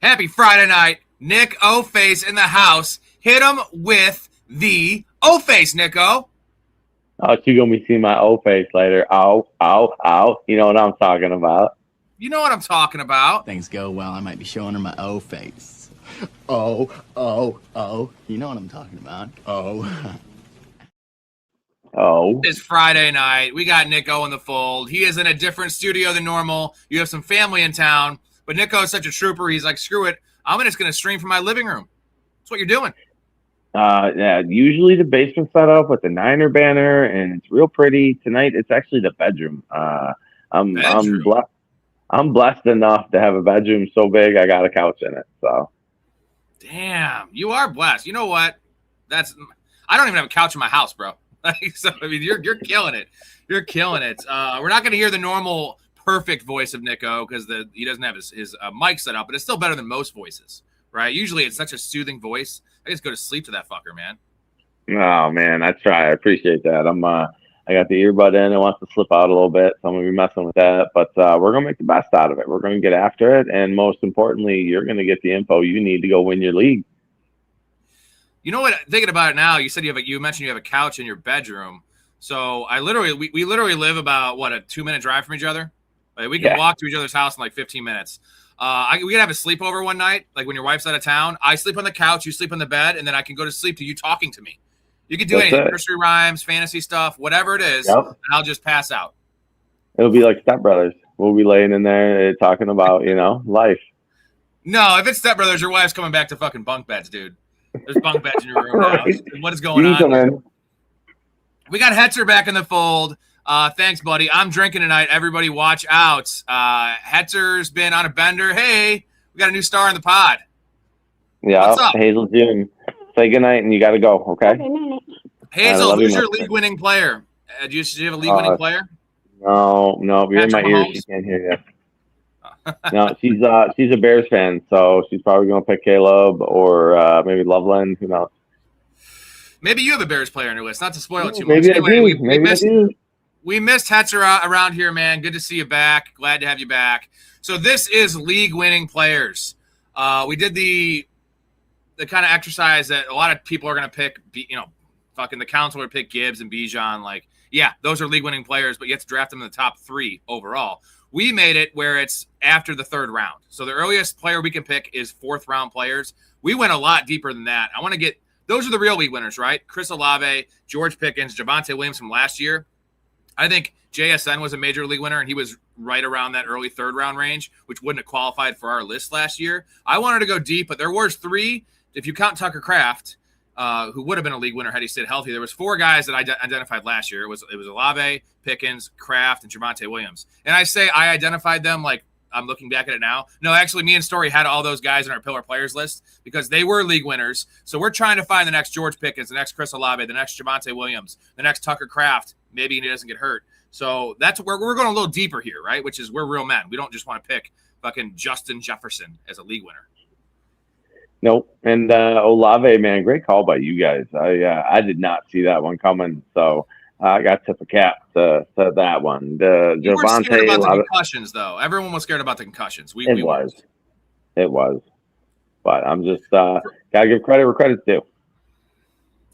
Happy Friday night. Nick O-Face in the house. Hit him with the O-Face, Nico. Oh, you gonna be seeing my O-Face later. Ow, ow, ow. You know what I'm talking about. You know what I'm talking about. Things go well, I might be showing her my O-Face. Oh, oh, oh. You know what I'm talking about. Oh. Oh. It's Friday night. We got Nico in the fold. He is in a different studio than normal. You have some family in town. But Nico is such a trooper. He's like, screw it. I'm just going to stream from my living room. That's what you're doing. Yeah, usually the basement setup with the Niner banner, and it's real pretty. Tonight, it's actually the bedroom. I'm blessed enough to have a bedroom so big I got a couch in it. So, damn, you are blessed. You know what? I don't even have a couch in my house, bro. So I mean, you're killing it. You're killing it. We're not going to hear the normal perfect voice of Nico because he doesn't have his mic set up, but it's still better than most voices, right? Usually, it's such a soothing voice. I just go to sleep to that fucker, man. Oh man, I try. I appreciate that. I got the earbud in. It wants to slip out a little bit, so I'm gonna be messing with that. But we're gonna make the best out of it. We're gonna get after it, and most importantly, you're gonna get the info you need to go win your league. You know what? Thinking about it now, you said you mentioned you have a couch in your bedroom. So we literally live about a 2-minute drive from each other. Like, we can walk to each other's house in like 15 minutes. We could have a sleepover one night, like when your wife's out of town. I sleep on the couch, you sleep on the bed, and then I can go to sleep to you talking to me. You can do anything, nursery rhymes, fantasy stuff, whatever it is, and I'll just pass out. It'll be like Step Brothers. We'll be laying in there talking about, life. No, if it's Step Brothers, your wife's coming back to fucking bunk beds, dude. There's bunk beds in your room now. What is going on? We got Hetzer back in the fold. Thanks, buddy. I'm drinking tonight. Everybody watch out. Hetzer's been on a bender. Hey, we got a new star in the pod. Yeah, what's up? Hazel June. Say goodnight and you got to go, okay? Hazel, who's your league-winning player? Do you have a league-winning player? No. You're in my ear. She can't hear you. No, she's a Bears fan, so she's probably going to pick Caleb or maybe Loveland. Who knows? Maybe you have a Bears player on your list. Not to spoil it too much. Anyway, I do. We missed Hetzer around here, man. Good to see you back. Glad to have you back. So this is league-winning players. We did the kind of exercise that a lot of people are going to pick, fucking the council would pick Gibbs and Bijan. Like, yeah, those are league-winning players, but you have to draft them in the top 3 overall. We made it where it's after the 3rd round. So the earliest player we can pick is 4th-round players. We went a lot deeper than that. I want to get – those are the real league winners, right? Chris Olave, George Pickens, Javonte Williams from last year. I think JSN was a major league winner, and he was right around that early 3rd-round range, which wouldn't have qualified for our list last year. I wanted to go deep, but there was 3, if you count Tucker Kraft, who would have been a league winner had he stayed healthy. There was 4 guys that I identified last year. It was Olave, Pickens, Kraft, and Javonte Williams. And I say I identified them like I'm looking back at it now. No, actually, me and Storey had all those guys in our pillar players list because they were league winners. So we're trying to find the next George Pickens, the next Chris Olave, the next Javonte Williams, the next Tucker Kraft. Maybe he doesn't get hurt. So that's where we're going a little deeper here, right? Which is we're real men. We don't just want to pick fucking Justin Jefferson as a league winner. Nope. And Olave, man, great call by you guys. I did not see that one coming. So I got tip of cap to that one. You were scared about the concussions, though. Everyone was scared about the concussions. It was. But I'm just got to give credit where credit's due.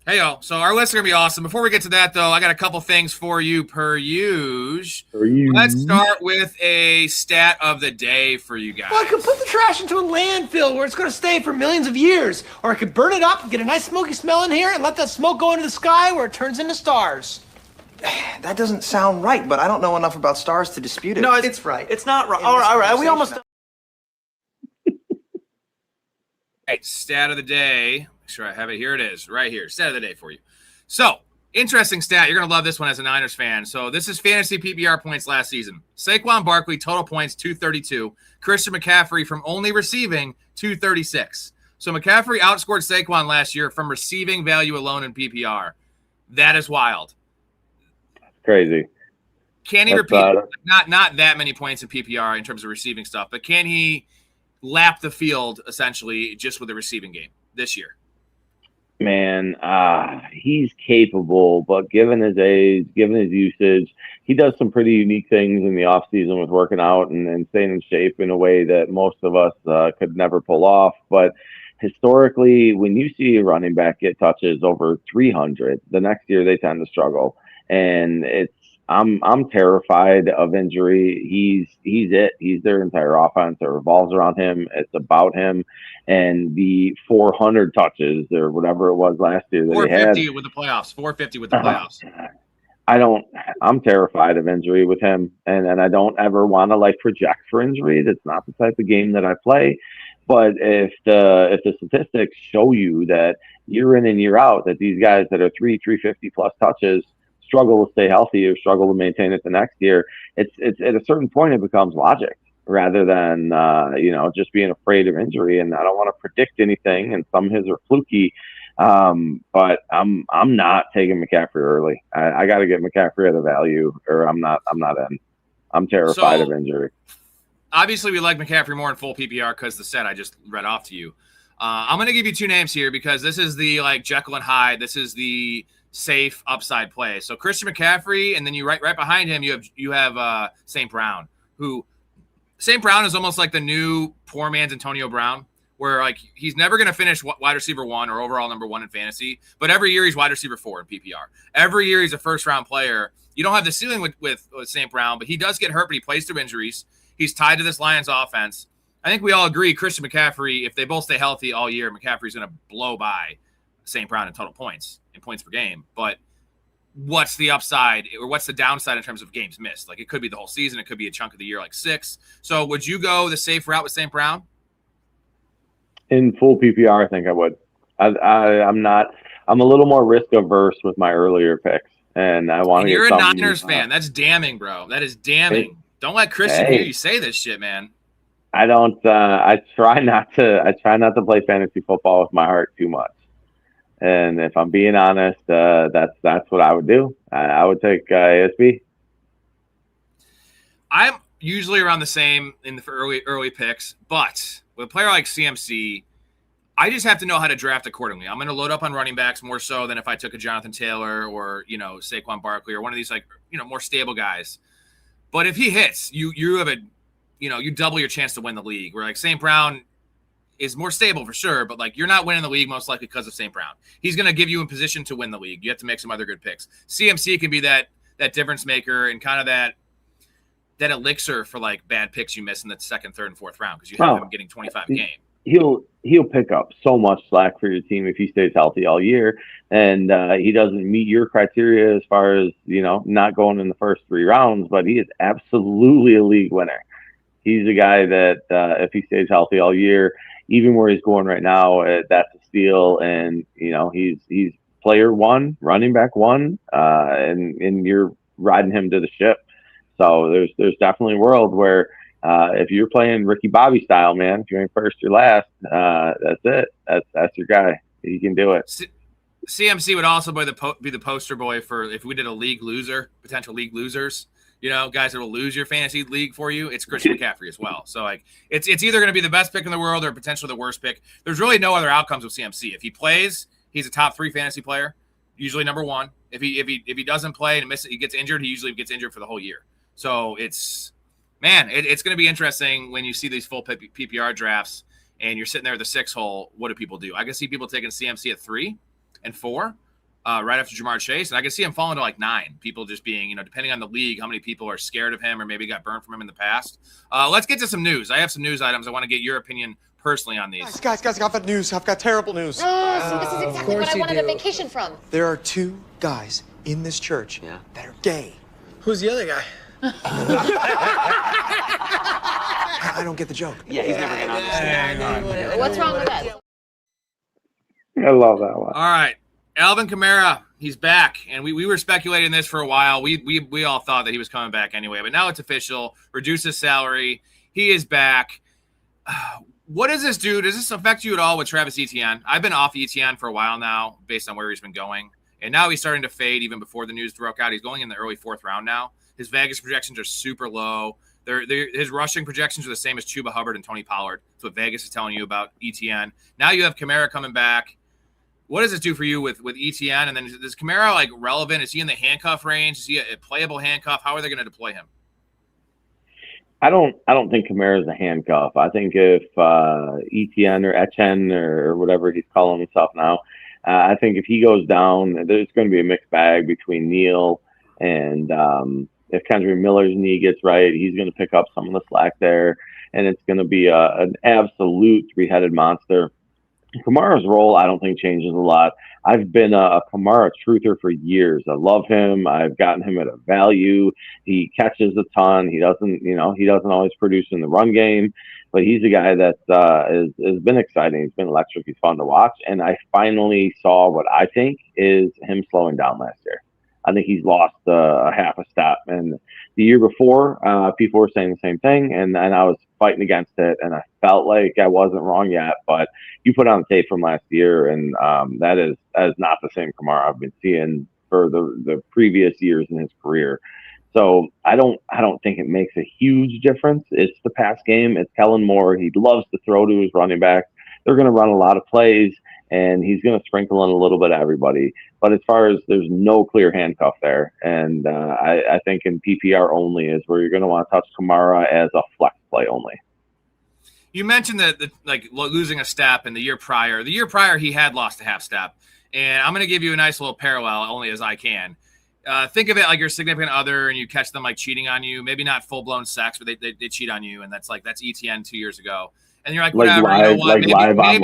Hey, y'all. So our list is going to be awesome. Before we get to that, though, I got a couple things for you per usual. Let's start with a stat of the day for you guys. Well, I could put the trash into a landfill where it's going to stay for millions of years. Or I could burn it up and get a nice smoky smell in here and let that smoke go into the sky where it turns into stars. That doesn't sound right, but I don't know enough about stars to dispute it. No, it's right. It's not right. All right. We almost... Right, stat of the day. Make sure I have it. Here it is, right here. Stat of the day for you. So, interesting stat. You're going to love this one as a Niners fan. So, this is fantasy PPR points last season. Saquon Barkley, total points, 232. Christian McCaffrey from only receiving, 236. So, McCaffrey outscored Saquon last year from receiving value alone in PPR. That is wild. Crazy. Can he repeat not that many points in PPR in terms of receiving stuff, but can he lap the field essentially just with the receiving game this year? Man, he's capable, but given his age, given his usage, he does some pretty unique things in the off season with working out and staying in shape in a way that most of us could never pull off. But historically, when you see a running back get touches over 300, the next year they tend to struggle. And I'm terrified of injury. He's their entire offense. It revolves around him. It's about him. And the 400 touches or whatever it was last year that he had. 450 with the playoffs. 450 with the playoffs. I'm terrified of injury with him. And I don't ever want to like project for injury. That's not the type of game that I play. But if the statistics show you that year in and year out that these guys that are 350 plus touches struggle to stay healthy or struggle to maintain it the next year, it's at a certain point it becomes logic rather than just being afraid of injury. And I don't want to predict anything, and some of his are fluky. But I'm not taking McCaffrey early. I got to get McCaffrey at a value, or I'm not in. I'm terrified of injury. Obviously, we like McCaffrey more in full PPR because the set I just read off to you. I'm going to give you two names here because this is the like Jekyll and Hyde. This is the safe upside play. So Christian McCaffrey, and then you right behind him you have St. Brown, who St. Brown is almost like the new poor man's Antonio Brown, where like he's never going to finish wide receiver 1 or overall number 1 in fantasy, but every year he's wide receiver 4 in PPR. Every year he's a first round player. You don't have the ceiling with St. Brown, but he does get hurt, but he plays through injuries. He's tied to this Lions offense. I think we all agree Christian McCaffrey, if they both stay healthy all year, McCaffrey's going to blow by St. Brown in total points and points per game. But what's the upside or what's the downside in terms of games missed? Like it could be the whole season. It could be a chunk of the year, like 6. So would you go the safe route with St. Brown? In full PPR, I think I would. I'm not. I'm a little more risk averse with my earlier picks, and I want to. You're a Niners fan. That's damning, bro. That is damning. Don't let Christian hear you say this shit, man. I don't. I try not to play fantasy football with my heart too much. And if I'm being honest, that's what I would do. I would take ASB. I'm usually around the same in the early picks, but with a player like CMC, I just have to know how to draft accordingly. I'm going to load up on running backs more so than if I took a Jonathan Taylor or Saquon Barkley or one of these like more stable guys. But if he hits, you have you double your chance to win the league. Where like St. Brown is more stable for sure, but like you're not winning the league most likely because of St. Brown. He's going to give you in position to win the league. You have to make some other good picks. CMC can be that difference maker and kind of that elixir for like bad picks you miss in the second, third, and fourth round because you have him getting 25 a game. He'll pick up so much slack for your team if he stays healthy all year, and he doesn't meet your criteria as far as not going in the first 3 rounds. But he is absolutely a league winner. He's a guy that if he stays healthy all year, even where he's going right now, that's a steal. And he's player 1, running back 1, and you're riding him to the ship. So there's definitely a world where if you're playing Ricky Bobby style, man, if you ain't first, you're last. That's it. That's your guy. He can do it. CMC would also be the poster boy for if we did a potential league losers. Guys that will lose your fantasy league for you. It's Christian McCaffrey as well. So like it's either going to be the best pick in the world or potentially the worst pick. There's really no other outcomes with CMC. If he plays, he's a top 3 fantasy player, usually number 1. If he doesn't play and he gets injured, he usually gets injured for the whole year. So it's going to be interesting when you see these full PPR drafts and you're sitting there at the 6 hole. What do people do? I can see people taking CMC at 3 and 4. Right after Jamar Chase, and I can see him falling to like 9. People just being, depending on the league, how many people are scared of him or maybe got burned from him in the past. Let's get to some news. I have some news items. I want to get your opinion personally on these. Guys, I've got news. I've got terrible news. So this is exactly what I wanted a vacation from. There are 2 guys in this church that are gay. Who's the other guy? I don't get the joke. Yeah, he's never gonna understand. What's wrong with that? I love that one. All right. Alvin Kamara, he's back, and we were speculating this for a while. We all thought that he was coming back anyway, but now it's official. Reduce his salary. He is back. What does this do? Does this affect you at all with Travis Etienne? I've been off Etienne for a while now based on where he's been going, and now he's starting to fade even before the news broke out. He's going in the early 4th round now. His Vegas projections are super low. His rushing projections are the same as Chuba Hubbard and Tony Pollard. That's what Vegas is telling you about Etienne. Now you have Kamara coming back. what does this do for you with ETN? And then is Kamara like relevant? Is he in the handcuff range? Is he a playable handcuff? How are they going to deploy him? I don't think Kamara is a handcuff. I think if ETN or Etienne or whatever he's calling himself now, I think if he goes down, there's going to be a mixed bag between Neal and if Kendrick Miller's knee gets right, he's going to pick up some of the slack there, and it's going to be an absolute three-headed monster. Kamara's role, I don't think, changes a lot. I've been a Kamara truther for years. I love him. I've gotten him at a value. He catches a ton. He doesn't always produce in the run game, but he's a guy that has been exciting. He's been electric. He's fun to watch. And I finally saw what I think is him slowing down last year. I think he's lost a half a step. And the year before, people were saying the same thing, and I was fighting against it, and I felt like I wasn't wrong yet. But you put on the tape from last year, and that is not the same Kamara I've been seeing for the previous years in his career. So I don't think it makes a huge difference. It's the pass game. It's Kellen Moore. He loves to throw to his running backs. They're going to run a lot of plays, and he's going to sprinkle in a little bit of everybody. But as far as there's no clear handcuff there, and I think in PPR only is where you're going to want to touch Kamara as a flex play only. You mentioned that like losing a step in the year prior. The year prior, he had lost a half step. And I'm going to give you a nice little parallel, only as I can. Think of it like your significant other and you catch them like cheating on you. Maybe not full-blown sex, but they cheat on you. And that's ETN 2 years ago. And you're like, whatever, live, you know what? Maybe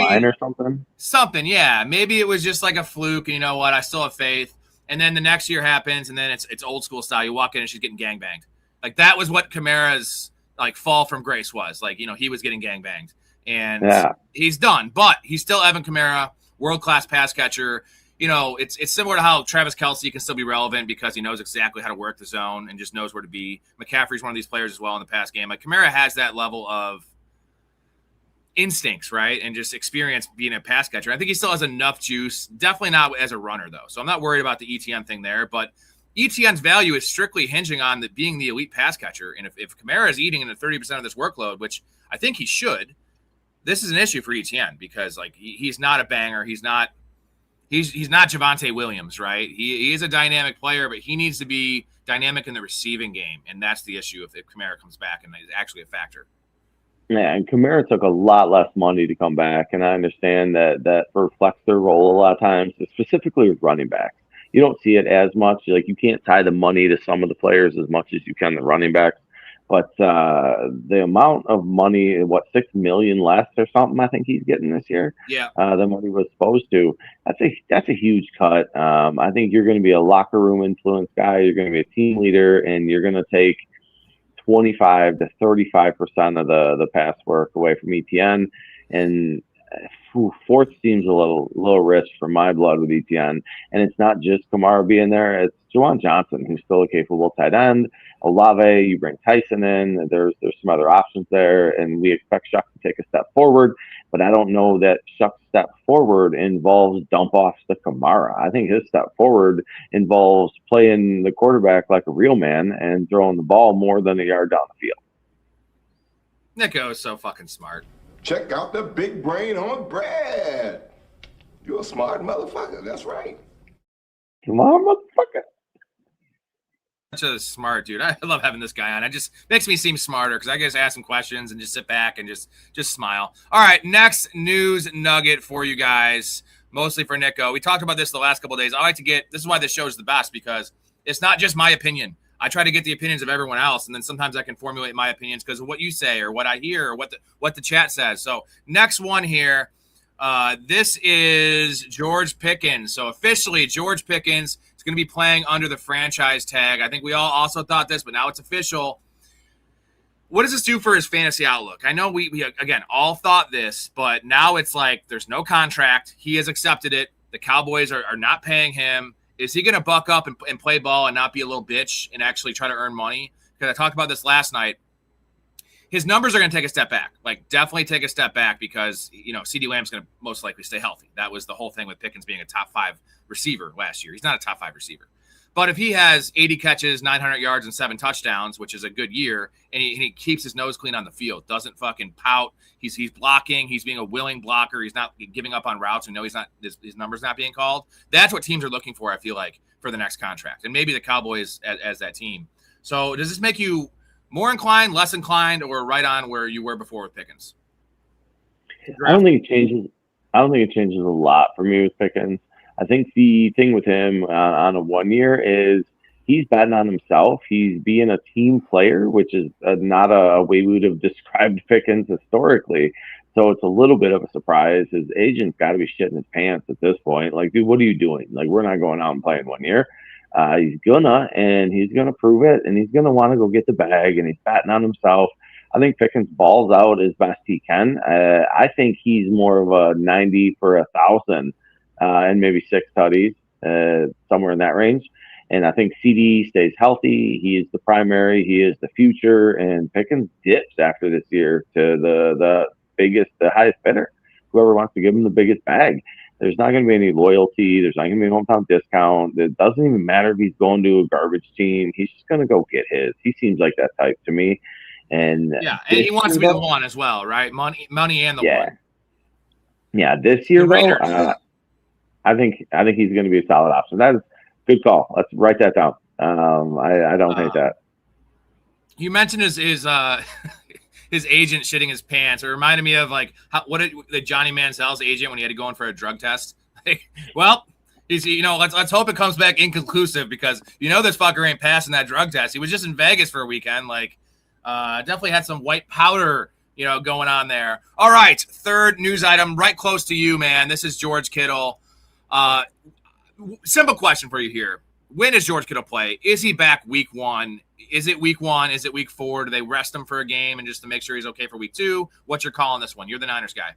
online or something? Something, yeah. Maybe it was just like a fluke, and you know what? I still have faith. And then the next year happens, and then it's old school style. You walk in and she's getting gangbanged. Like that was what Kamara's like fall from grace was. Like, you know, he was getting gangbanged. And he's done. But he's still Evan Kamara, world-class pass catcher. You know, it's similar to how Travis Kelce can still be relevant because he knows exactly how to work the zone and just knows where to be. McCaffrey's one of these players as well in the pass game. Like Kamara has that level of instincts, right? And just experience being a pass catcher. I think he still has enough juice. Definitely not as a runner, though. So I'm not worried about the ETN thing there. But ETN's value is strictly hinging on being the elite pass catcher. And if Kamara is eating into 30% of this workload, which I think he should, this is an issue for ETN because like he's not a banger. He's not Javonte Williams, right? He is a dynamic player, but he needs to be dynamic in the receiving game. And that's the issue if Kamara comes back and is actually a factor. Yeah, and Kamara took a lot less money to come back, and I understand that for flex their role a lot of times, specifically with running backs, you don't see it as much. Like you can't tie the money to some of the players as much as you can the running backs. But the amount of money, $6 million less or something, I think he's getting this year, than what he was supposed to. That's a huge cut. I think you're going to be a locker room influence guy. You're going to be a team leader, and you're going to take 25 to 35% of the pass work away from ETN, and fourth seems a little rich for my blood with ETN. And it's not just Kamara being there; it's Juwan Johnson, who's still a capable tight end. Olave, you bring Tyson in. There's some other options there, and we expect Shuck to take a step forward. But I don't know that Shuck's step forward involves dump offs to Kamara. I think his step forward involves playing the quarterback like a real man and throwing the ball more than a yard down the field. Nico is so fucking smart. Check out the big brain on Brad. You're a smart motherfucker. That's right. Come on, motherfucker. Such a smart dude. I love having this guy on. It just makes me seem smarter because I just ask him questions and just sit back and just smile. All right, next news nugget for you guys, mostly for Nico. We talked about this the last couple of days. I like to get – this is why this show is the best because it's not just my opinion. I try to get the opinions of everyone else, and then sometimes I can formulate my opinions because of what you say or what I hear or what the chat says. So next one here, this is George Pickens. So officially, George Pickens – going to be playing under the franchise tag. I think we all also thought this, but now it's official. What does this do for his fantasy outlook? I know we again, all thought this, but now it's like there's no contract. He has accepted it. The Cowboys are not paying him. Is he going to buck up and play ball and not be a little bitch and actually try to earn money? Because I talked about this last night. His numbers are going to take a step back, like definitely take a step back because, you know, CeeDee Lamb's going to most likely stay healthy. That was the whole thing with Pickens being a top 5 receiver last year. He's not a top 5 receiver. But if he has 80 catches, 900 yards, and 7 touchdowns, which is a good year, and he keeps his nose clean on the field, doesn't fucking pout, he's blocking, he's being a willing blocker, he's not giving up on routes, and no, he's not, his number's not being called. That's what teams are looking for, I feel like, for the next contract, and maybe the Cowboys as that team. So does this make you more inclined, less inclined, or right on where you were before with Pickens? I don't think it changes. I don't think it changes a lot for me with Pickens. I think the thing with him on a 1 year is he's betting on himself. He's being a team player, which is not a way we would have described Pickens historically. So it's a little bit of a surprise. His agent's got to be shitting his pants at this point. Like, dude, what are you doing? Like, we're not going out and playing 1 year. He's gonna prove it, and he's gonna want to go get the bag, and he's betting on himself. I think Pickens balls out as best he can. I think he's more of a 90 for 1,000 and maybe 6 tutties, somewhere in that range. And I think CD stays healthy. He is the primary. He is the future. And Pickens dips after this year to the highest bidder, whoever wants to give him the biggest bag. There's not going to be any loyalty. There's not going to be a hometown discount. It doesn't even matter if he's going to a garbage team. He's just going to go get his. He seems like that type to me. And he wants to be the one as well, right? Money, and the one. Yeah, this year though, I think he's going to be a solid option. That is a good call. Let's write that down. I don't hate that. You mentioned his his agent shitting his pants. It reminded me of like the Johnny Manziel's agent when he had to go in for a drug test. Well, he's let's hope it comes back inconclusive because this fucker ain't passing that drug test. He was just in Vegas for a weekend, definitely had some white powder, going on there. All right, third news item, right close to you, man. This is George Kittle. Simple question for you here. When does George Kittle play? Is he back week 1? Is it week 1? Is it week 4? Do they rest him for a game and just to make sure he's okay for week 2? What's your call on this one? You're the Niners guy.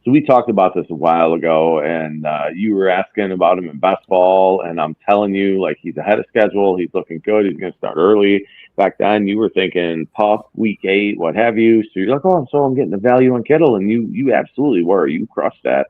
So we talked about this a while ago, and you were asking about him in best ball, and I'm telling you, he's ahead of schedule. He's looking good. He's going to start early. Back then, you were thinking puff, week 8, what have you. So you're like, I'm getting the value on Kittle, and you absolutely were. You crushed that.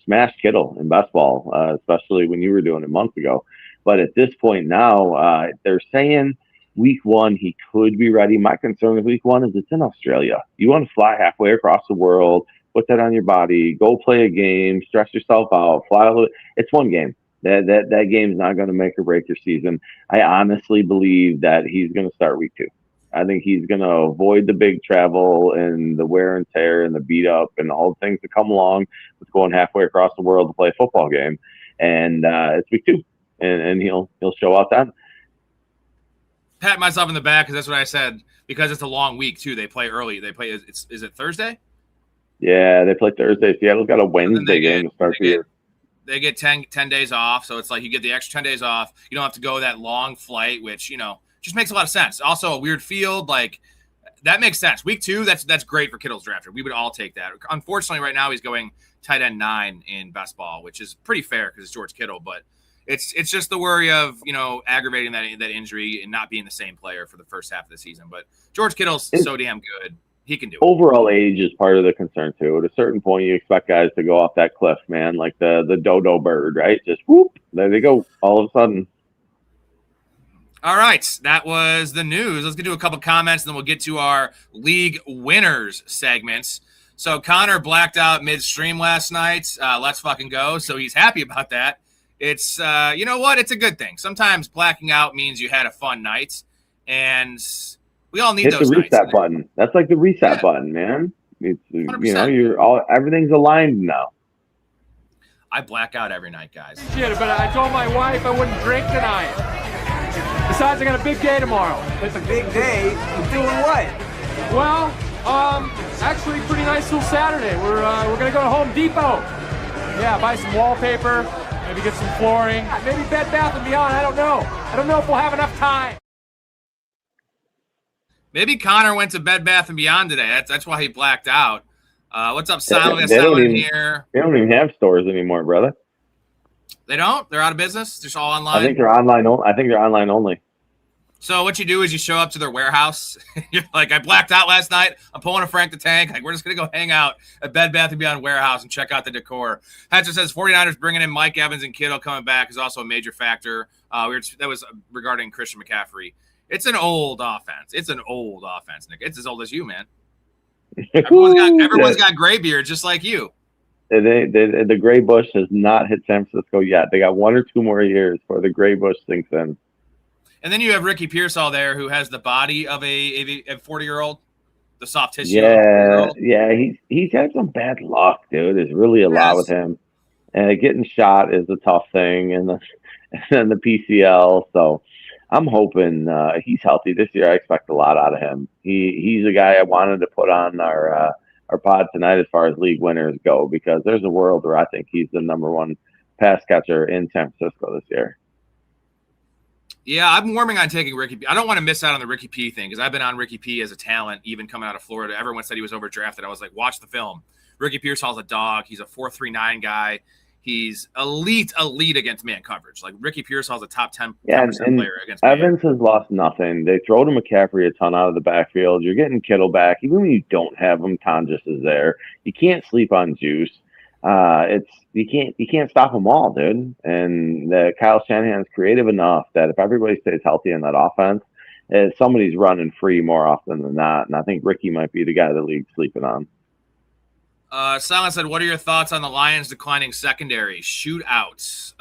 Smashed Kittle in best ball, especially when you were doing it months ago. But at this point now, they're saying week 1 he could be ready. My concern with week 1 is it's in Australia. You want to fly halfway across the world, put that on your body, go play a game, stress yourself out, fly a little. It's one game. That game's not going to make or break your season. I honestly believe that he's going to start week 2. I think he's going to avoid the big travel and the wear and tear and the beat up and all the things that come along with going halfway across the world to play a football game. And it's week 2, and he'll show out then. Pat myself in the back because that's what I said. Because it's a long week too. They play early. Is it Thursday? Yeah, they play Thursday. Seattle's got a Wednesday game to start the year. They get 10 days off, so it's like you get the extra 10 days off. You don't have to go that long flight, which just makes a lot of sense. Also, a weird field, that makes sense. Week 2, that's great for Kittle's drafter. We would all take that. Unfortunately, right now he's going tight end 9 in best ball, which is pretty fair because it's George Kittle, but it's just the worry of aggravating that injury and not being the same player for the first half of the season. But George Kittle's so damn good. He can do it. Overall age is part of the concern too. At a certain point, you expect guys to go off that cliff, man, like the dodo bird, right? Just whoop, there they go, all of a sudden. All right, that was the news. Let's get to a couple comments, and then we'll get to our league winners segments. So Connor blacked out midstream last night. Let's fucking go. So he's happy about that. It's you know what? It's a good thing. Sometimes blacking out means you had a fun night, and we all need those. Hit the reset button. That's like the reset button, man. It's 100%. Everything's aligned now. I black out every night, guys. Shit, but I told my wife I wouldn't drink tonight. Besides, I got a big day tomorrow. It's a big day. You doing what? Well, actually, pretty nice little Saturday. We're gonna go to Home Depot. Yeah, buy some wallpaper, maybe get some flooring, maybe Bed Bath & Beyond. I don't know. I don't know if we'll have enough time. Maybe Connor went to Bed Bath & Beyond today. That's why he blacked out. What's up, Silent here? They don't even have stores anymore, brother. They don't? They're out of business? Just all online? I think they're online only. So what you do is you show up to their warehouse. You're like, I blacked out last night. I'm pulling a Frank the Tank. Like, we're just going to go hang out at Bed Bath & Beyond warehouse and check out the decor. Hatcher says 49ers bringing in Mike Evans and Kittle coming back is also a major factor. That was regarding Christian McCaffrey. It's an old offense. Nick. It's as old as you, man. Everyone's got gray beard just like you. The gray bush has not hit San Francisco yet. They got 1 or 2 more years before the gray bush sinks in. And then you have Ricky Pearsall there, who has the body of a 40-year-old, the soft tissue. Yeah. He's had some bad luck, dude. There's really a lot with him, and getting shot is a tough thing, and then the PCL. So I'm hoping he's healthy this year. I expect a lot out of him. He's a guy I wanted to put on our pod tonight as far as league winners go, because there's a world where I think he's the number 1 pass catcher in San Francisco this year. Yeah, I'm warming on taking Ricky P. I don't want to miss out on the Ricky P thing because I've been on Ricky P as a talent, even coming out of Florida. Everyone said he was overdrafted. I was like, watch the film. Ricky Pearsall's a dog. He's a 4.39 guy. He's elite against man coverage. Like, Ricky Pearsall's a top 10 player against man. Evans has lost nothing. They throw to McCaffrey a ton out of the backfield. You're getting Kittle back. Even when you don't have him, Tonjes is there. You can't sleep on Juice. You can't stop them all, dude. And Kyle Shanahan's creative enough that if everybody stays healthy in that offense, somebody's running free more often than not. And I think Ricky might be the guy the league's sleeping on. Silent said, what are your thoughts on the Lions declining secondary? Shootouts.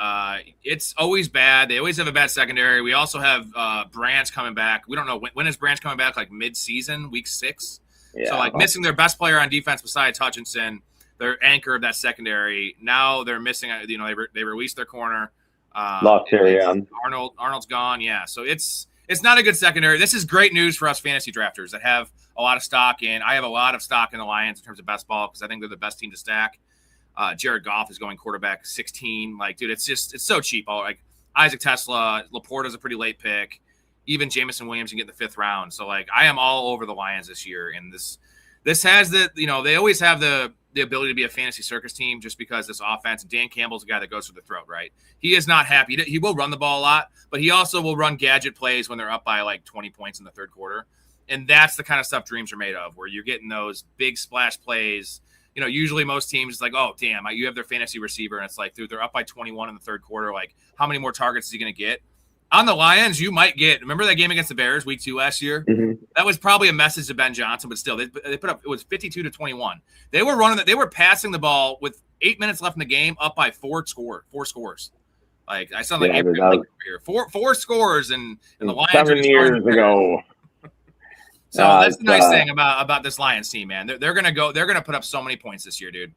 It's always bad. They always have a bad secondary. We also have Branch coming back. We don't know when is Branch coming back, like mid-season, week 6? Yeah, so, missing their best player on defense besides Hutchinson, their anchor of that secondary. Now they're missing, they released their corner. Lost Terry on. Arnold's gone. Yeah. So it's not a good secondary. This is great news for us fantasy drafters that have a lot of stock in. I have a lot of stock in the Lions in terms of best ball because I think they're the best team to stack. Jared Goff is going quarterback 16. Like, dude, it's so cheap. Like, Isaac Tesla, Laporta's a pretty late pick. Even Jameson Williams can get in the 5th round. So, like, I am all over the Lions this year. And this has they always have the ability to be a fantasy circus team just because this offense, Dan Campbell's a guy that goes for the throat, right? He is not happy. He will run the ball a lot, but he also will run gadget plays when they're up by like 20 points in the 3rd quarter. And that's the kind of stuff dreams are made of, where you're getting those big splash plays. Usually most teams is like, oh, damn, you have their fantasy receiver. And it's like, dude, they're up by 21 in the 3rd quarter. Like, how many more targets is he going to get? On the Lions, you might get – remember that game against the Bears week 2 last year? Mm-hmm. That was probably a message to Ben Johnson, but still, they put up – it was 52-21. They were passing the ball with 8 minutes left in the game up by 4 scores. Like, I sound like Abraham here. Four scores, and the Lions 7 years ago. So that's the nice thing about this Lions team, man. They're gonna put up so many points this year, dude.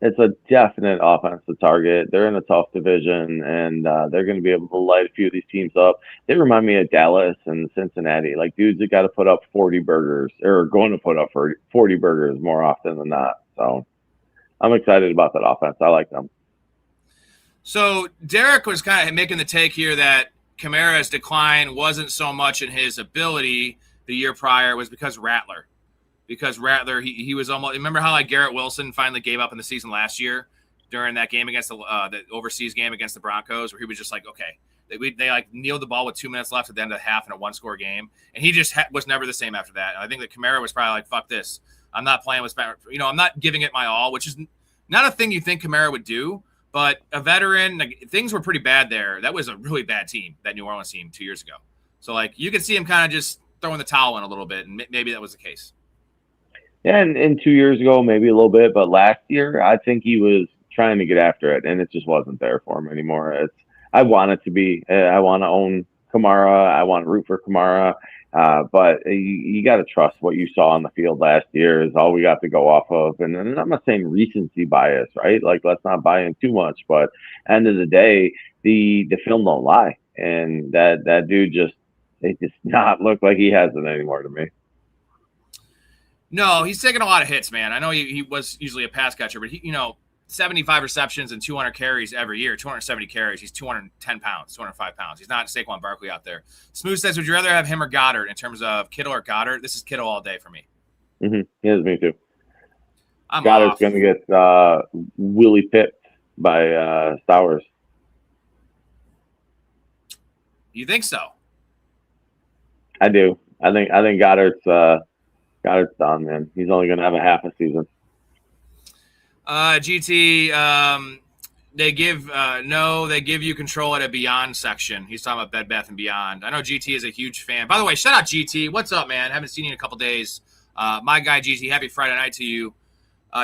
It's a definite offensive target. They're in a tough division, and they're going to be able to light a few of these teams up. They remind me of Dallas and Cincinnati, like dudes that got to put up 40 burgers or going to put up 40 burgers more often than not. So I'm excited about that offense. I like them. So Derek was kind of making the take here that Kamara's decline wasn't so much in his ability the year prior. It was because Rattler. Because Rattler, he was almost – remember how like Garrett Wilson finally gave up in the season last year during that game against the overseas game against the Broncos, where he was just like, okay. They like kneeled the ball with 2 minutes left at the end of the half in a 1-score game. And he just was never the same after that. And I think that Kamara was probably like, fuck this. I'm not playing with – I'm not giving it my all, which is not a thing you think Kamara would do. But a veteran, like, things were pretty bad there. That was a really bad team, that New Orleans team 2 years ago. So, like, you could see him kind of just throwing the towel in a little bit, and maybe that was the case. Yeah, and 2 years ago, maybe a little bit. But last year, I think he was trying to get after it, and it just wasn't there for him anymore. I want it to be. I want to own Kamara. I want to root for Kamara. But you got to trust what you saw on the field last year is all we got to go off of. And I'm not saying recency bias, right? Like, let's not buy in too much. But end of the day, the film don't lie. And that dude it does not look like he has it anymore to me. No, he's taking a lot of hits, man. I know he was usually a pass catcher, but 75 receptions and 200 carries every year, 270 carries. He's 210 pounds, 205 pounds. He's not Saquon Barkley out there. Smooth says, would you rather have him or Goddard in terms of Kittle or Goddard? This is Kittle all day for me. Mm-hmm. Yes, me too. Goddard's going to get Willie pipped by Stowers. You think so? I do. I think Goddard's done, man. He's only going to have a half a season. GT, they give you control at a Beyond section. He's talking about Bed Bath & Beyond. I know GT is a huge fan. By the way, shout out GT. What's up, man? Haven't seen you in a couple days. My guy GT, happy Friday night to you.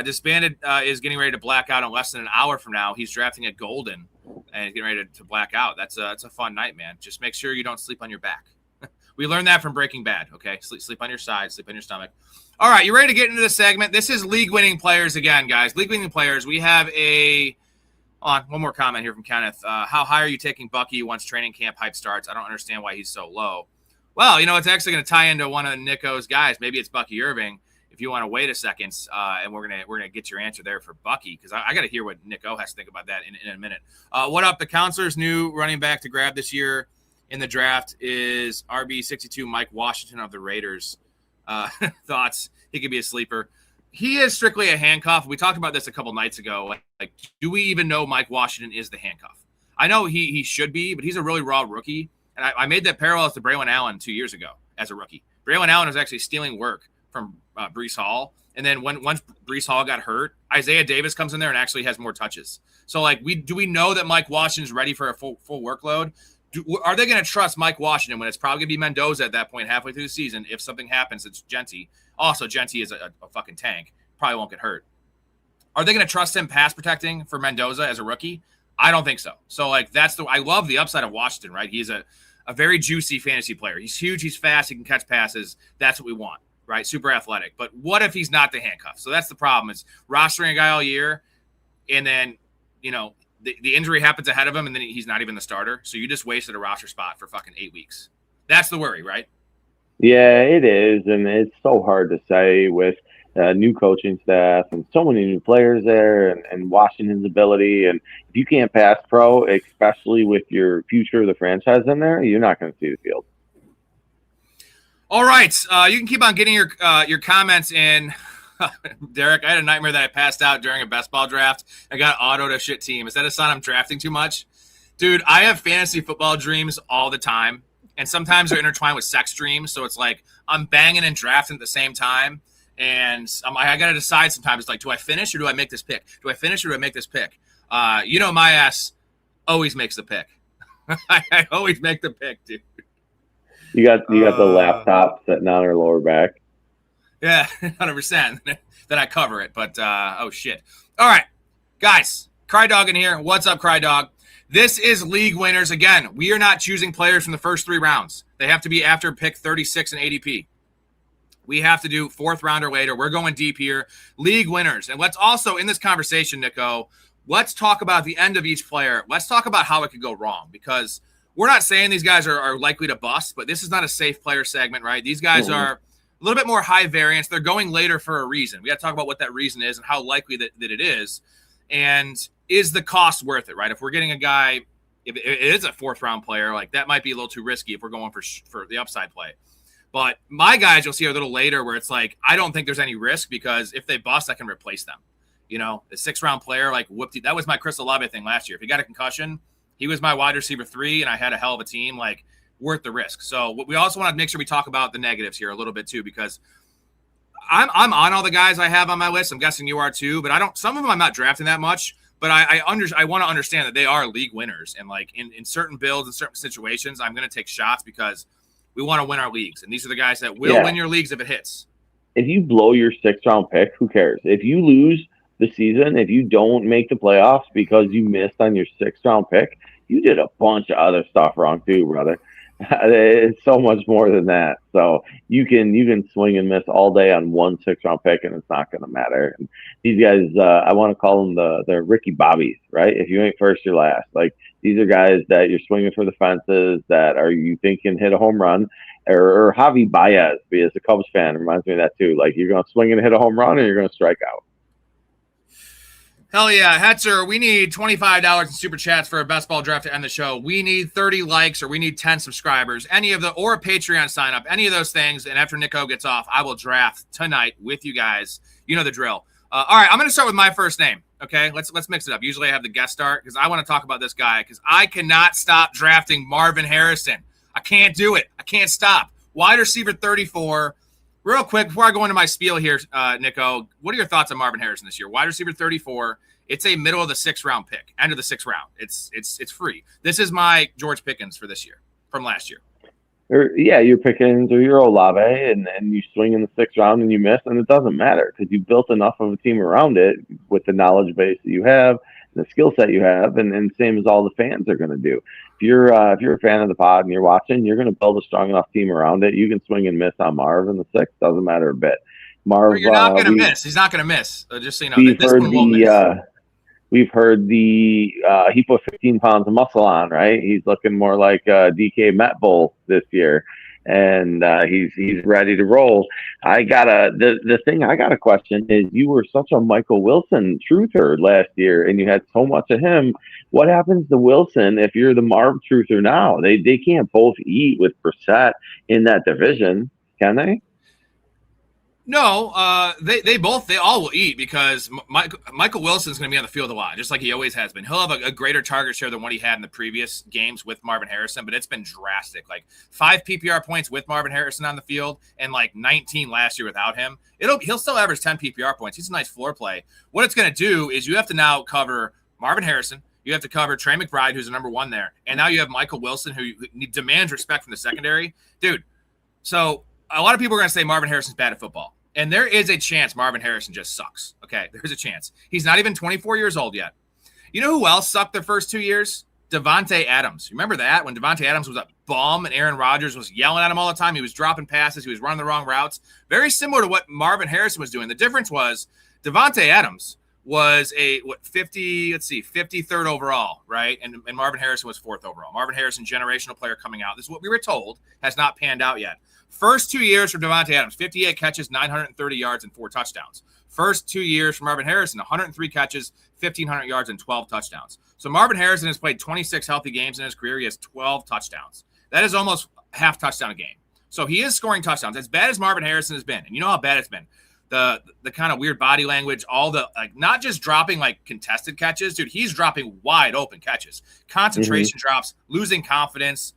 Disbanded is getting ready to black out in less than an hour from now. He's drafting at Golden and getting ready to black out. That's a fun night, man. Just make sure you don't sleep on your back. We learned that from Breaking Bad, okay? Sleep on your side, sleep on your stomach. All right, you ready to get into this segment? This is league-winning players again, guys. League-winning players. We have one more comment here from Kenneth. How high are you taking Bucky once training camp hype starts? I don't understand why he's so low. Well, it's actually going to tie into one of Nico's guys. Maybe it's Bucky Irving. If you want to wait a second, and we're gonna get your answer there for Bucky, because I got to hear what Nico has to think about that in a minute. What up? The counselor's new running back to grab this year in the draft is RB62 Mike Washington of the Raiders. Thoughts? He could be a sleeper. He is strictly a handcuff. We talked about this a couple nights ago. Like, do we even know Mike Washington is the handcuff? I know he should be, but he's a really raw rookie. And I made that parallel to Braylon Allen 2 years ago as a rookie. Braylon Allen was actually stealing work from Breece Hall. And then once Breece Hall got hurt, Isaiah Davis comes in there and actually has more touches. So, do we know that Mike Washington's ready for a full workload? Are they going to trust Mike Washington when it's probably going to be Mendoza at that point halfway through the season? If something happens, it's Genty. Also, Genty is a fucking tank. Probably won't get hurt. Are they going to trust him pass protecting for Mendoza as a rookie? I don't think so. So, I love the upside of Washington, right? He's a very juicy fantasy player. He's huge. He's fast. He can catch passes. That's what we want, right? Super athletic. But what if he's not the handcuff? So that's the problem. Is rostering a guy all year, and then, the injury happens ahead of him, and then he's not even the starter. So you just wasted a roster spot for fucking 8 weeks. That's the worry, right? Yeah, it is. And it's so hard to say with new coaching staff and so many new players there and Washington's ability. And if you can't pass pro, especially with your future of the franchise in there, you're not going to see the field. All right. You can keep on getting your comments in. Derek, I had a nightmare that I passed out during a best ball draft. I got autoed a shit team. Is that a sign I'm drafting too much? Dude, I have fantasy football dreams all the time. And sometimes they're intertwined with sex dreams. So it's like I'm banging and drafting at the same time. And I got to decide sometimes. It's do I finish or do I make this pick? Do I finish or do I make this pick? My ass always makes the pick. I always make the pick, dude. You got the laptop sitting on her lower back. Yeah, 100%. Then I cover it, but oh shit. All right, guys, Cry Dog in here. What's up, Cry Dog? This is league winners. Again, we are not choosing players from the first 3 rounds. They have to be after pick 36 in ADP. We have to do 4th round or later. We're going deep here. League winners. And let's also, in this conversation, Nico, let's talk about the end of each player. Let's talk about how it could go wrong, because we're not saying these guys are likely to bust, but this is not a safe player segment, right? These guys are a little bit more high variance. They're going later for a reason. We got to talk about what that reason is and how likely that it is. And is the cost worth it, right? If we're getting a guy, if it is a 4th round player, that might be a little too risky if we're going for the upside play. But my guys, you'll see, are a little later where it's I don't think there's any risk, because if they bust, I can replace them. The 6th round player, whoopty, that was my Chris Olave thing last year. If he got a concussion, he was my wide receiver 3, and I had a hell of a team. Worth the risk. So we also want to make sure we talk about the negatives here a little bit too, because I'm on all the guys I have on my list. I'm guessing you are too, but some of them I'm not drafting that much, but I want to understand that they are league winners. And in certain builds and certain situations, I'm going to take shots because we want to win our leagues. And these are the guys that will win your leagues if it hits. If you blow your 6th round pick, who cares? If you lose the season, if you don't make the playoffs because you missed on your 6th round pick, you did a bunch of other stuff wrong too, brother. It's so much more than that. So you can swing and miss all day on one 6th round pick, and it's not going to matter. And these guys, I want to call them the Ricky Bobbies, right? If you ain't first, you're last. These are guys that you're swinging for the fences, that you think can hit a home run, or Javi Baez, as a Cubs fan, reminds me of that too. You're going to swing and hit a home run, or you're going to strike out. Hell yeah. Hetzer, we need $25 in super chats for a best ball draft to end the show. We need 30 likes, or we need 10 subscribers. Or a Patreon sign up. Any of those things. And after Nico gets off, I will draft tonight with you guys. You know the drill. All right, I'm going to start with my first name. Okay, let's mix it up. Usually I have the guest start because I want to talk about this guy, because I cannot stop drafting Marvin Harrison. I can't do it. I can't stop. wide receiver 34. Real quick, before I go into my spiel here, Nico, what are your thoughts on Marvin Harrison this year? Wide receiver 34. It's a middle of the 6th round pick, end of the 6th round. It's free. This is my George Pickens for this year, from last year. You're Pickens or you're Olave, and you swing in the 6th round and you miss, and it doesn't matter because you built enough of a team around it with the knowledge base that you have, the skill set you have, and same as all the fans are going to do. If you're a fan of the pod and you're watching, you're going to build a strong enough team around it. You can swing and miss on Marv in the 6th, doesn't matter a bit. Marv, you're not going to miss. He's not going to miss. Just so you know, this one won't miss. We've heard he put 15 pounds of muscle on, right? He's looking more like DK Metcalf this year, and he's ready to roll. The thing I got a question is, you were such a Michael Wilson truther last year, and you had so much of him. What happens to Wilson if you're the Marv truther now? They can't both eat with Brissett in that division, can they? No, they all will eat because Michael Wilson's going to be on the field a lot, just like he always has been. He'll have a greater target share than what he had in the previous games with Marvin Harrison, but it's been drastic. Like 5 PPR points with Marvin Harrison on the field and like 19 last year without him. He'll still average 10 PPR points. He's a nice floor play. What it's going to do is you have to now cover Marvin Harrison. You have to cover Trey McBride, who's the number 1 there. And now you have Michael Wilson, who demands respect from the secondary. Dude, so a lot of people are going to say Marvin Harrison's bad at football. And there is a chance Marvin Harrison just sucks. Okay, there's a chance. He's not even 24 years old yet. You know who else sucked their first 2 years? Devontae Adams. Remember that? When Devontae Adams was a bum and Aaron Rodgers was yelling at him all the time. He was dropping passes. He was running the wrong routes. Very similar to what Marvin Harrison was doing. The difference was Devontae Adams was 53rd overall, right? And Marvin Harrison was 4th overall. Marvin Harrison, generational player coming out. This is what we were told, has not panned out yet. First 2 years for Devontae Adams, 58 catches, 930 yards, and 4 touchdowns. First 2 years for Marvin Harrison, 103 catches, 1,500 yards, and 12 touchdowns. So Marvin Harrison has played 26 healthy games in his career. He has 12 touchdowns. That is almost half touchdown a game. So he is scoring touchdowns. As bad as Marvin Harrison has been, and you know how bad it's been, the kind of weird body language, all the not just dropping like contested catches, dude, he's dropping wide open catches. Concentration drops, losing confidence.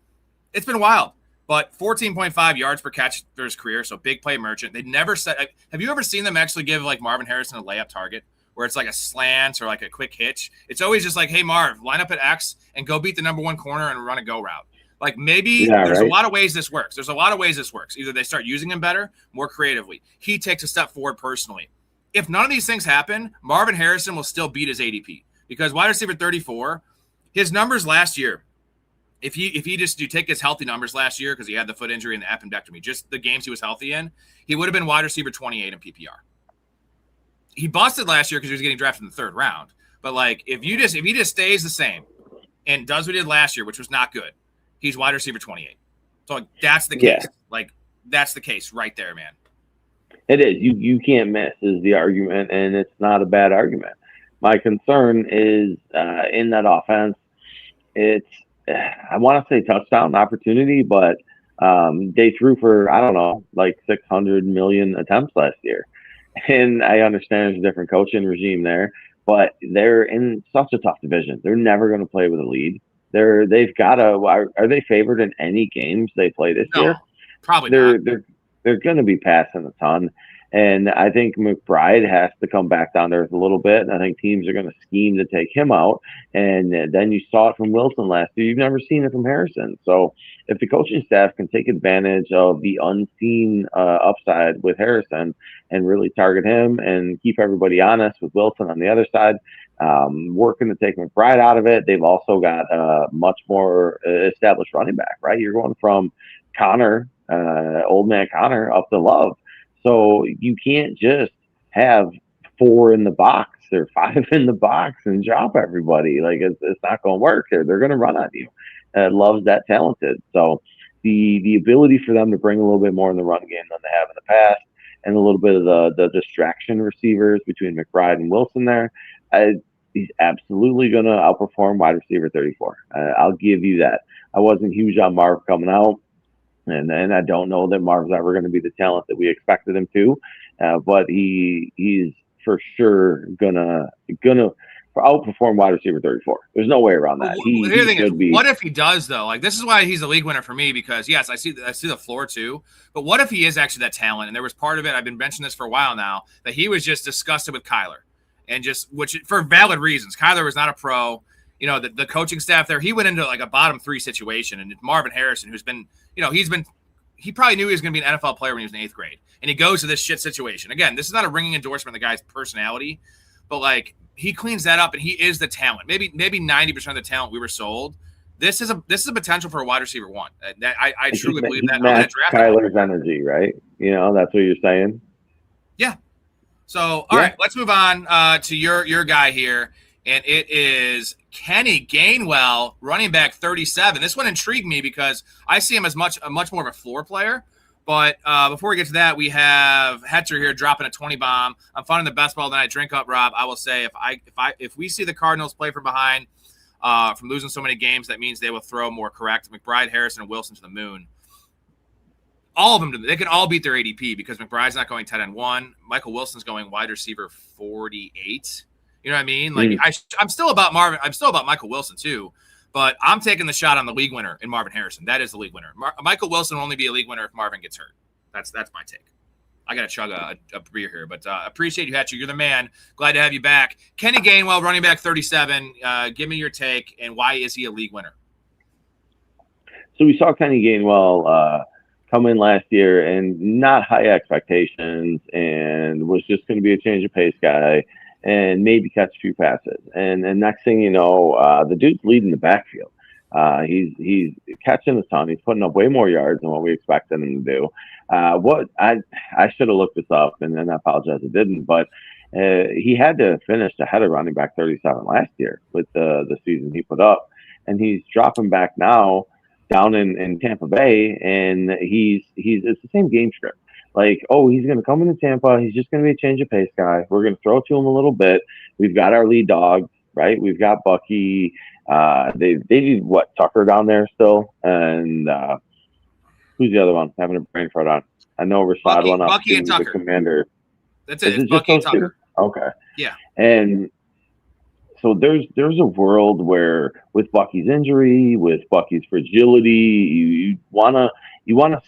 It's been wild. But 14.5 yards per catch for his career, so big play merchant. They never said. Have you ever seen them actually give like Marvin Harrison a layup target where it's like a slant or like a quick hitch? It's always just like, hey, Marv, line up at X and go beat the number 1 corner and run a go route. Like maybe there's a lot of ways this works. Either they start using him better, more creatively. He takes a step forward personally. If none of these things happen, Marvin Harrison will still beat his ADP because wide receiver 34, his numbers last year, if you take his healthy numbers last year because he had the foot injury and the appendectomy, just the games he was healthy in, he would have been wide receiver 28 in PPR. He busted last year because he was getting drafted in the 3rd round. But like if he just stays the same and does what he did last year, which was not good, he's wide receiver 28. So like, that's the case. Yeah. Like that's the case right there, man. It is. You can't miss is the argument, and it's not a bad argument. My concern is in that offense, I want to say touchdown opportunity, but they threw for, I don't know, like 600 million attempts last year. And I understand there's a different coaching regime there, but they're in such a tough division. They're never going to play with a lead. They've got to. Are they favored in any games they play this year? Probably not. They're going to be passing a ton. And I think McBride has to come back down there a little bit. And I think teams are going to scheme to take him out. And then you saw it from Wilson last year. You've never seen it from Harrison. So if the coaching staff can take advantage of the unseen upside with Harrison and really target him and keep everybody honest with Wilson on the other side, working to take McBride out of it, they've also got a much more established running back, right? You're going from Connor, old man Connor, up to Love. So you can't just have 4 in the box or 5 in the box and drop everybody. Like it's not going to work. They're going to run on you. Love's that talented. So the ability for them to bring a little bit more in the run game than they have in the past, and a little bit of the distraction receivers between McBride and Wilson there, he's absolutely going to outperform wide receiver 34. I'll give you that. I wasn't huge on Marv coming out. And I don't know that Marv's ever going to be the talent that we expected him to, but he's for sure gonna outperform wide receiver 34. There's no way around that. Here's the thing is, what if he does though? Like, this is why he's a league winner for me, because yes, I see the floor too. But what if he is actually that talent? And there was part of it, I've been mentioning this for a while now, that he was just disgusted with Kyler, and which for valid reasons. Kyler was not a pro. You know, the coaching staff there, he went into like a bottom 3 situation, and Marvin Harrison, who's been, he probably knew he was going to be an NFL player when he was in 8th grade, and he goes to this shit situation. Again, this is not a ringing endorsement of the guy's personality, but like, he cleans that up, and he is the talent. Maybe 90% of the talent we were sold. This is a potential for a wide receiver 1. I truly believe that. Match Kyler's energy, right? That's what you're saying. Yeah. So all right, let's move on to your guy here, and it is Kenny Gainwell, running back 37. This one intrigued me because I see him as much more of a floor player. But before we get to that, we have Hetzer here dropping a 20 bomb. I'm finding the best ball that I drink up, Rob. I will say if we see the Cardinals play from behind, from losing so many games, that means they will throw more correct. McBride, Harrison, and Wilson to the moon. All of them, they can all beat their ADP because McBride's not going tight end 1. Michael Wilson's going wide receiver 48. You know what I mean? Like I'm still about Marvin. I'm still about Michael Wilson too. But I'm taking the shot on the league winner in Marvin Harrison. That is the league winner. Michael Wilson will only be a league winner if Marvin gets hurt. That's my take. I got to chug a beer here, but appreciate you, Hatcher. You're the man. Glad to have you back. Kenny Gainwell, running back 37. Give me your take, and why is he a league winner? So we saw Kenny Gainwell come in last year and not high expectations, and was just going to be a change of pace guy and maybe catch a few passes. And next thing you know, the dude's leading the backfield. He's catching a ton. He's putting up way more yards than what we expected him to do. What I should have looked this up, and then I apologize I didn't, but he had to finish ahead of running back 37 last year with the season he put up. And he's dropping back now down in Tampa Bay, and it's the same game script. Like, oh, he's going to come into Tampa. He's just going to be a change of pace guy. We're going to throw it to him a little bit. We've got our lead dog, right? We've got Bucky. They need Tucker down there still, and who's the other one? Having a brain fart on. I know Rashad went up. Bucky and Tucker. Commander. That's it. It's Bucky and Tucker. Okay. Yeah. And so there's a world where with Bucky's injury, with Bucky's fragility, you wanna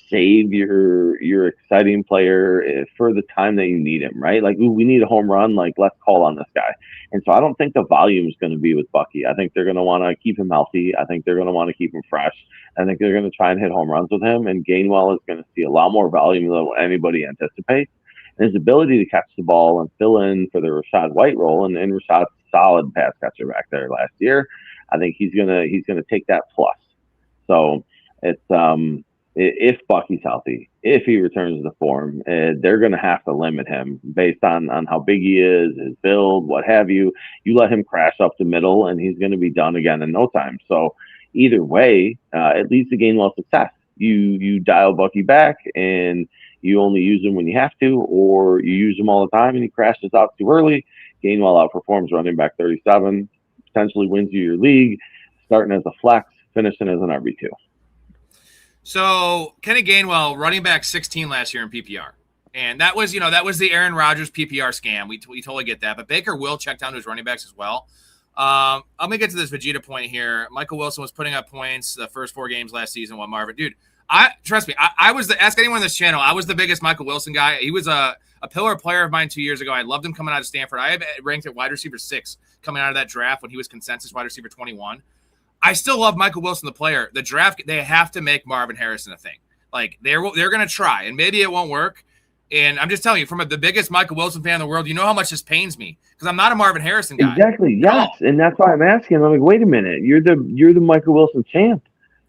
save your exciting player for the time that you need him, right? Like, we need a home run, like, let's call on this guy. And so I don't think the volume is going to be with Bucky. I think they're going to want to keep him healthy. I think they're going to want to keep him fresh. I think they're going to try and hit home runs with him. And Gainwell is going to see a lot more volume than what anybody anticipates. And his ability to catch the ball and fill in for the Rachaad White role, and Rashad's solid pass catcher back there last year. I think he's gonna take that plus. So it's if Bucky's healthy, if he returns to form, they're going to have to limit him based on how big he is, his build, what have you. You let him crash up the middle, and he's going to be done again in no time. So either way, it leads to Gainwell success. You dial Bucky back, and you only use him when you have to, or you use him all the time, and he crashes out too early. Gainwell outperforms running back 37, potentially wins you your league, starting as a flex, finishing as an RB2. So Kenny Gainwell, running back 16 last year in PPR. And that was the Aaron Rodgers PPR scam. We totally get that. But Baker will check down to his running backs as well. I'm going to get to this Vegeta point here. Michael Wilson was putting up points the first 4 games last season while Marvin. Dude, trust me, I was ask anyone on this channel, I was the biggest Michael Wilson guy. He was a pillar player of mine 2 years ago. I loved him coming out of Stanford. I have ranked at wide receiver 6 coming out of that draft when he was consensus wide receiver 21. I still love Michael Wilson, the player. The draft, they have to make Marvin Harrison a thing. Like, they're going to try, and maybe it won't work. And I'm just telling you, from the biggest Michael Wilson fan in the world, you know how much this pains me because I'm not a Marvin Harrison guy. Exactly. Yes, and that's why I'm asking. I'm like, wait a minute, you're the Michael Wilson champ.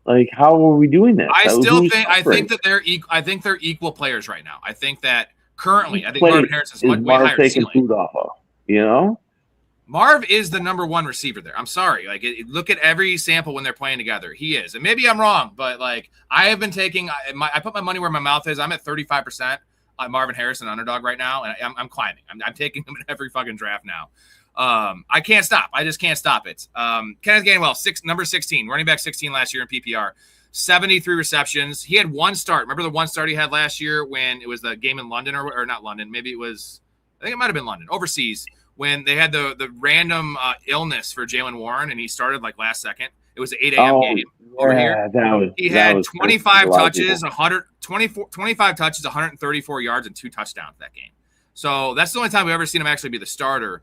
Like, how are we doing this? I think that they're equal. I think they're equal players right now. I think that currently, I think Marvin Harrison is much way higher taking ceiling. food off of, you know. Marv is the number 1 receiver there. I'm sorry. Like, look at every sample when they're playing together. He is. And maybe I'm wrong, but, like, I have been taking I put my money where my mouth is. I'm at 35% on Marvin Harrison underdog right now, and I'm climbing. I'm taking him in every fucking draft now. I can't stop. I just can't stop it. Kenneth Gainwell, number 16, running back 16 last year in PPR. 73 receptions. He had 1 start. Remember the 1 start he had last year when it was the game in London or not London? Maybe it was – I think it might have been London, overseas, when they had the random illness for Jaylen Warren and he started like last second. It was an 8 a.m. game over here. He had 25 touches, 25 touches, 134 yards, and 2 touchdowns that game. So that's the only time we've ever seen him actually be the starter.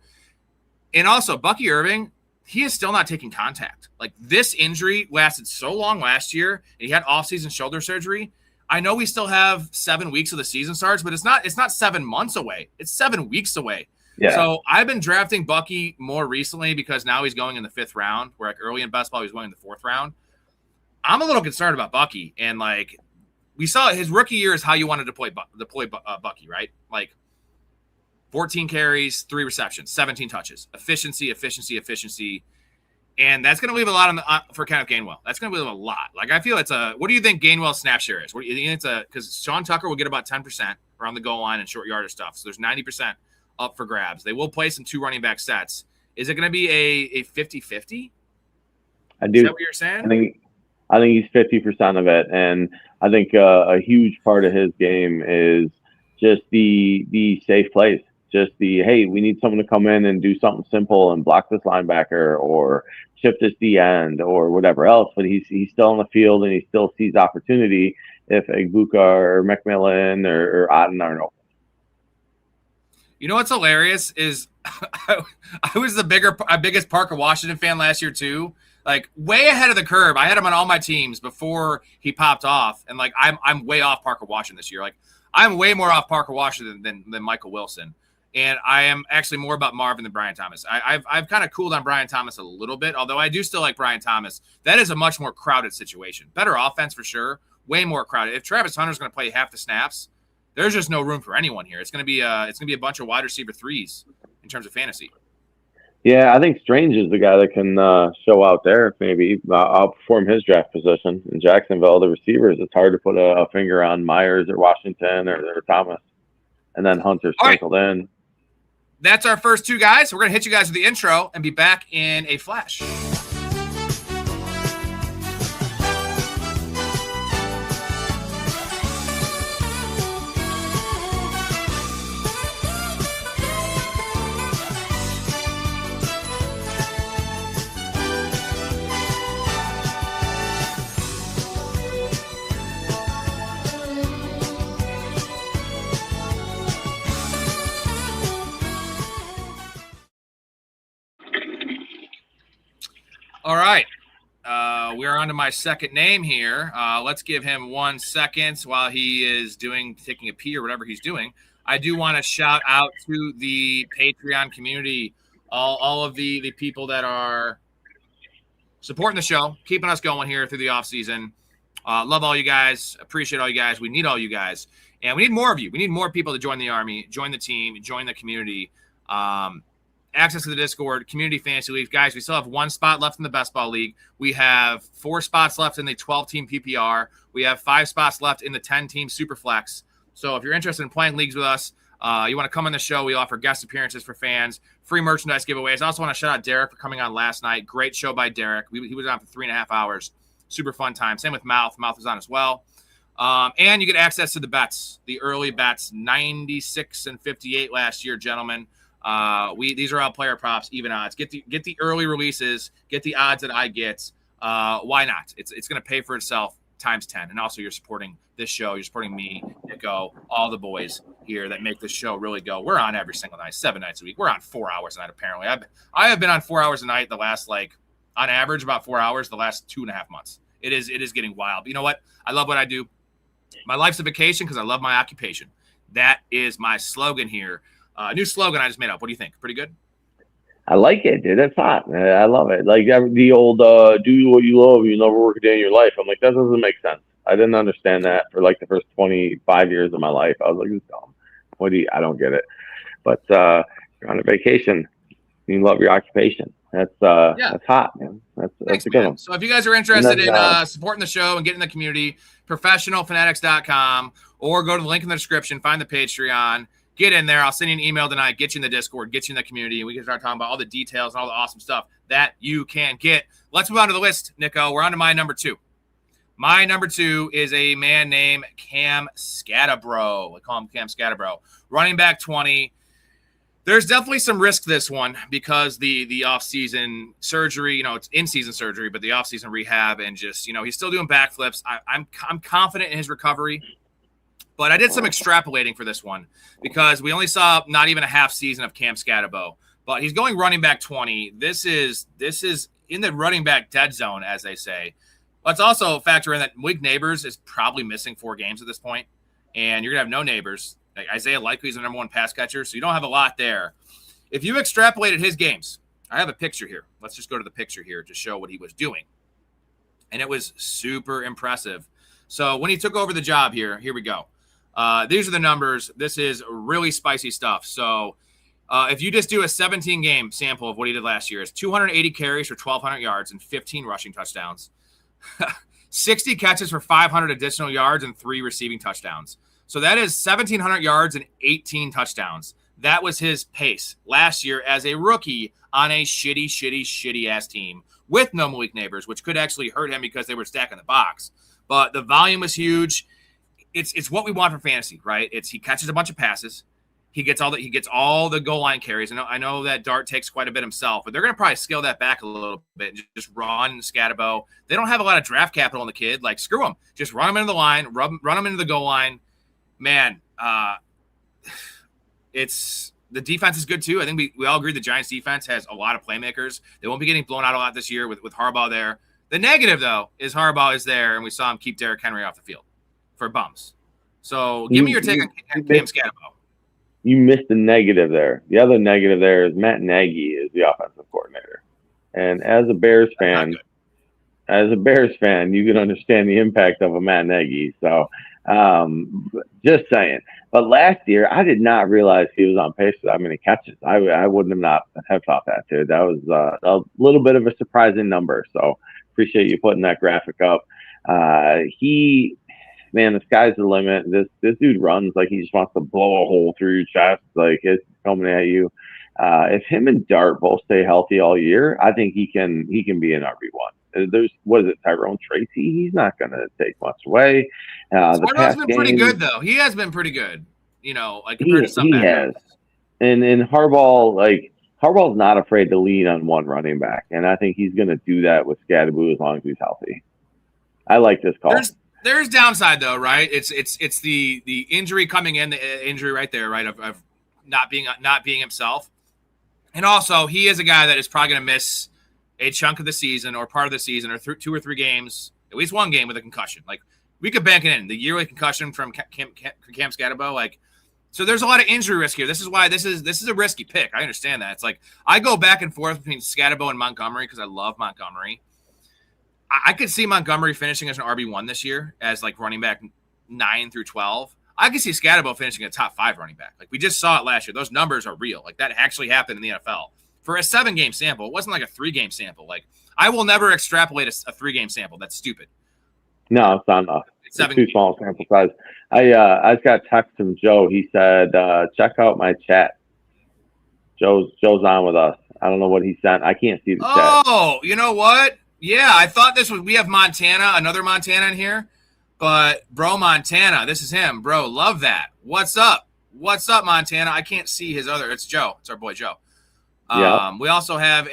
And also, Bucky Irving, he is still not taking contact. Like, this injury lasted so long last year, and he had offseason shoulder surgery. I know we still have 7 weeks of the season starts, but it's not 7 months away. It's 7 weeks away. Yeah. So I've been drafting Bucky more recently because now he's going in the 5th round, where like early in best ball, he's going in the 4th round. I'm a little concerned about Bucky. And like, we saw his rookie year is how you wanted to deploy Bucky, right? Like 14 carries, 3 receptions, 17 touches, efficiency. And that's going to leave a lot on for Kenneth Gainwell. That's going to leave a lot. Like, I feel what do you think Gainwell's snap share is? What do you think because Sean Tucker will get about 10% around the goal line and short yardage stuff. So there's 90% up for grabs. They will play some 2 running back sets. Is it going to be a 50-50? I do. Is that what you're saying? I think he's 50% of it. And I think a huge part of his game is just the safe plays. Just hey, we need someone to come in and do something simple and block this linebacker or shift this D end or whatever else. But he's still on the field and he still sees opportunity if Egbuka or McMillan or Otten aren't open. You know what's hilarious is I was the biggest Parker Washington fan last year too. Like, way ahead of the curve. I had him on all my teams before he popped off, and like I'm way off Parker Washington this year. Like, I'm way more off Parker Washington than Michael Wilson. And I am actually more about Marvin than Brian Thomas. I've kind of cooled on Brian Thomas a little bit, although I do still like Brian Thomas. That is a much more crowded situation. Better offense for sure. Way more crowded. If Travis Hunter's going to play half the snaps, there's just no room for anyone here. It's going to be a bunch of wide receiver 3s in terms of fantasy. Yeah, I think Strange is the guy that can show out there. Maybe outperform his draft position in Jacksonville. The receivers, it's hard to put a finger on Myers or Washington or Thomas, and then Hunter sprinkled in. That's our first 2 guys. We're going to hit you guys with the intro and be back in a flash. All right. We are on to my second name here. Let's give him 1 second while he is taking a pee or whatever he's doing. I do want to shout out to the Patreon community, all of the people that are supporting the show, keeping us going here through the off season. Love all you guys. Appreciate all you guys. We need all you guys. And we need more of you. We need more people to join the army, join the team, join the community. Access to the Discord, Community Fantasy League. Guys, we still have 1 spot left in the Best Ball League. We have 4 spots left in the 12-team PPR. We have 5 spots left in the 10-team Superflex. So if you're interested in playing leagues with us, you want to come on the show, we offer guest appearances for fans, free merchandise giveaways. I also want to shout out Derek for coming on last night. Great show by Derek. He was on for 3.5 hours. Super fun time. Same with Mouth. Mouth was on as well. And you get access to the bets, the early bets, 96 and 58 last year, gentlemen. These are all player props, even odds. Get the early releases, get the odds that I get. Why not? It's going to pay for itself times 10. And also, you're supporting this show. You're supporting me, Nico, all the boys here that make this show really go. We're on every single night, 7 nights a week. We're on 4 hours a night, apparently. I have been on 4 hours a night the last, on average, about 4 hours the last 2.5 months. It is getting wild. But you know what? I love what I do. My life's a vacation because I love my occupation. That is my slogan here. New slogan I just made up. What do you think? Pretty good? I like it, dude. That's hot. I love it. Like the old do what you love, you never work a day in your life. I'm like, that doesn't make sense. I didn't understand that for like the first 25 years of my life. I was like, it's dumb. I don't get it. But you're on a vacation. You love your occupation. That's hot, man. That's a good one. So if you guys are interested in supporting the show and getting in the community, professionalfanatics.com, or go to the link in the description, find the Patreon. Get in there. I'll send you an email tonight, get you in the Discord, get you in the community, and we can start talking about all the details and all the awesome stuff that you can get. Let's move on to the list, Nico. We're on to my number 2. My number 2 is a man named Cam Scatterbro. We call him Cam Scatterbro. Running back 20. There's definitely some risk this one because the off-season surgery, it's in-season surgery, but the off-season rehab and just, he's still doing backflips. I'm confident in his recovery, but I did some extrapolating for this one because we only saw not even a half season of Cam Scatterbo, but he's going running back 20. This is in the running back dead zone, as they say. Let's also factor in that Malik Neighbors is probably missing 4 games at this point, and you're going to have no Neighbors. Like Isaiah Likely is the number 1 pass catcher, so you don't have a lot there. If you extrapolated his games, I have a picture here. Let's just go to the picture here to show what he was doing. And it was super impressive. So when he took over the job here we go. These are the numbers. This is really spicy stuff. So if you just do a 17-game sample of what he did last year, it's 280 carries for 1,200 yards and 15 rushing touchdowns. 60 catches for 500 additional yards and 3 receiving touchdowns. So that is 1,700 yards and 18 touchdowns. That was his pace last year as a rookie on a shitty ass team with no Malik Neighbors, which could actually hurt him because they were stacking the box. But the volume was huge. It's what we want from fantasy, right? He catches a bunch of passes. He gets all the goal line carries. I know that Dart takes quite a bit himself, but they're going to probably scale that back a little bit and just run Scatterbo. They don't have a lot of draft capital in the kid. Like, screw him. Just run him into the line, run him into the goal line. Man, the defense is good too. I think we all agree the Giants defense has a lot of playmakers. They won't be getting blown out a lot this year with Harbaugh there. The negative, though, is Harbaugh is there, and we saw him keep Derrick Henry off the field for bums. So give me your take on Cam Scatterbo. You missed the negative there. The other negative there is Matt Nagy is the offensive coordinator. And as a Bears fan, you can understand the impact of a Matt Nagy. So just saying. But last year, I did not realize he was on pace for that many catches. I wouldn't have thought that, too. That was a little bit of a surprising number. So appreciate you putting that graphic up. Man, the sky's the limit. This dude runs like he just wants to blow a hole through your chest, like it's coming at you. If him and Dart both stay healthy all year, I think he can be an RB1. There's Tyrone Tracy? He's not going to take much away. Harbaug's been pretty good though. He has been pretty good. Compared to some. He has. And Harbaugh's not afraid to lean on one running back, and I think he's going to do that with Scatterbo as long as he's healthy. I like this call. There's downside though, right? It's the injury coming in, the injury right there, right? Of not being himself, and also he is a guy that is probably going to miss a chunk of the season or part of the season or 2 or 3 games, at least one game with a concussion. Like we could bank it in the yearly concussion from Cam Scatterbo. Like, so there's a lot of injury risk here. This is why this is a risky pick. I understand that. It's like I go back and forth between Scatterbo and Montgomery because I love Montgomery. I could see Montgomery finishing as an RB1 this year as like running back 9 through 12. I could see Scatterbo finishing a top 5 running back. Like we just saw it last year. Those numbers are real. Like that actually happened in the NFL. For a 7-game sample, it wasn't like a 3-game sample. Like I will never extrapolate a 3-game sample. That's stupid. No, it's not enough. It's too small sample size. I just got a text from Joe. He said, check out my chat. Joe's on with us. I don't know what he sent. I can't see the chat. Oh, you know what? Yeah, I thought we have Montana, another Montana in here, but bro, Montana, this is him, bro. Love that. What's up, Montana? I can't see his other. It's Joe. It's our boy Joe. We also have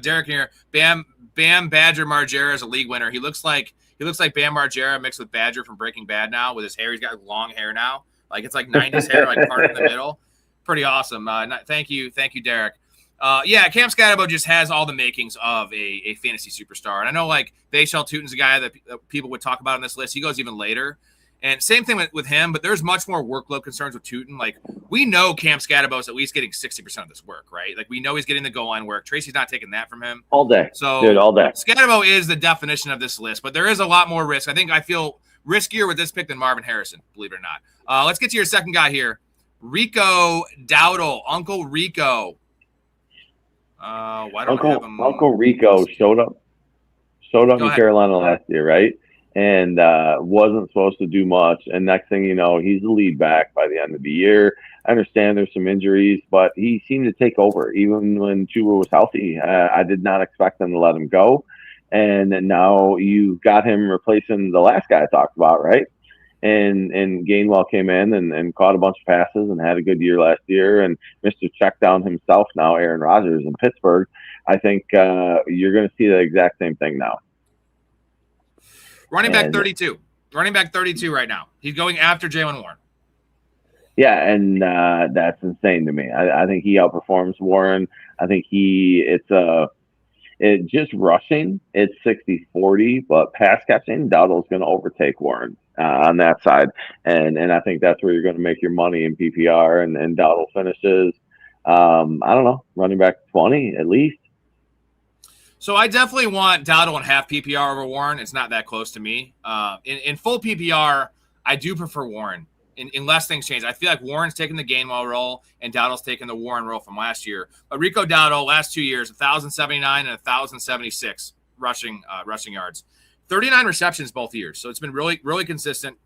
Derek here. Bam Badger Margera is a league winner. He looks like Bam Margera mixed with Badger from Breaking Bad now with his hair. He's got long hair now, like it's like 90s hair, like part in the middle. Pretty awesome. Thank you, Derek. Cam Scatterbo just has all the makings of a fantasy superstar. And I know like Bashal Tutin's a guy that people would talk about on this list. He goes even later. And same thing with him, but there's much more workload concerns with Tutin. Like we know Cam Scatterbo is at least getting 60% of this work, right? Like we know he's getting the goal line work. Tracy's not taking that from him. All day. So dude, all day. Scatterbo is the definition of this list, but there is a lot more risk. I feel riskier with this pick than Marvin Harrison, believe it or not. Let's get to your second guy here. Rico Dowdle, Uncle Rico. Why don't I have him? Uncle Rico showed up in Carolina last year, right? And wasn't supposed to do much. And next thing you know, he's the lead back by the end of the year. I understand there's some injuries, but he seemed to take over even when Chuba was healthy. I did not expect them to let him go. And now you've got him replacing the last guy I talked about, right? and Gainwell came in and caught a bunch of passes and had a good year last year. And Mr. Checkdown himself now, Aaron Rodgers in Pittsburgh, I think you're going to see the exact same thing now. Running back 32. Running back 32 right now. He's going after Jaylen Warren. Yeah, and that's insane to me. I think he outperforms Warren. I think it just rushing, it's 60-40, but pass catching, Dowdle's going to overtake Warren on that side. And I think that's where you're going to make your money in PPR. And Dowdle finishes, I don't know, running back 20 at least. So I definitely want Dowdle in half PPR over Warren. It's not that close to me. In full PPR, I do prefer Warren. Unless things change. I feel like Warren's taking the Gainwell role and Dowdle's taking the Warren role from last year. But Rico Dowdle, last 2 years, 1,079 and 1,076 rushing yards. 39 receptions both years. So it's been really, really consistent.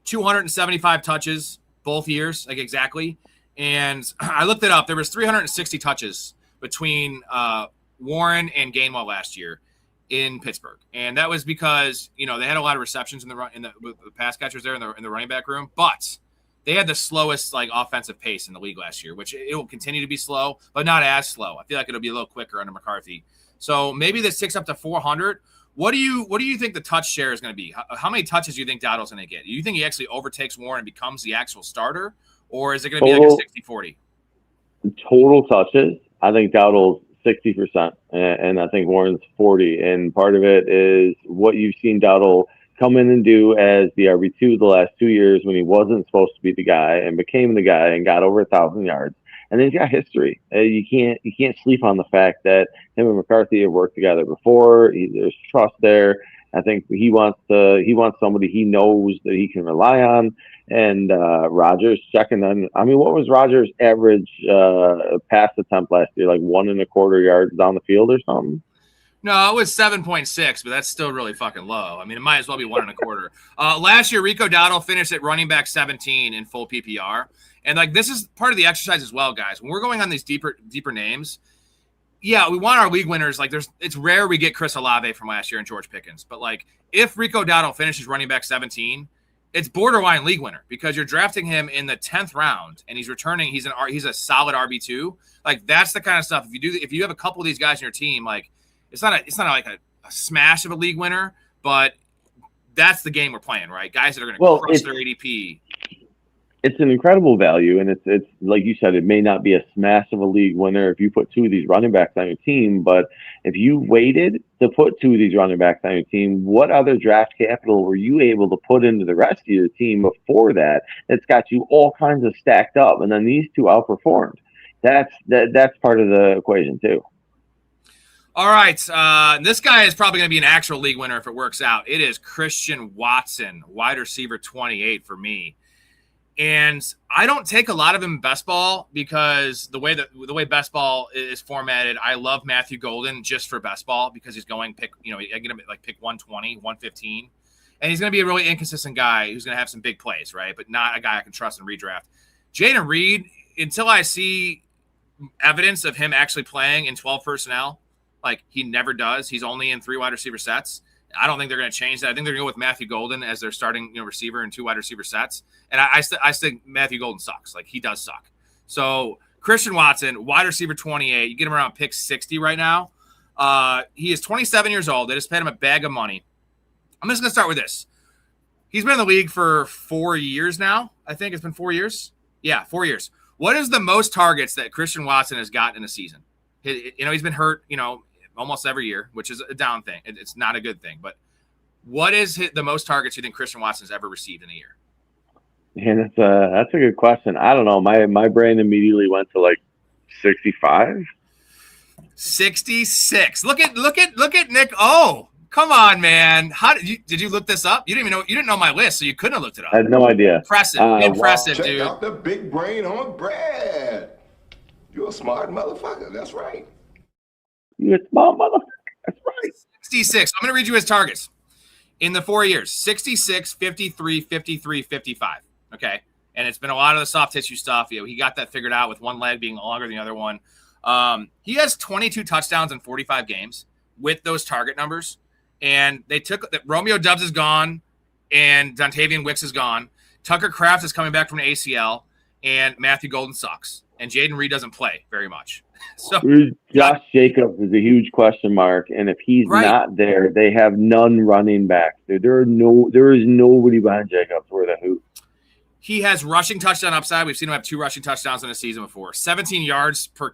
275 touches both years, like exactly. And I looked it up. There was 360 touches between Warren and Gainwell last year in Pittsburgh, and that was because they had a lot of receptions with the pass catchers there in the running back room, but they had the slowest offensive pace in the league last year, which it will continue to be slow, but not as slow. I feel like it'll be a little quicker under McCarthy. So maybe this ticks up to 400. What do you think the touch share is going to be? How many touches do you think Dowdle's going to get? Do you think he actually overtakes Warren and becomes the actual starter, or is it going to be like a 60-40? Total touches, I think Dowdle's 60%, and I think Warren's 40%. And part of it is what you've seen Dowdle come in and do as the RB2 the last 2 years when he wasn't supposed to be the guy and became the guy and got over 1,000 yards. And then he's got history. You can't sleep on the fact that him and McCarthy have worked together before. There's trust there. I think he wants somebody he knows that he can rely on. And Rodgers checking on. I mean, what was Rodgers' average pass attempt last year? Like 1.25 yards down the field or something? No, it was 7.6, but that's still really fucking low. I mean, it might as well be 1.25. Last year, Rico Dowdle finished at running back 17 in full PPR, and this is part of the exercise as well, guys. When we're going on these deeper names, yeah, we want our league winners. It's rare we get Chris Olave from last year and George Pickens, but if Rico Dowdle finishes running back 17. It's borderline league winner because you're drafting him in the 10th round and he's returning. He's a solid RB2. That's the kind of stuff. If you have a couple of these guys in your team, it's not a smash of a league winner, but that's the game we're playing, right? Guys that are going to crush their ADP. It's an incredible value, and it's like you said, it may not be a smash of a league winner if you put two of these running backs on your team, but if you waited to put two of these running backs on your team, what other draft capital were you able to put into the rest of your team before that? It's got you all kinds of stacked up, and then these two outperformed. That's part of the equation too. All right, this guy is probably going to be an actual league winner if it works out. It is Christian Watson, wide receiver 28 for me. And I don't take a lot of him in best ball because the way best ball is formatted, I love Matthew Golden just for best ball because he's going pick 120, 115. And he's going to be a really inconsistent guy who's going to have some big plays, right? But not a guy I can trust in redraft. Jaden Reed, until I see evidence of him actually playing in 12 personnel, he never does. He's only in 3 wide receiver sets. I don't think they're going to change that. I think they're going to go with Matthew Golden as their starting receiver in 2 wide receiver sets. And I think Matthew Golden sucks. He does suck. So Christian Watson, wide receiver 28. You get him around pick 60 right now. He is 27 years old. They just paid him a bag of money. I'm just going to start with this. He's been in the league for 4 years now. I think it's been 4 years. Yeah, 4 years. What is the most targets that Christian Watson has gotten in a season? He's been hurt, almost every year, which is a down thing. It's not a good thing. But what is the most targets you think Christian Watson has ever received in a year? And that's a good question. I don't know. My brain immediately went to 65. 66. Look at Nick. Oh, come on, man. Did you look this up? You didn't know my list, so you couldn't have looked it up. I had no idea. Impressive, Check dude. out the big brain on Brad. You're a smart motherfucker. That's right. You're a smart motherfucker. That's right. 66. I'm going to read you his targets in the 4 years. 66, 53, 53, 55. Okay. And it's been a lot of the soft tissue stuff. He got that figured out with one leg being longer than the other one. He has 22 touchdowns in 45 games with those target numbers. And they took that Romeo Doubs is gone. and Dontavian Wicks is gone. Tucker Kraft is coming back from an ACL, and Matthew Golden sucks. And Jaden Reed doesn't play very much. So Josh Jacobs is a huge question mark, and if he's not there, they have none running back. There is nobody behind Jacobs worth a hoot. He has rushing touchdown upside. We've seen him have 2 rushing touchdowns in a season before. 17 yards per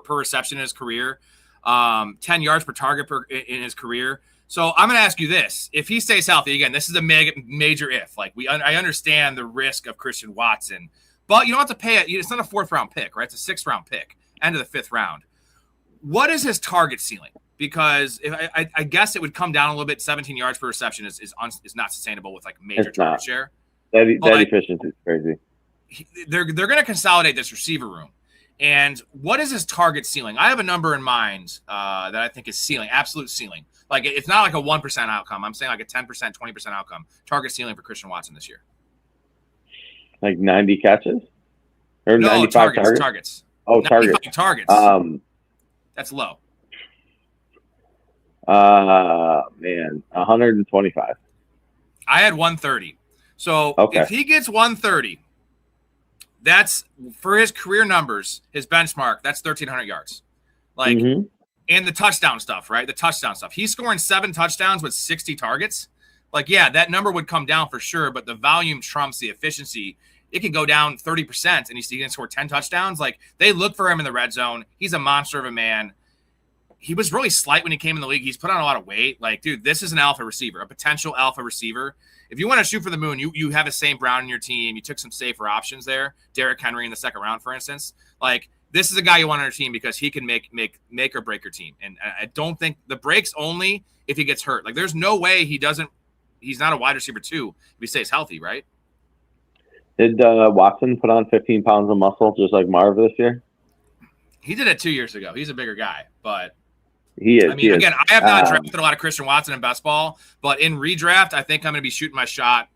reception in his career. 10 yards per target in his career. So I'm going to ask you this: if he stays healthy, again, this is a major if. Like I understand the risk of Christian Watson, but you don't have to pay it. It's not a 4th round pick, right? It's a 6th round pick, end of the 5th round. What is his target ceiling? Because I guess it would come down a little bit. 17 yards per reception is not sustainable with like major target share. That efficiency is crazy. They're going to consolidate this receiver room. And what is his target ceiling? I have a number in mind that I think is ceiling, absolute ceiling. Like it's not like a 1% outcome. I'm saying like a 10%, 20% outcome. Target ceiling for Christian Watson this year. Like 90 catches? Or no, 95 targets. Oh, targets. Targets. That's low. Man, 125. I had 130. So if he gets 130, that's for his career numbers, his benchmark, that's 1,300 yards. Like, and the touchdown stuff, right? The touchdown stuff. He's scoring 7 touchdowns with 60 targets. Like, yeah, that number would come down for sure, but the volume trumps the efficiency. It can go down 30%, and he's going to score 10 touchdowns. Like, they look for him in the red zone. He's a monster of a man. He was really slight when he came in the league. He's put on a lot of weight. Like, dude, this is an alpha receiver, a potential alpha receiver. If you want to shoot for the moon, you have a St. Brown in your team. You took some safer options there. Derrick Henry in the 2nd round, for instance. Like, this is a guy you want on your team because he can make or break your team. And I don't think the breaks only if he gets hurt. Like, there's no way he's not a wide receiver 2 if he stays healthy, right? Did Watson put on 15 pounds of muscle just like Marv this year? He did it 2 years ago. He's a bigger guy, but he is. I mean, again, I have not drafted a lot of Christian Watson in best ball, but in redraft, I think I'm going to be shooting my shot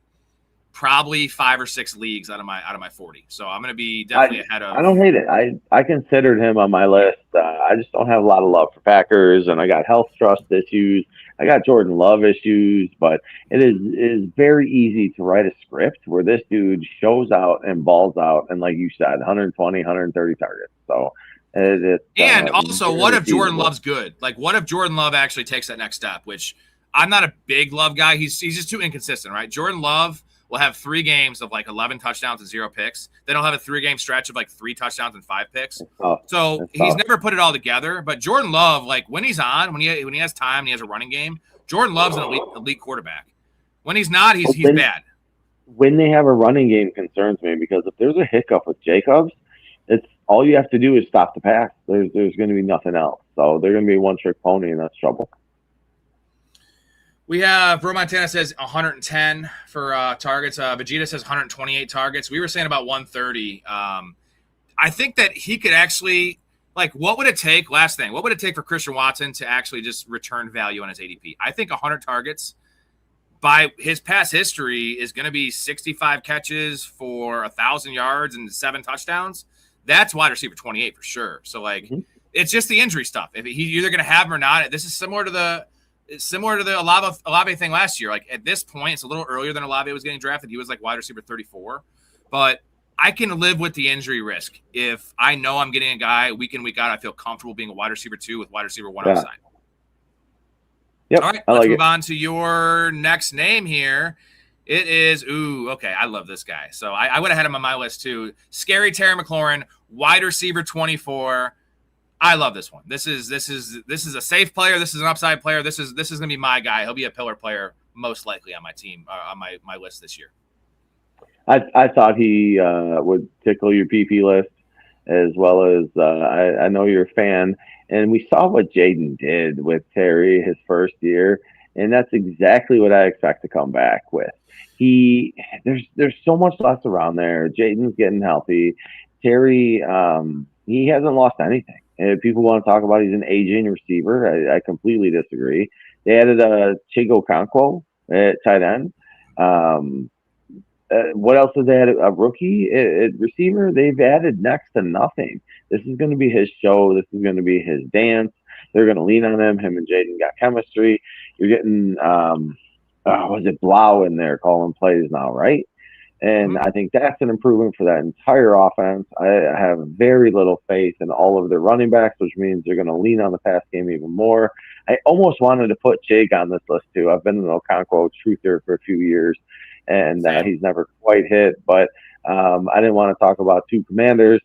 probably 5 or 6 leagues out of my 40. So I'm going to be definitely ahead of. I don't hate it. I considered him on my list. I just don't have a lot of love for Packers, and I got health trust issues. I got Jordan Love issues, but it is very easy to write a script where this dude shows out and balls out, and like you said, 120, 130 targets. So. And also, what if Jordan Love's good? Like, what if Jordan Love actually takes that next step? Which I'm not a big Love guy. He's just too inconsistent, right? Jordan Love will have 3 games of like 11 touchdowns and 0 picks. Then he'll have a 3-game stretch of like 3 touchdowns and 5 picks. So he's never put it all together. But Jordan Love, like when he's on, when he has time, and he has a running game. Jordan Love's an elite quarterback. When he's not, he's bad. When they have a running game, concerns me because if there's a hiccup with Jacobs, it's all you have to do is stop the pass. There's going to be nothing else. So they're going to be a one-trick pony, and that's trouble. We have Bro Montana says 110 for targets. Vegeta says 128 targets. We were saying about 130. I think that he could actually, like, what would it take? Last thing, what would it take for Christian Watson to actually just return value on his ADP? I think 100 targets by his past history is going to be 65 catches for 1,000 yards and 7 touchdowns. That's wide receiver 28 for sure. So, like, it's just the injury stuff. If he's either going to have him or not. This is similar to the Olave thing last year. Like, at this point, it's a little earlier than Olave was getting drafted. He was like wide receiver 34. But I can live with the injury risk if I know I'm getting a guy week in, week out. I feel comfortable being a wide receiver 2 with wide receiver 1 outside. Yep. All right, let's move on to your next name here. It is, okay, I love this guy. So I would have had him on my list too. Scary Terry McLaurin, wide receiver 24. I love this one. This is a safe player. This is an upside player. This is going to be my guy. He'll be a pillar player most likely on my team, on my list this year. I thought he would tickle your PP list as well as I know you're a fan. And we saw what Jaden did with Terry his first year, and that's exactly what I expect to come back with. There's so much less around there. Jaden's getting healthy. Terry, he hasn't lost anything. And people want to talk about he's an aging receiver. I completely disagree. They added Chigo Okonkwo at tight end. What else did they add? A rookie at receiver? They've added next to nothing. This is going to be his show. This is going to be his dance. They're going to lean on him. Him and Jaden got chemistry. You're getting was it Blau in there calling plays now, right? And I think that's an improvement for that entire offense. I have very little faith in all of their running backs, which means they're going to lean on the pass game even more. I almost wanted to put Jake on this list too. I've been an Okonkwo truther for a few years, and he's never quite hit. But I didn't want to talk about two commanders,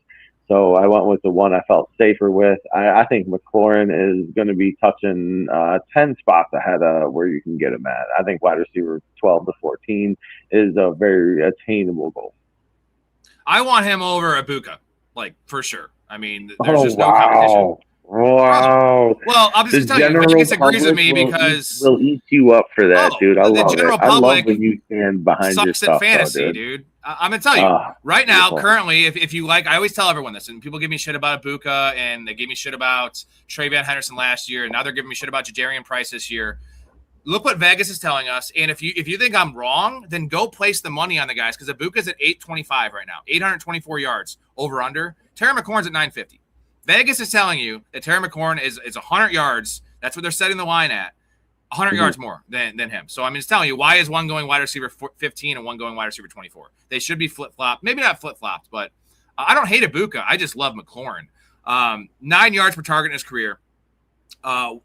so I went with the one I felt safer with. I think McLaurin is going to be touching 10 spots ahead of where you can get him at. I think wide receiver 12 to 14 is a very attainable goal. I want him over Ibuka, like, for sure. I mean, there's just no competition. Wow. Well, I'm just telling you, Wendy disagrees with me because we'll eat you up for that, dude. I love it. I love when you stand behind your stuff, fantasy, dude. I'm gonna tell you right now, currently, if you like, I always tell everyone this, and people give me shit about Ibuka, and they gave me shit about Travion Henderson last year, and now they're giving me shit about Jadarian Price this year. Look what Vegas is telling us, and if you think I'm wrong, then go place the money on the guys, because Ibuka's at 825 right now, 824 yards over under. Terry McLaurin's at 950. Vegas is telling you that Terry McLaurin is 100 yards. That's what they're setting the line at. 100 yards more than him. So, I mean, it's telling you, why is one going wide receiver 15 and one going wide receiver 24? They should be flip-flopped. Maybe not flip-flopped, but I don't hate Ibuka. I just love McLaurin. 9 yards per target in his career.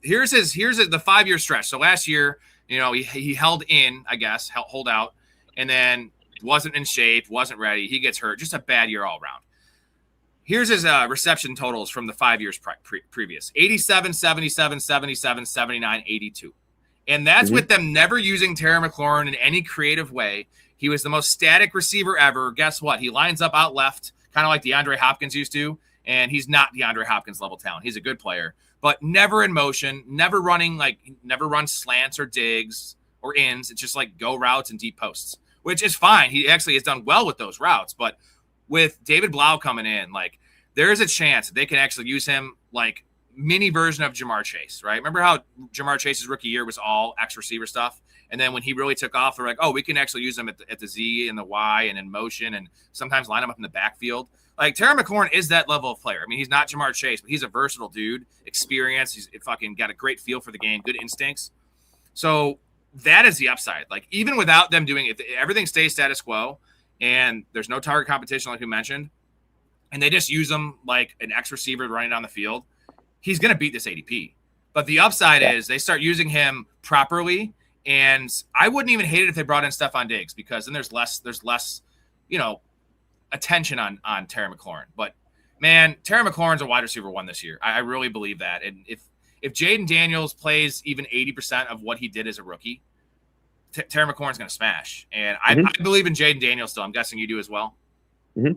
Here's the 5-year stretch. So last year, he held in, I guess, hold out, and then wasn't in shape, wasn't ready. He gets hurt. Just a bad year all around. Here's his reception totals from the 5 years previous. 87, 77, 77, 79, 82. And that's with them never using Terry McLaurin in any creative way. He was the most static receiver ever. Guess what? He lines up out left, kind of like DeAndre Hopkins used to, and he's not DeAndre Hopkins level talent. He's a good player, but never in motion, never run slants or digs or ins. It's just like go routes and deep posts, which is fine. He actually has done well with those routes, but with David Blau coming in, like, there is a chance that they can actually use him like mini version of Jamar Chase, right? Remember how Jamar Chase's rookie year was all X receiver stuff? And then when he really took off, they're like, oh, we can actually use him at the Z and the Y and in motion and sometimes line him up in the backfield. Like, Terry McLaurin is that level of player. I mean, he's not Jamar Chase, but he's a versatile dude, experience. He's fucking got a great feel for the game, good instincts. So that is the upside. Like, even without them doing it, everything stays status quo and there's no target competition like we mentioned, and they just use him like an X receiver running down the field, he's going to beat this ADP. But the upside is they start using him properly, and I wouldn't even hate it if they brought in Stephon Diggs, because then there's less, attention on Terry McLaurin. But man, Terry McLaurin's a wide receiver 1 this year. I really believe that. And if Jaden Daniels plays even 80% of what he did as a rookie, Terry McLaurin's going to smash. And I believe in Jaden Daniels still. I'm guessing you do as well. Mm-hmm.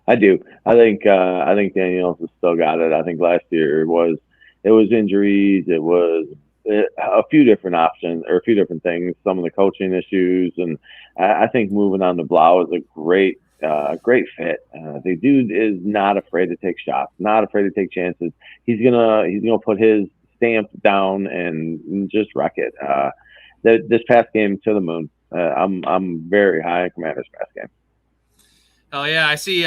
I do. I think Daniels has still got it. I think last year it was injuries. It was a few different options or a few different things. Some of the coaching issues, and I think moving on to Blau is a great fit. The dude is not afraid to take shots, not afraid to take chances. He's gonna put his stamp down and just wreck it. This past game to the moon. I'm very high in Commander's past game. Oh, yeah. I see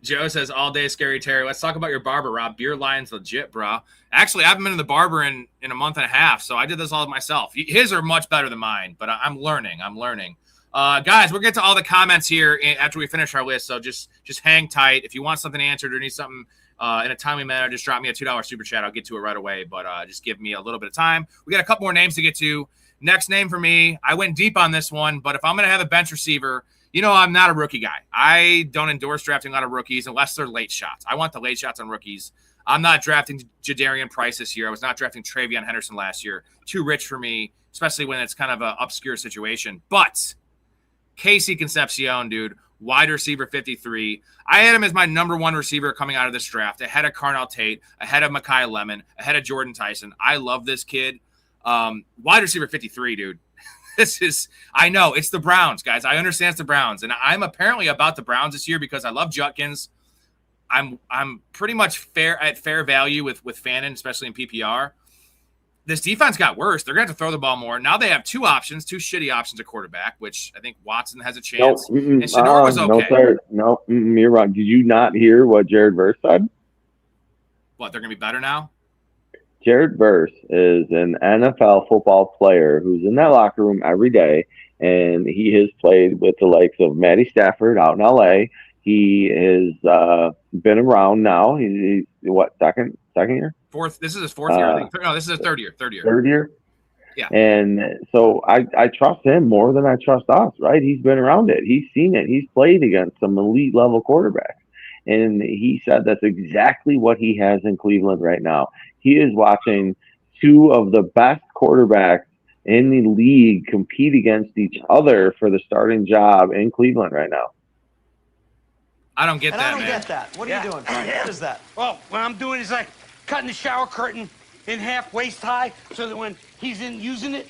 Joe says all day scary Terry. Let's talk about your barber, Rob. Beer line's legit, bro. Actually, I haven't been to the barber in a month and a half, so I did this all myself. His are much better than mine, but I'm learning. Guys, we'll get to all the comments here after we finish our list, so just hang tight. If you want something answered or need something in a timely manner, just drop me a $2 super chat. I'll get to it right away, but just give me a little bit of time. We got a couple more names to get to. Next name for me, I went deep on this one, but if I'm going to have a bench receiver, I'm not a rookie guy. I don't endorse drafting a lot of rookies unless they're late shots. I want the late shots on rookies. I'm not drafting Jadarian Price this year. I was not drafting Travion Henderson last year. Too rich for me, especially when it's kind of an obscure situation. But Casey Concepcion, dude, wide receiver 53. I had him as my number 1 receiver coming out of this draft, ahead of Carnell Tate, ahead of Mekhi Lemon, ahead of Jordan Tyson. I love this kid. Wide receiver 53, dude. I know it's the Browns, guys. I understand it's the Browns, and I'm apparently about the Browns this year because I love Judkins. I'm pretty much fair value with Fannin, especially in PPR. This defense got worse. They're going to have to throw the ball more. Now they have two shitty options at quarterback, which I think Watson has a chance. And Shador was okay. No, sir. No, you're wrong. Did you not hear what Jared Verse said? What, they're going to be better now? Jared Verse is an NFL football player who's in that locker room every day, and he has played with the likes of Matty Stafford out in LA. He has been around now. He's what, second year? Fourth. This is his fourth year, I think. No, this is his third year. Third year. Yeah. And so I trust him more than I trust us, right? He's been around it. He's seen it. He's played against some elite level quarterbacks. And he said that's exactly what he has in Cleveland right now. He is watching two of the best quarterbacks in the league compete against each other for the starting job in Cleveland right now. I don't get And that, I don't man. get that. What are you doing? What is that? Well, what I'm doing is like cutting the shower curtain in half waist high so that when he's in using it,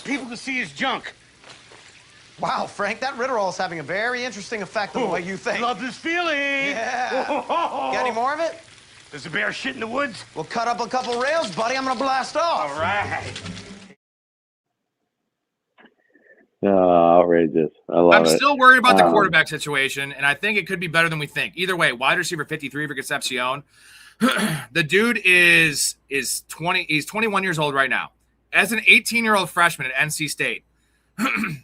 people can see his junk. Wow, Frank, that Ritterall is having a very interesting effect on the way you think. Love this feeling. Yeah. Got any more of it? There's a bear shit in the woods. We'll cut up a couple rails, buddy. I'm gonna blast off. All right. Outrageous. I love it. I'm still worried about the quarterback situation, and I think it could be better than we think. Either way, wide receiver 53 for Concepcion. The dude is 20. He's 21 years old right now. As an 18-year-old freshman at NC State,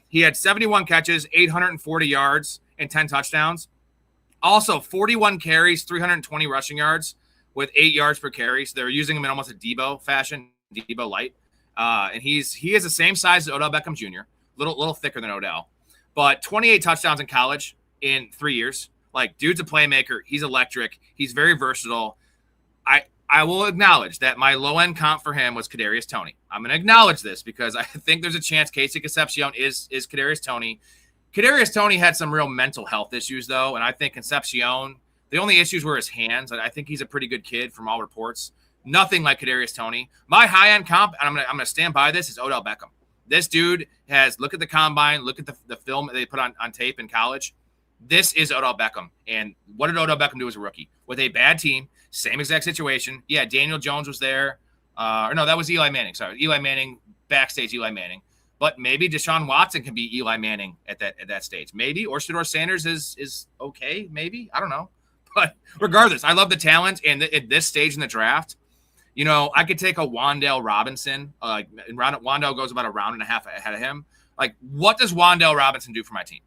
he had 71 catches, 840 yards, and 10 touchdowns. Also, 41 carries, 320 rushing yards with 8 yards per carry. So they're using him in almost a Debo fashion, Debo light. And he is the same size as Odell Beckham Jr., little thicker than Odell, but 28 touchdowns in college in 3 years. Like, dude's a playmaker. He's electric. He's very versatile. I will acknowledge that my low-end comp for him was Kadarius Toney. I'm going to acknowledge this because I think there's a chance Casey Concepcion is Kadarius Toney. Kadarius Toney had some real mental health issues, though, and I think Concepcion, the only issues were his hands. I think he's a pretty good kid from all reports. Nothing like Kadarius Toney. My high-end comp, and I'm gonna stand by this, is Odell Beckham. This dude has, look at the combine, look at the film that they put on tape in college. This is Odell Beckham. And what did Odell Beckham do as a rookie? With a bad team, same exact situation. Yeah, Daniel Jones was there. Or no, that was Eli Manning. Sorry, Eli Manning, backstage Eli Manning. But maybe Deshaun Watson can be Eli Manning at that stage. Maybe. Or Shedeur Sanders is okay, maybe. I don't know. But regardless, I love the talent. And at this stage in the draft, you know, I could take a Wan'Dale Robinson. Wan'Dale goes about a round and a half ahead of him. Like, what does Wan'Dale Robinson do for my team?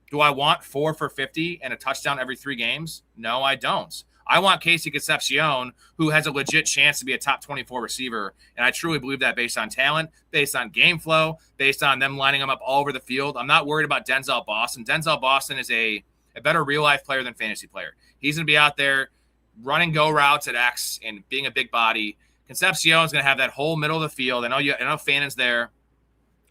Do I want 4 for 50 and a touchdown every 3 games? No, I don't. I want Casey Concepcion, who has a legit chance to be a top 24 receiver. And I truly believe that based on talent, based on game flow, based on them lining him up all over the field. I'm not worried about Denzel Boston. Denzel Boston is a better real-life player than fantasy player. He's going to be out there running go routes at X and being a big body. Concepcion is going to have that whole middle of the field. I know Fannon's there.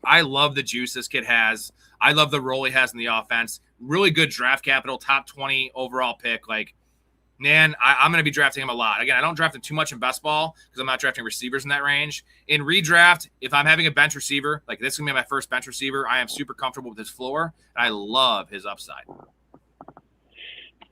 I love the juice this kid has. I love the role he has in the offense. Really good draft capital, top 20 overall pick. Like, man, I'm going to be drafting him a lot. Again, I don't draft him too much in best ball because I'm not drafting receivers in that range. In redraft, if I'm having a bench receiver, like this is going to be my first bench receiver, I am super comfortable with his floor, and I love his upside.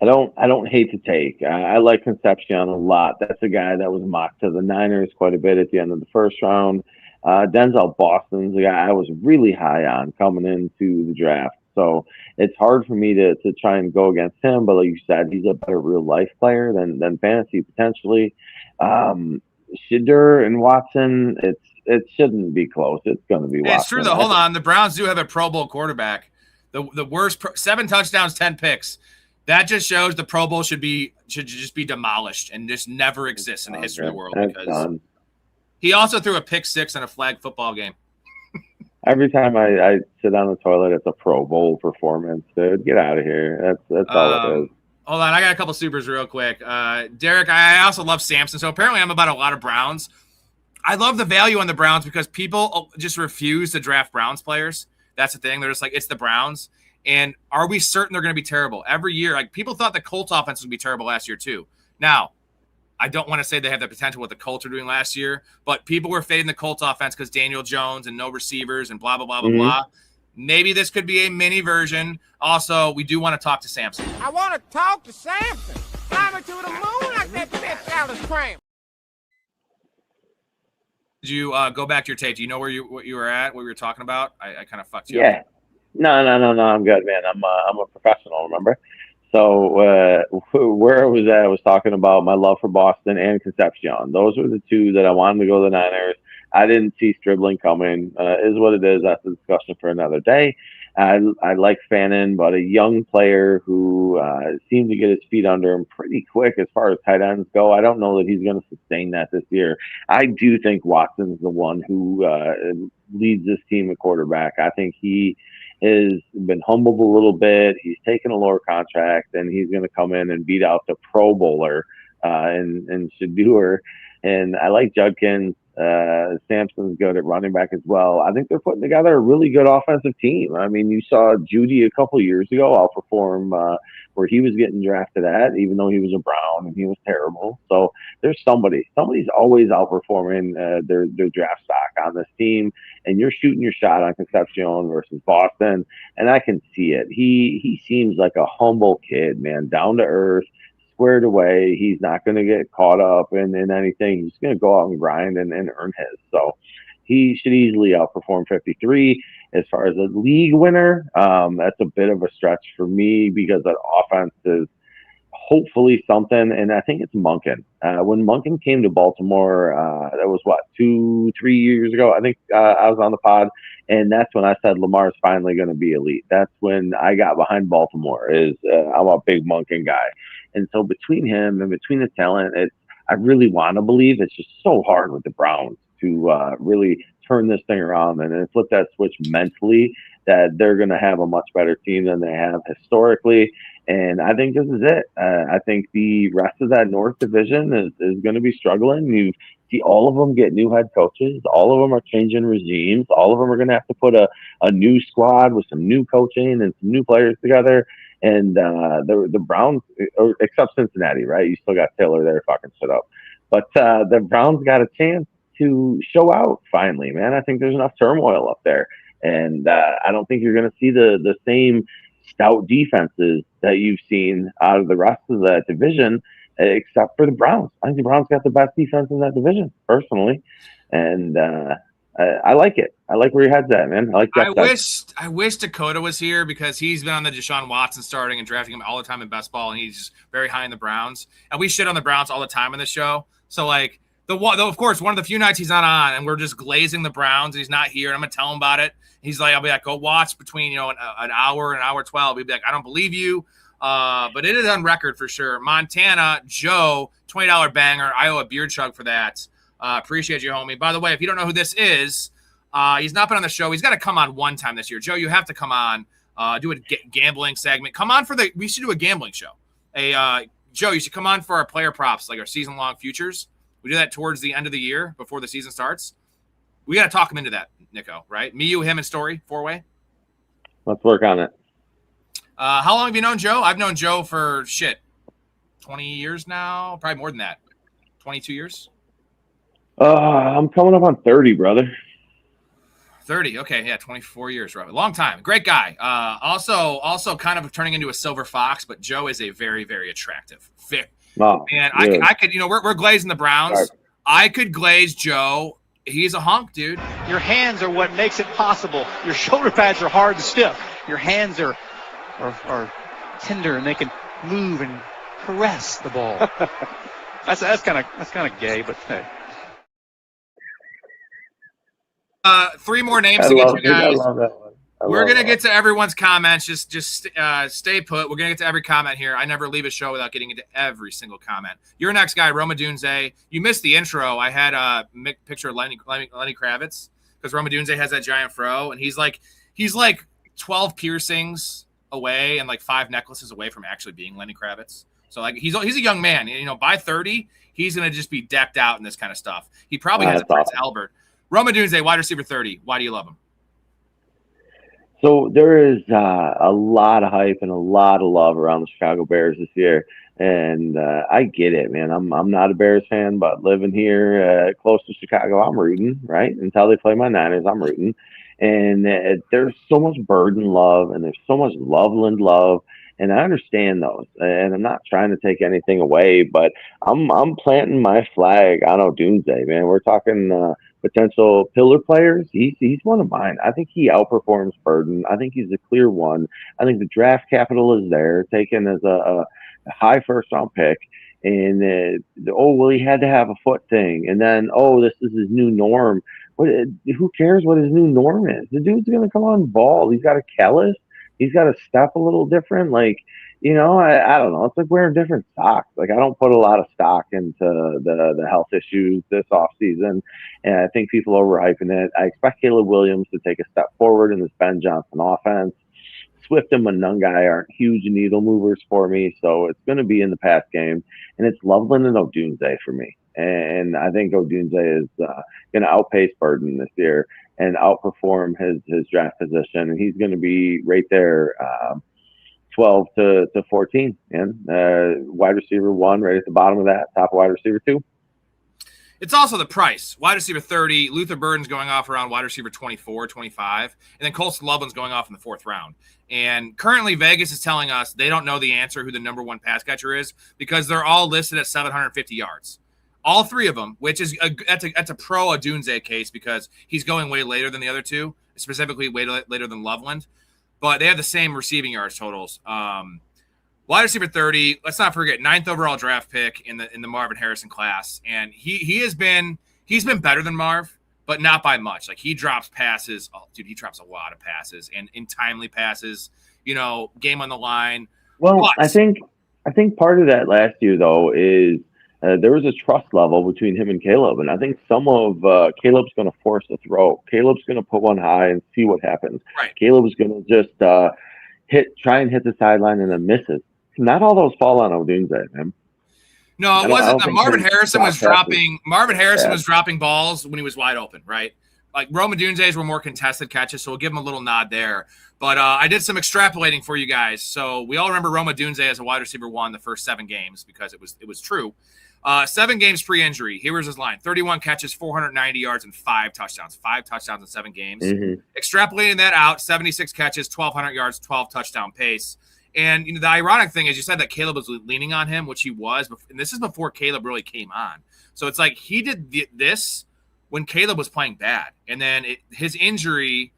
I don't hate to take. I like Concepcion a lot. That's a guy that was mocked to the Niners quite a bit at the end of the first round. Denzel Boston's a guy I was really high on coming into the draft. So it's hard for me to try and go against him. But like you said, he's a better real life player than fantasy potentially. Shedeur and Watson, it shouldn't be close. It's going to be Watson. It's true though. Hold on, the Browns do have a Pro Bowl quarterback. The worst 7 touchdowns, 10 picks. That just shows the Pro Bowl should just be demolished and just never exist in the history of the world because he also threw a pick 6 in a flag football game. Every time I sit on the toilet, it's a Pro Bowl performance, dude. Get out of here. That's all it is. Hold on, I got a couple supers real quick. Derek, I also love Samson. So apparently I'm about a lot of Browns. I love the value on the Browns because people just refuse to draft Browns players. That's the thing. They're just like, it's the Browns. And are we certain they're going to be terrible? Every year, like people thought the Colts offense would be terrible last year too. Now, I don't want to say they have the potential what the Colts are doing last year, but people were fading the Colts offense because Daniel Jones and no receivers and blah, blah, blah, blah, blah. Maybe this could be a mini version. Also, we do want to talk to Samson. I want to talk to Samson. Fly me to the moon like that bitch Alice Cram. Did you go back to your tape? Do you know what you were at, what we were talking about? I kind of fucked you up. up. No, I'm good, man. I'm a professional, remember? So where I was talking about my love for Boston and Concepcion. Those were the two that I wanted to go to the Niners. I didn't see Stribling coming. Is what it is. That's a discussion for another day. I like Fannin, but a young player who seemed to get his feet under him pretty quick as far as tight ends go. I don't know that he's going to sustain that this year. I do think Watson's the one who leads this team at quarterback. I think he has been humbled a little bit. He's taken a lower contract, and he's going to come in and beat out the Pro Bowler and Shadeur. And I like Judkins. Sampson's good at running back as well. I think they're putting together a really good offensive team. I mean, you saw Judy a couple years ago outperform where he was getting drafted at, even though he was a Brown and he was terrible. So there's somebody's always outperforming their draft stock on this team. And you're shooting your shot on Concepcion versus Boston, and I can see it. He seems like a humble kid, man, down to earth, squared away. He's not going to get caught up in anything. He's going to go out and grind and earn his. So he should easily outperform 53. As far as a league winner, that's a bit of a stretch for me because that offense is hopefully something. And I think it's Monken. When Monken came to Baltimore, that was 2-3 years ago. I think I was on the pod, and that's when I said Lamar's finally going to be elite. That's when I got behind Baltimore. I'm a big Monken guy. And so between him and between the talent, I really want to believe it's just so hard with the Browns to really turn this thing around and then flip that switch mentally that they're going to have a much better team than they have historically. And I think this is it. I think the rest of that North Division is going to be struggling. You see all of them get new head coaches. All of them are changing regimes. All of them are going to have to put a new squad with some new coaching and some new players together. And the Browns, except Cincinnati, right? You still got Taylor there fucking shit up. But the Browns got a chance to show out finally, man. I think there's enough turmoil up there. And I don't think you're going to see the same stout defenses that you've seen out of the rest of that division, except for the Browns. I think the Browns got the best defense in that division, personally. And I like it. I like where your head's at, man. I wish Dakota was here because he's been on the Deshaun Watson starting and drafting him all the time in best ball, and he's very high in the Browns. And we shit on the Browns all the time in the show. So like of course, one of the few nights he's not on, and we're just glazing the Browns, and he's not here. And I'm gonna tell him about it. He's like, I'll be like, go watch between an hour and an hour 12. He'll be like, I don't believe you. But it is on record for sure. Montana Joe, $20 banger. I owe a beer chug for that. Appreciate you, homie. By the way, if you don't know who this is, he's not been on the show. He's got to come on one time this year. Joe, you have to come on, do a gambling segment. Come on we should do a gambling show. Joe, you should come on for our player props, like our season-long futures. We do that towards the end of the year before the season starts. We got to talk him into that, Nico, right? Me, you, him, and Storey, 4-way. Let's work on it. How long have you known Joe? I've known Joe for 20 years now. Probably more than that. 22 years? I'm coming up on 30, brother. 30. Okay, yeah, 24 years, right? Long time. Great guy. Also kind of turning into a silver fox, but Joe is a very, very attractive. Man, I could, we're glazing the Browns. Right. I could glaze Joe. He's a hunk, dude. Your hands are what makes it possible. Your shoulder pads are hard and stiff. Your hands are tender and they can move and caress the ball. that's kind of gay, but hey. 3 more names to get you guys. I love that one. We're going to get to everyone's comments. Just stay put. We're going to get to every comment here. I never leave a show without getting into every single comment. Your next guy, Roma Dunze. You missed the intro. I had a picture of Lenny Kravitz because Roma Dunze has that giant fro, and he's like 12 piercings away and like 5 necklaces away from actually being Lenny Kravitz. So like he's a young man. By 30, he's going to just be decked out in this kind of stuff. He probably has a Prince Albert. Roma Dunze, wide receiver 30. Why do you love him? So there is a lot of hype and a lot of love around the Chicago Bears this year. And I get it, man. I'm not a Bears fan, but living here close to Chicago, I'm rooting, right? Until they play my Niners, I'm rooting. And there's so much Burden love and there's so much Loveland love. And I understand those. And I'm not trying to take anything away, but I'm planting my flag on Odunze, man. We're talking potential pillar players, he's one of mine. I think he outperforms Burden. I think he's a clear one. I think the draft capital is there, taken as a high first round pick. And well, he had to have a foot thing, and then this is his new norm. Who cares what his new norm is? The dude's gonna come on ball. He's got a callus. He's got a step a little different. Like, I don't know. It's like wearing different socks. Like, I don't put a lot of stock into the health issues this offseason, and I think people are overhyping it. I expect Caleb Williams to take a step forward in this Ben Johnson offense. Swift and Munungai aren't huge needle movers for me, so it's going to be in the pass game, and it's Loveland and Odunze for me. And I think Odunze is going to outpace Burden this year and outperform his draft position, and he's going to be right there, 12 to 14, and wide receiver 1 right at the bottom of that, top of wide receiver 2. It's also the price. Wide receiver 30, Luther Burden's going off around wide receiver 24, 25, and then Colston Loveland's going off in the 4th round. And currently Vegas is telling us they don't know the answer who the number 1 pass catcher is because they're all listed at 750 yards. All 3 of them, which is that's a pro Odunze case because he's going way later than the other 2, specifically way later than Loveland. But they have the same receiving yards totals. Wide receiver 30, let's not forget, 9th overall draft pick in the Marvin Harrison class. And he's been better than Marv, but not by much. Like, he drops passes. Oh, dude, he drops a lot of passes and in timely passes, game on the line. Well, but I think part of that last year, though, is there was a trust level between him and Caleb. And I think some of Caleb's going to force a throw. Caleb's going to put one high and see what happens. Right. Caleb's going to just try and hit the sideline and then misses. Not all those fall on Odunze, man. No, it wasn't that Marvin Harrison was dropping. Marvin Harrison was dropping balls when he was wide open, right? Like, Rome Odunze's were more contested catches, so we'll give him a little nod there. But I did some extrapolating for you guys. So we all remember Rome Odunze as a wide receiver 1 the first 7 games because it was true. 7 games pre-injury. Here was his line: 31 catches, 490 yards, and 5 touchdowns. 5 touchdowns in 7 games. Mm-hmm. Extrapolating that out: 76 catches, 1,200 yards, 12 touchdown pace. And the ironic thing is, you said that Caleb was leaning on him, which he was, and this is before Caleb really came on. So it's like he did this when Caleb was playing bad, and then his injury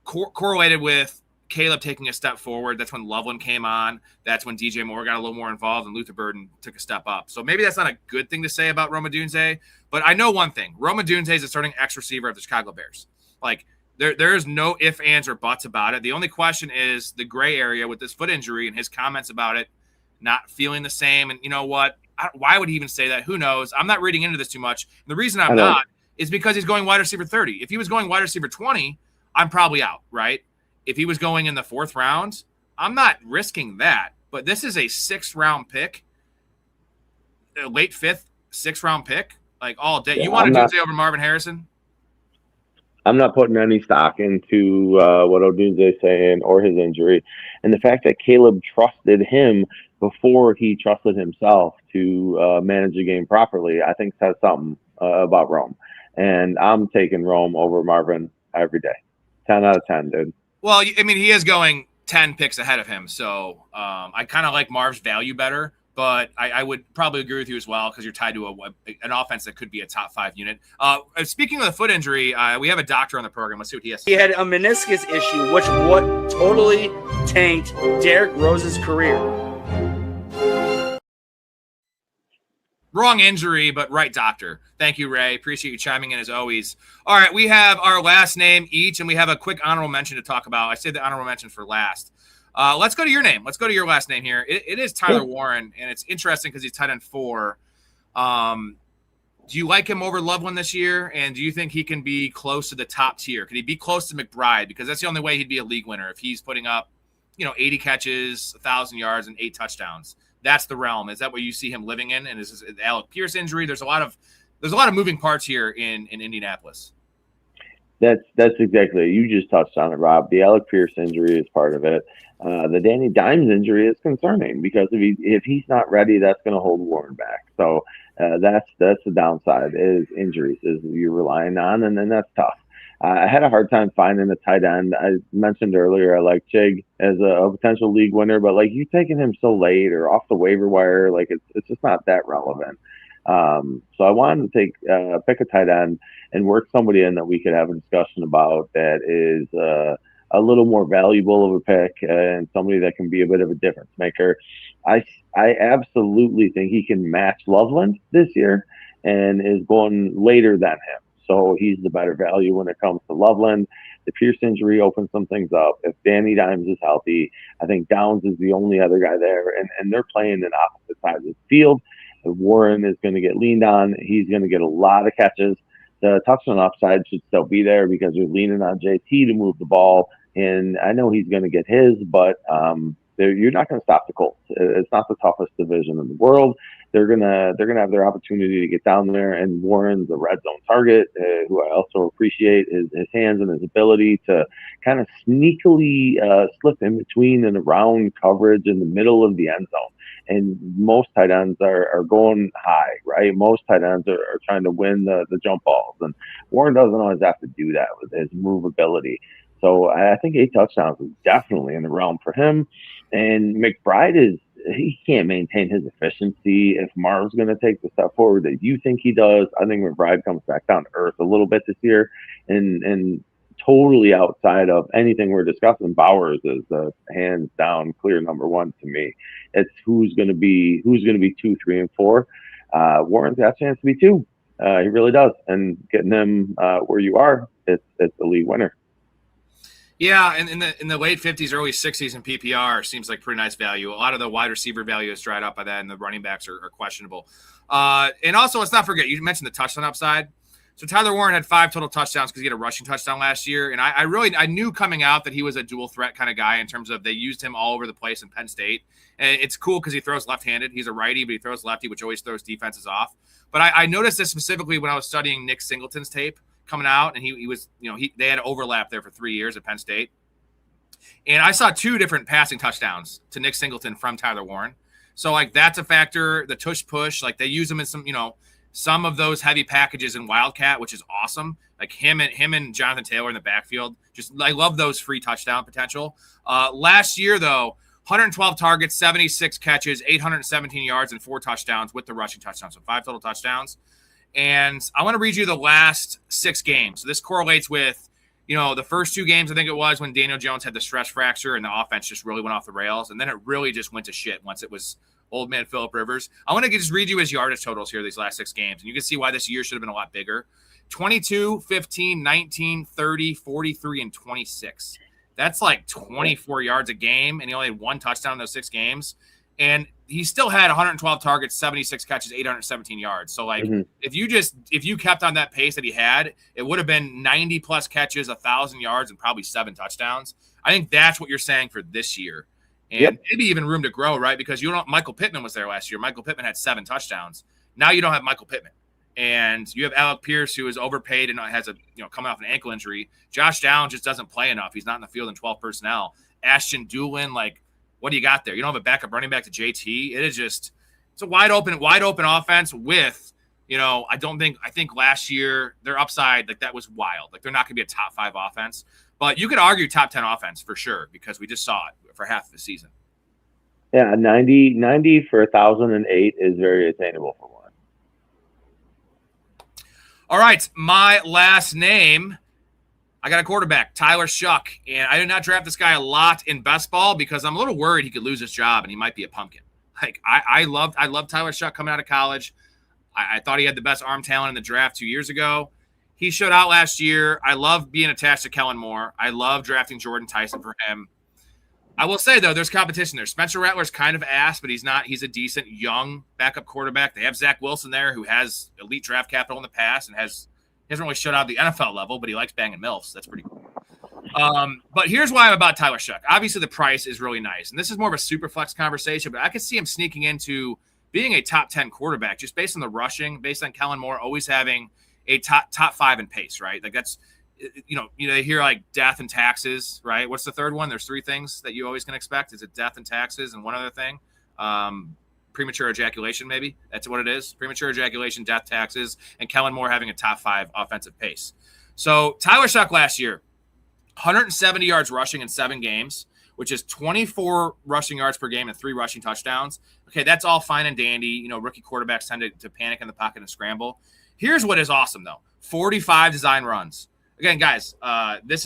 correlated with Caleb taking a step forward. That's when Loveland came on. That's when DJ Moore got a little more involved, and Luther Burden took a step up. So maybe that's not a good thing to say about Rome Odunze, but I know one thing: Rome Odunze is a starting X receiver of the Chicago Bears. Like, There's no ifs, ands, or buts about it. The only question is the gray area with this foot injury and his comments about it not feeling the same. And you know what? Why would he even say that? Who knows? I'm not reading into this too much. And the reason I'm not is because he's going wide receiver 30. If he was going wide receiver 20, I'm probably out, right? If he was going in the 4th round, I'm not risking that. But this is a 6th round pick, a late 5th, 6th round pick, like all day. Yeah, you want Odunze over Marvin Harrison? I'm not putting any stock into what Odunze is saying or his injury. And the fact that Caleb trusted him before he trusted himself to manage the game properly, I think says something about Rome. And I'm taking Rome over Marvin every day. 10 out of 10, dude. Well, I mean, he is going 10 picks ahead of him. So I kind of like Marv's value better. But I would probably agree with you as well because you're tied to an offense that could be a top 5 unit. Speaking of the foot injury, we have a doctor on the program. Let's see what he has to say. He had a meniscus issue, which totally tanked Derrick Rose's career. Wrong injury, but right doctor. Thank you, Ray. Appreciate you chiming in as always. All right, we have our last name each, and we have a quick honorable mention to talk about. I saved the honorable mention for last. Let's go to your name. Let's go to your last name here. It is Tyler Warren, and it's interesting because he's tight end 4. Do you like him over Loveland this year? And do you think he can be close to the top tier? Could he be close to McBride? Because that's the only way he'd be a league winner if he's putting up, 80 catches, 1,000 yards, and 8 touchdowns. That's the realm. Is that what you see him living in? And is this the Alec Pierce injury? There's a lot of moving parts here in Indianapolis. That's exactly it. You just touched on it, Rob. The Alec Pierce injury is part of it. The Danny Dimes injury is concerning because if he's not ready, that's going to hold Warren back. So that's the downside is injuries is you're relying on, and then that's tough. I had a hard time finding a tight end. I mentioned earlier I like Chig as a potential league winner, but like you taking him so late or off the waiver wire, like it's just not that relevant. So I wanted to pick a tight end and work somebody in that we could have a discussion about that is a little more valuable of a pick and somebody that can be a bit of a difference maker. I absolutely think he can match Loveland this year and is going later than him. So he's the better value when it comes to Loveland. The Pierce injury opens some things up. If Danny Dimes is healthy, I think Downs is the only other guy there, and they're playing in opposite sides of the field. Warren is going to get leaned on. He's going to get a lot of catches. The touchdown upside should still be there because they're leaning on JT to move the ball. And I know he's going to get his, but you're not going to stop the Colts. It's not the toughest division in the world. They're gonna have their opportunity to get down there, and Warren's a red zone target, who I also appreciate his hands and his ability to kind of sneakily slip in between and around coverage in the middle of the end zone. And most tight ends are going high, right? Most tight ends are trying to win the jump balls, and Warren doesn't always have to do that with his movability. So I think 8 touchdowns is definitely in the realm for him. And McBride he can't maintain his efficiency. If Marv's going to take the step forward that you think he does, I think McBride comes back down to earth a little bit this year, and totally outside of anything we're discussing. Bowers is the hands down clear number one to me. It's who's going to be 2, 3, and 4. Warren's got a chance to be 2. He really does, and getting them where you are, it's the league winner. Yeah, and in the late 50s, early 60s in PPR seems like pretty nice value. A lot of the wide receiver value is dried up by that, and the running backs are questionable. And also, let's not forget, you mentioned the touchdown upside. So Tyler Warren had 5 total touchdowns because he had a rushing touchdown last year. And I knew coming out that he was a dual threat kind of guy in terms of they used him all over the place in Penn State. And it's cool because he throws left-handed. He's a righty, but he throws lefty, which always throws defenses off. But I noticed this specifically when I was studying Nick Singleton's tape coming out, and he was, they had an overlap there for 3 years at Penn State. And I saw 2 different passing touchdowns to Nick Singleton from Tyler Warren. So, that's a factor. The tush push, they use him in some of those heavy packages in Wildcat, which is awesome. Like him and Jonathan Taylor in the backfield. I love those free touchdown potential. Last year, though, 112 targets, 76 catches, 817 yards, and 4 touchdowns with the rushing touchdowns. So 5 total touchdowns. And I want to read you the last 6 games. So this correlates with, the first 2 games, I think it was when Daniel Jones had the stress fracture and the offense just really went off the rails. And then it really just went to shit once it was old man Phillip Rivers. I want to just read you his yardage totals here these last 6 games. And you can see why this year should have been a lot bigger. 22, 15, 19, 30, 43, and 26. That's like 24 yards a game. And he only had 1 touchdown in those 6 games. And he still had 112 targets, 76 catches, 817 yards. So, if you kept on that pace that he had, it would have been 90-plus catches, 1,000 yards, and probably 7 touchdowns. I think that's what you're saying for this year. And maybe even room to grow, right? Because Michael Pittman was there last year. Michael Pittman had 7 touchdowns. Now you don't have Michael Pittman. And you have Alec Pierce, who is overpaid and has coming off an ankle injury. Josh Downs just doesn't play enough. He's not in the field in 12 personnel. Ashton Doolin, what do you got there? You don't have a backup running back to JT. It's a wide open offense with, I think last year their upside, that was wild. They're not going to be a top 5 offense, but you could argue top 10 offense for sure, because we just saw it for half the season. Yeah. 90 for 1,008 is very attainable for one. All right. My last name, I got a quarterback, Tyler Shuck, and I did not draft this guy a lot in best ball because I'm a little worried he could lose his job and he might be a pumpkin. I loved Tyler Shuck coming out of college. I thought he had the best arm talent in the draft 2 years ago. He showed out last year. I love being attached to Kellen Moore. I love drafting Jordan Tyson for him. I will say, though, there's competition there. Spencer Rattler's kind of ass, but he's not. He's a decent young backup quarterback. They have Zach Wilson there, who has elite draft capital in the past and hasn't really shut out the NFL level, but he likes banging MILFs. That's pretty cool. But here's why I'm about Tyler Shuck. Obviously, the price is really nice, and this is more of a super flex conversation, but I could see him sneaking into being a top 10 quarterback just based on the rushing, based on Kellen Moore always having a top 5 in pace, right? That's, they hear death and taxes, right? What's the third one? There's 3 things that you always can expect. Is it death and taxes and one other thing? Premature ejaculation, maybe. That's what it is. Premature ejaculation, death, taxes, and Kellen Moore having a top 5 offensive pace. So Tyler Shuck last year, 170 yards rushing in 7 games, which is 24 rushing yards per game and 3 rushing touchdowns. Okay, that's all fine and dandy. You know, rookie quarterbacks tend to panic in the pocket and scramble. Here's what is awesome, though. 45 design runs. Again, guys,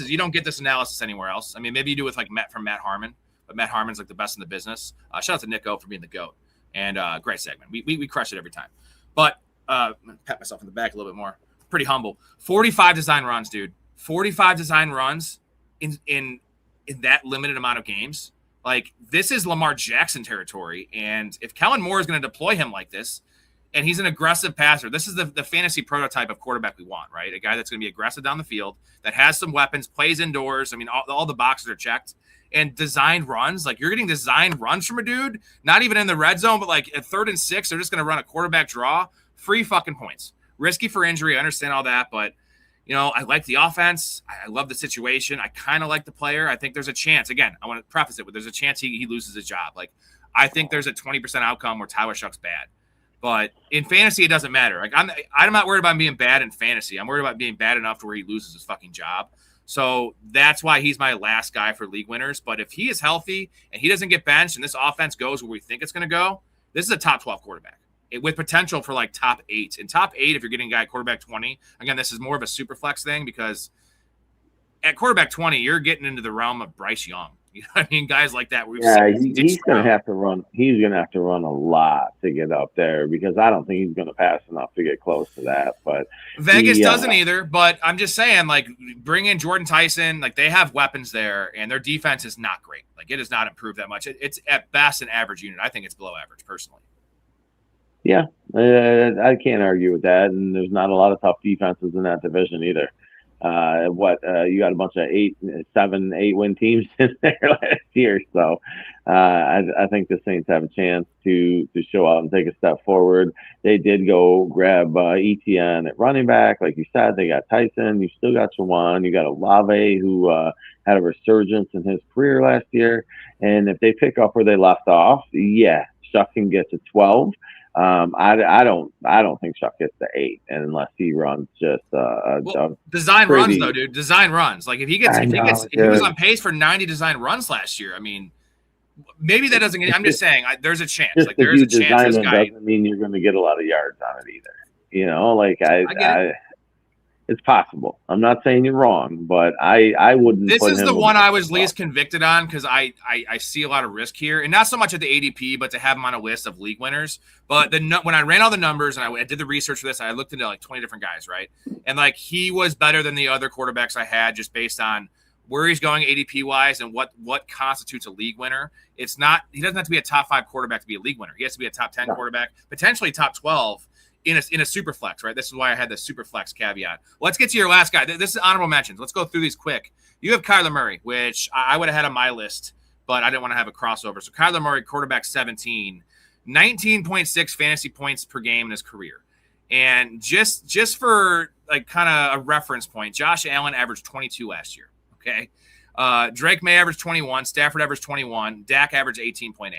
you don't get this analysis anywhere else. I mean, maybe you do with like Matt Harmon, but Matt Harmon's like the best in the business. Shout out to Nick O for being the GOAT. And great segment. We crush it every time. But pat myself in the back a little bit more. Pretty humble. 45 design runs, dude. 45 design runs in that limited amount of games. Like, this is Lamar Jackson territory. And if Kellen Moore is going to deploy him like this, and he's an aggressive passer, this is the fantasy prototype of quarterback we want, right? A guy that's going to be aggressive down the field, that has some weapons, plays indoors. I mean, all the boxes are checked. And designed runs, like, you're getting designed runs from a dude, not even in the red zone, but like at 3rd and 6, they're just going to run a quarterback draw, free fucking points. Risky for injury, I understand all that, but you know, I like the offense. I love the situation. I kind of like the player. I think there's a chance. Again, I want to preface it with there's a chance he loses his job. Like, I think there's a 20% outcome where Tyler Shuck's bad. But in fantasy, it doesn't matter. Like, I'm not worried about him being bad in fantasy. I'm worried about being bad enough to where he loses his fucking job. So that's why he's my last guy for league winners. But if he is healthy and he doesn't get benched and this offense goes where we think it's going to go, this is a top 12 quarterback. With potential for like top 8. In top 8, if you're getting a guy quarterback 20, again, this is more of a super flex thing because at quarterback 20, you're getting into the realm of Bryce Young. You know what I mean? Guys like that. He's going to have to run. He's going to have to run a lot to get up there because I don't think he's going to pass enough to get close to that. But Vegas doesn't either. But I'm just saying, like, bring in Jordan Tyson. Like, they have weapons there, and their defense is not great. Like, it has not improved that much. It's at best an average unit. I think it's below average personally. Yeah, I can't argue with that. And there's not a lot of tough defenses in that division either. You got a bunch of 7, 8 win teams in there last year. So I think the Saints have a chance to show out and take a step forward. They did go grab ETN at running back. Like you said, they got Tyson. You still got Shawan. You got Olave, who had a resurgence in his career last year. And if they pick up where they left off, yeah, Shuck can get to 12. I don't think Chuck gets to 8 unless he runs just design runs though, dude. Design runs. Like if he was on pace for 90 design runs last year. I mean, maybe that doesn't. I'm just saying there's a chance. Like there is a chance. This guy doesn't mean you're going to get a lot of yards on it either. You know, like it's possible. I'm not saying you're wrong, but I wouldn't. This is the one I was least convicted on because I see a lot of risk here, and not so much at the ADP, but to have him on a list of league winners. But when I ran all the numbers and I did the research for this, I looked into like 20 different guys, right? And like he was better than the other quarterbacks I had just based on where he's going ADP wise and what constitutes a league winner. It's not. He doesn't have to be a top 5 quarterback to be a league winner. He has to be a top 10 quarterback, potentially top 12. In a super flex, right? This is why I had the super flex caveat. Let's get to your last guy. This is honorable mentions. Let's go through these quick. You have Kyler Murray, which I would have had on my list, but I didn't want to have a crossover. So Kyler Murray, quarterback 17, 19.6 fantasy points per game in his career. And just for like kind of a reference point, Josh Allen averaged 22 last year. Okay. Drake May averaged 21, Stafford averaged 21, Dak averaged 18.8.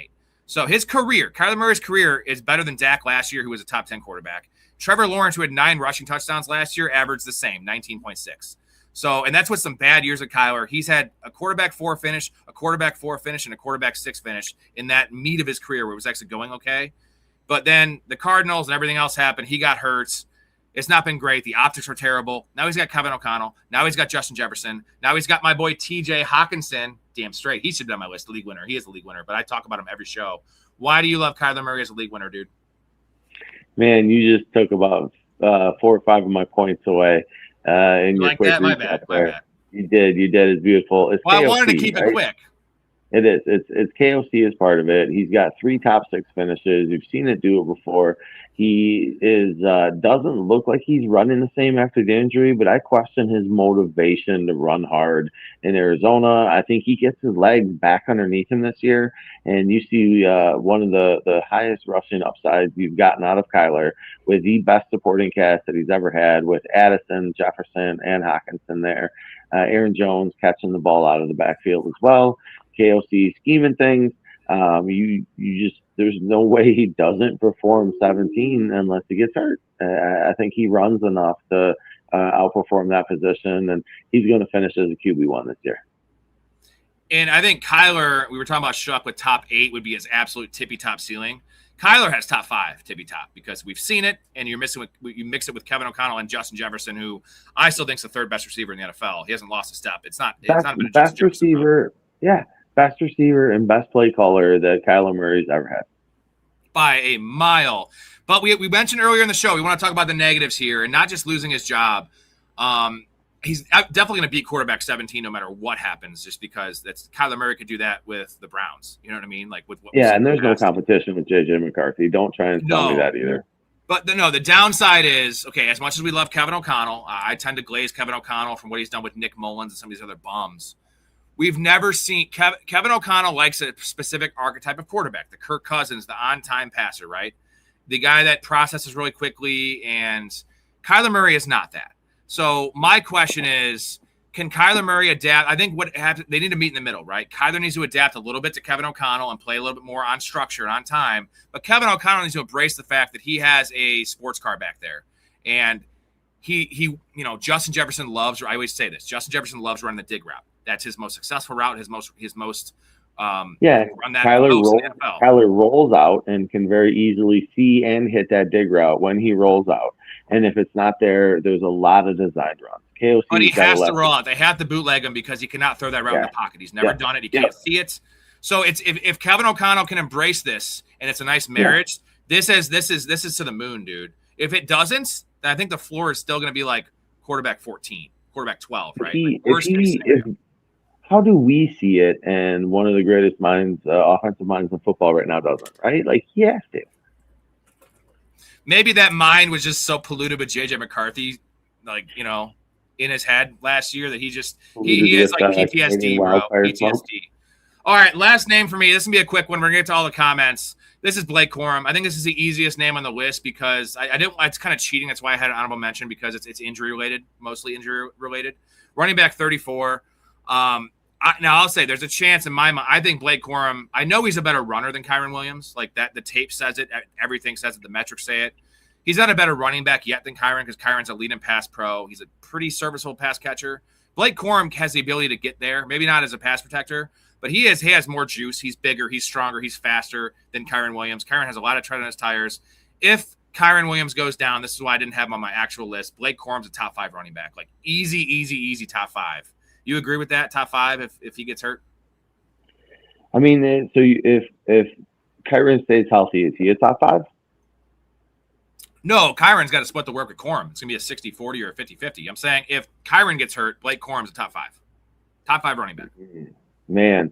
So his career, Kyler Murray's career, is better than Dak last year, who was a top 10 quarterback. Trevor Lawrence, who had 9 rushing touchdowns last year, averaged the same, 19.6. So, and that's with some bad years of Kyler. He's had a quarterback 4 finish, a quarterback 4 finish, and a quarterback 6 finish in that meat of his career where it was actually going okay. But then the Cardinals and everything else happened. He got hurt. It's not been great. The optics were terrible. Now he's got Kevin O'Connell. Now he's got Justin Jefferson. Now he's got my boy TJ Hawkinson. Damn straight. He should be on my list, the league winner. He is the league winner, but I talk about him every show. Why do you love Kyler Murray as a league winner, dude? Man, you just took about 4 or 5 of my points away. In your like quick that? My bad. You did. It's beautiful. It's well, KOC, I wanted to keep it quick. It is. It's KOC as part of it. He's got 3 top 6 finishes. You've seen it do it before. He doesn't look like he's running the same after the injury, but I question his motivation to run hard in Arizona. I think he gets his legs back underneath him this year, and you see one of the highest rushing upsides you've gotten out of Kyler with the best supporting cast that he's ever had with Addison, Jefferson, and Hawkinson there. Aaron Jones catching the ball out of the backfield as well. KOC scheming things. There's no way he doesn't perform 17 unless he gets hurt. I think he runs enough to outperform that position, and he's going to finish as a QB1 this year. And I think Kyler, we were talking about Shuck with top 8 would be his absolute tippy top ceiling. Kyler has top 5 tippy top because we've seen it, and you mix it with Kevin O'Connell and Justin Jefferson, who I still think is the 3rd best receiver in the NFL. He hasn't lost a step. It's not a best receiver. Yeah, best receiver and best play caller that Kyler Murray's ever had by a mile. But we mentioned earlier in the show, we want to talk about the negatives here and not just losing his job. He's definitely going to beat quarterback 17 no matter what happens, just because Kyler Murray could do that with the Browns. You know what I mean? Like with what and there's no competition with JJ McCarthy. Don't try and tell me that either. But the downside is, okay, as much as we love Kevin O'Connell, I tend to glaze Kevin O'Connell from what he's done with Nick Mullins and some of these other bums. We've never seen Kevin O'Connell likes a specific archetype of quarterback, the Kirk Cousins, the on-time passer, right? The guy that processes really quickly, and Kyler Murray is not that. So my question is, can Kyler Murray adapt? I think they need to meet in the middle, right? Kyler needs to adapt a little bit to Kevin O'Connell and play a little bit more on structure and on time. But Kevin O'Connell needs to embrace the fact that he has a sports car back there. And he Justin Jefferson loves, I always say this, Justin Jefferson loves running the dig route. That's his most successful route, his most run that Kyler rolls out and can very easily see and hit that dig route when he rolls out. And if it's not there, there's a lot of design runs. KOC, but he has to roll out. They have to bootleg him because he cannot throw that route in the pocket. He's never done it. He can't see it. So it's if Kevin O'Connell can embrace this and it's a nice marriage, this is to the moon, dude. If it doesn't, then I think the floor is still going to be like quarterback 14, quarterback 12, right? How do we see it? And one of the greatest minds, offensive minds in football right now doesn't, right? Like he has to. Maybe that mind was just so polluted with JJ McCarthy, in his head last year that he is like PTSD, bro. PTSD. All right, last name for me. This is gonna be a quick one. We're gonna get to all the comments. This is Blake Corum. I think this is the easiest name on the list because I didn't. It's kind of cheating. That's why I had an honorable mention because it's injury related, mostly injury related. Running back 34. Now I'll say there's a chance in my mind. I think Blake Corum. I know he's a better runner than Kyren Williams. Like that, the tape says it. Everything says it. The metrics say it. He's not a better running back yet than Kyren because Kyren's a lead and pass pro. He's a pretty serviceable pass catcher. Blake Corum has the ability to get there. Maybe not as a pass protector, but he has more juice. He's bigger. He's stronger. He's faster than Kyren Williams. Kyren has a lot of tread on his tires. If Kyren Williams goes down, this is why I didn't have him on my actual list. Blake Corum's a top 5 running back. Like easy top 5. You agree with that? Top 5 if he gets hurt? I mean, so if Kyren stays healthy, is he a top 5? No, Kyren's got to split the work with Corum. It's going to be a 60-40 or a 50-50. I'm saying if Kyren gets hurt, Blake Corum's a top 5. Top 5 running back. Man.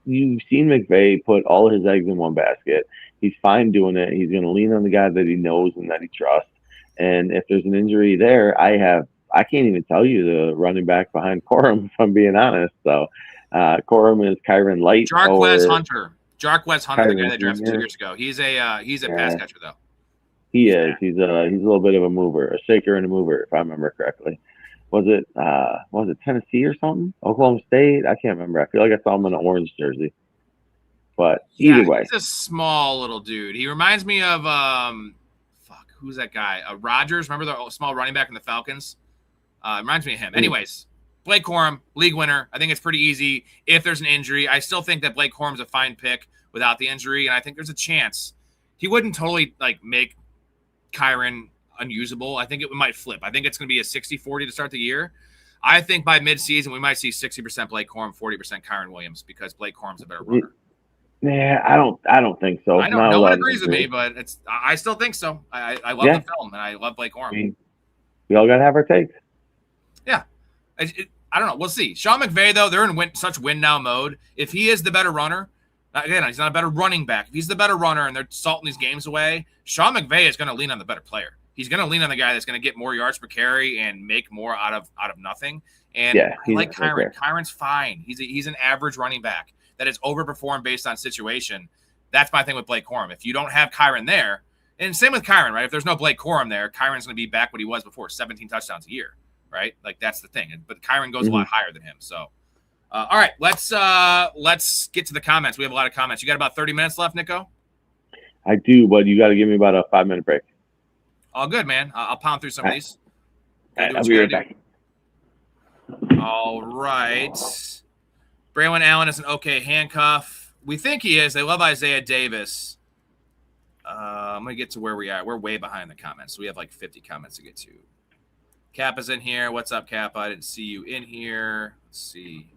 You've seen McVay put all his eggs in one basket. He's fine doing it. He's going to lean on the guy that he knows and that he trusts. And if there's an injury there, I can't even tell you the running back behind Corum, if I'm being honest. So Corum is Kyren Light. Jarquez Hunter, the guy they drafted 2 years ago. He's a pass catcher though. He is. He's a little bit of a mover, a shaker and a mover, if I remember correctly. Was it Tennessee or something? Oklahoma State? I can't remember. I feel like I saw him in an orange jersey. But either way, he's a small little dude. He reminds me of who's that guy? Rodgers. Remember the small running back in the Falcons? Reminds me of him. Anyways, Blake Corum, league winner. I think it's pretty easy. If there's an injury, I still think that Blake Corum's a fine pick without the injury, and I think there's a chance he wouldn't totally make Kyren unusable. I think it might flip. I think it's going to be a 60-40 to start the year. I think by midseason we might see 60% Blake Corum, 40% Kyren Williams because Blake Corum's a better runner. Yeah, I don't think so. I know no one agrees with me, but I still think so. I love the film and I love Blake Corum. We all got to have our takes. Yeah. I don't know. We'll see. Sean McVay, though, they're in such win now mode. If he is the better runner, again, he's not a better running back. If he's the better runner and they're salting these games away, Sean McVay is going to lean on the better player. He's going to lean on the guy that's going to get more yards per carry and make more out of nothing. And I like Kyren. Kyren's fine. He's an average running back that is overperformed based on situation. That's my thing with Blake Corum. If you don't have Kyren there, and same with Kyren, right? If there's no Blake Corum there, Kyren's going to be back what he was before, 17 touchdowns a year, right? Like that's the thing. But Kyren goes a lot higher than him. So, all right, let's get to the comments. We have a lot of comments. You got about 30 minutes left, Nico? I do, but you got to give me about a 5-minute break. All good, man. I'll pound through some of these. I'll be right back. All right. Braylon Allen is an okay handcuff. We think he is. They love Isaiah Davis. I'm going to get to where we are. We're way behind the comments. So we have like 50 comments to get to. Kappa's in here. What's up, Kappa? I didn't see you in here. Let's see.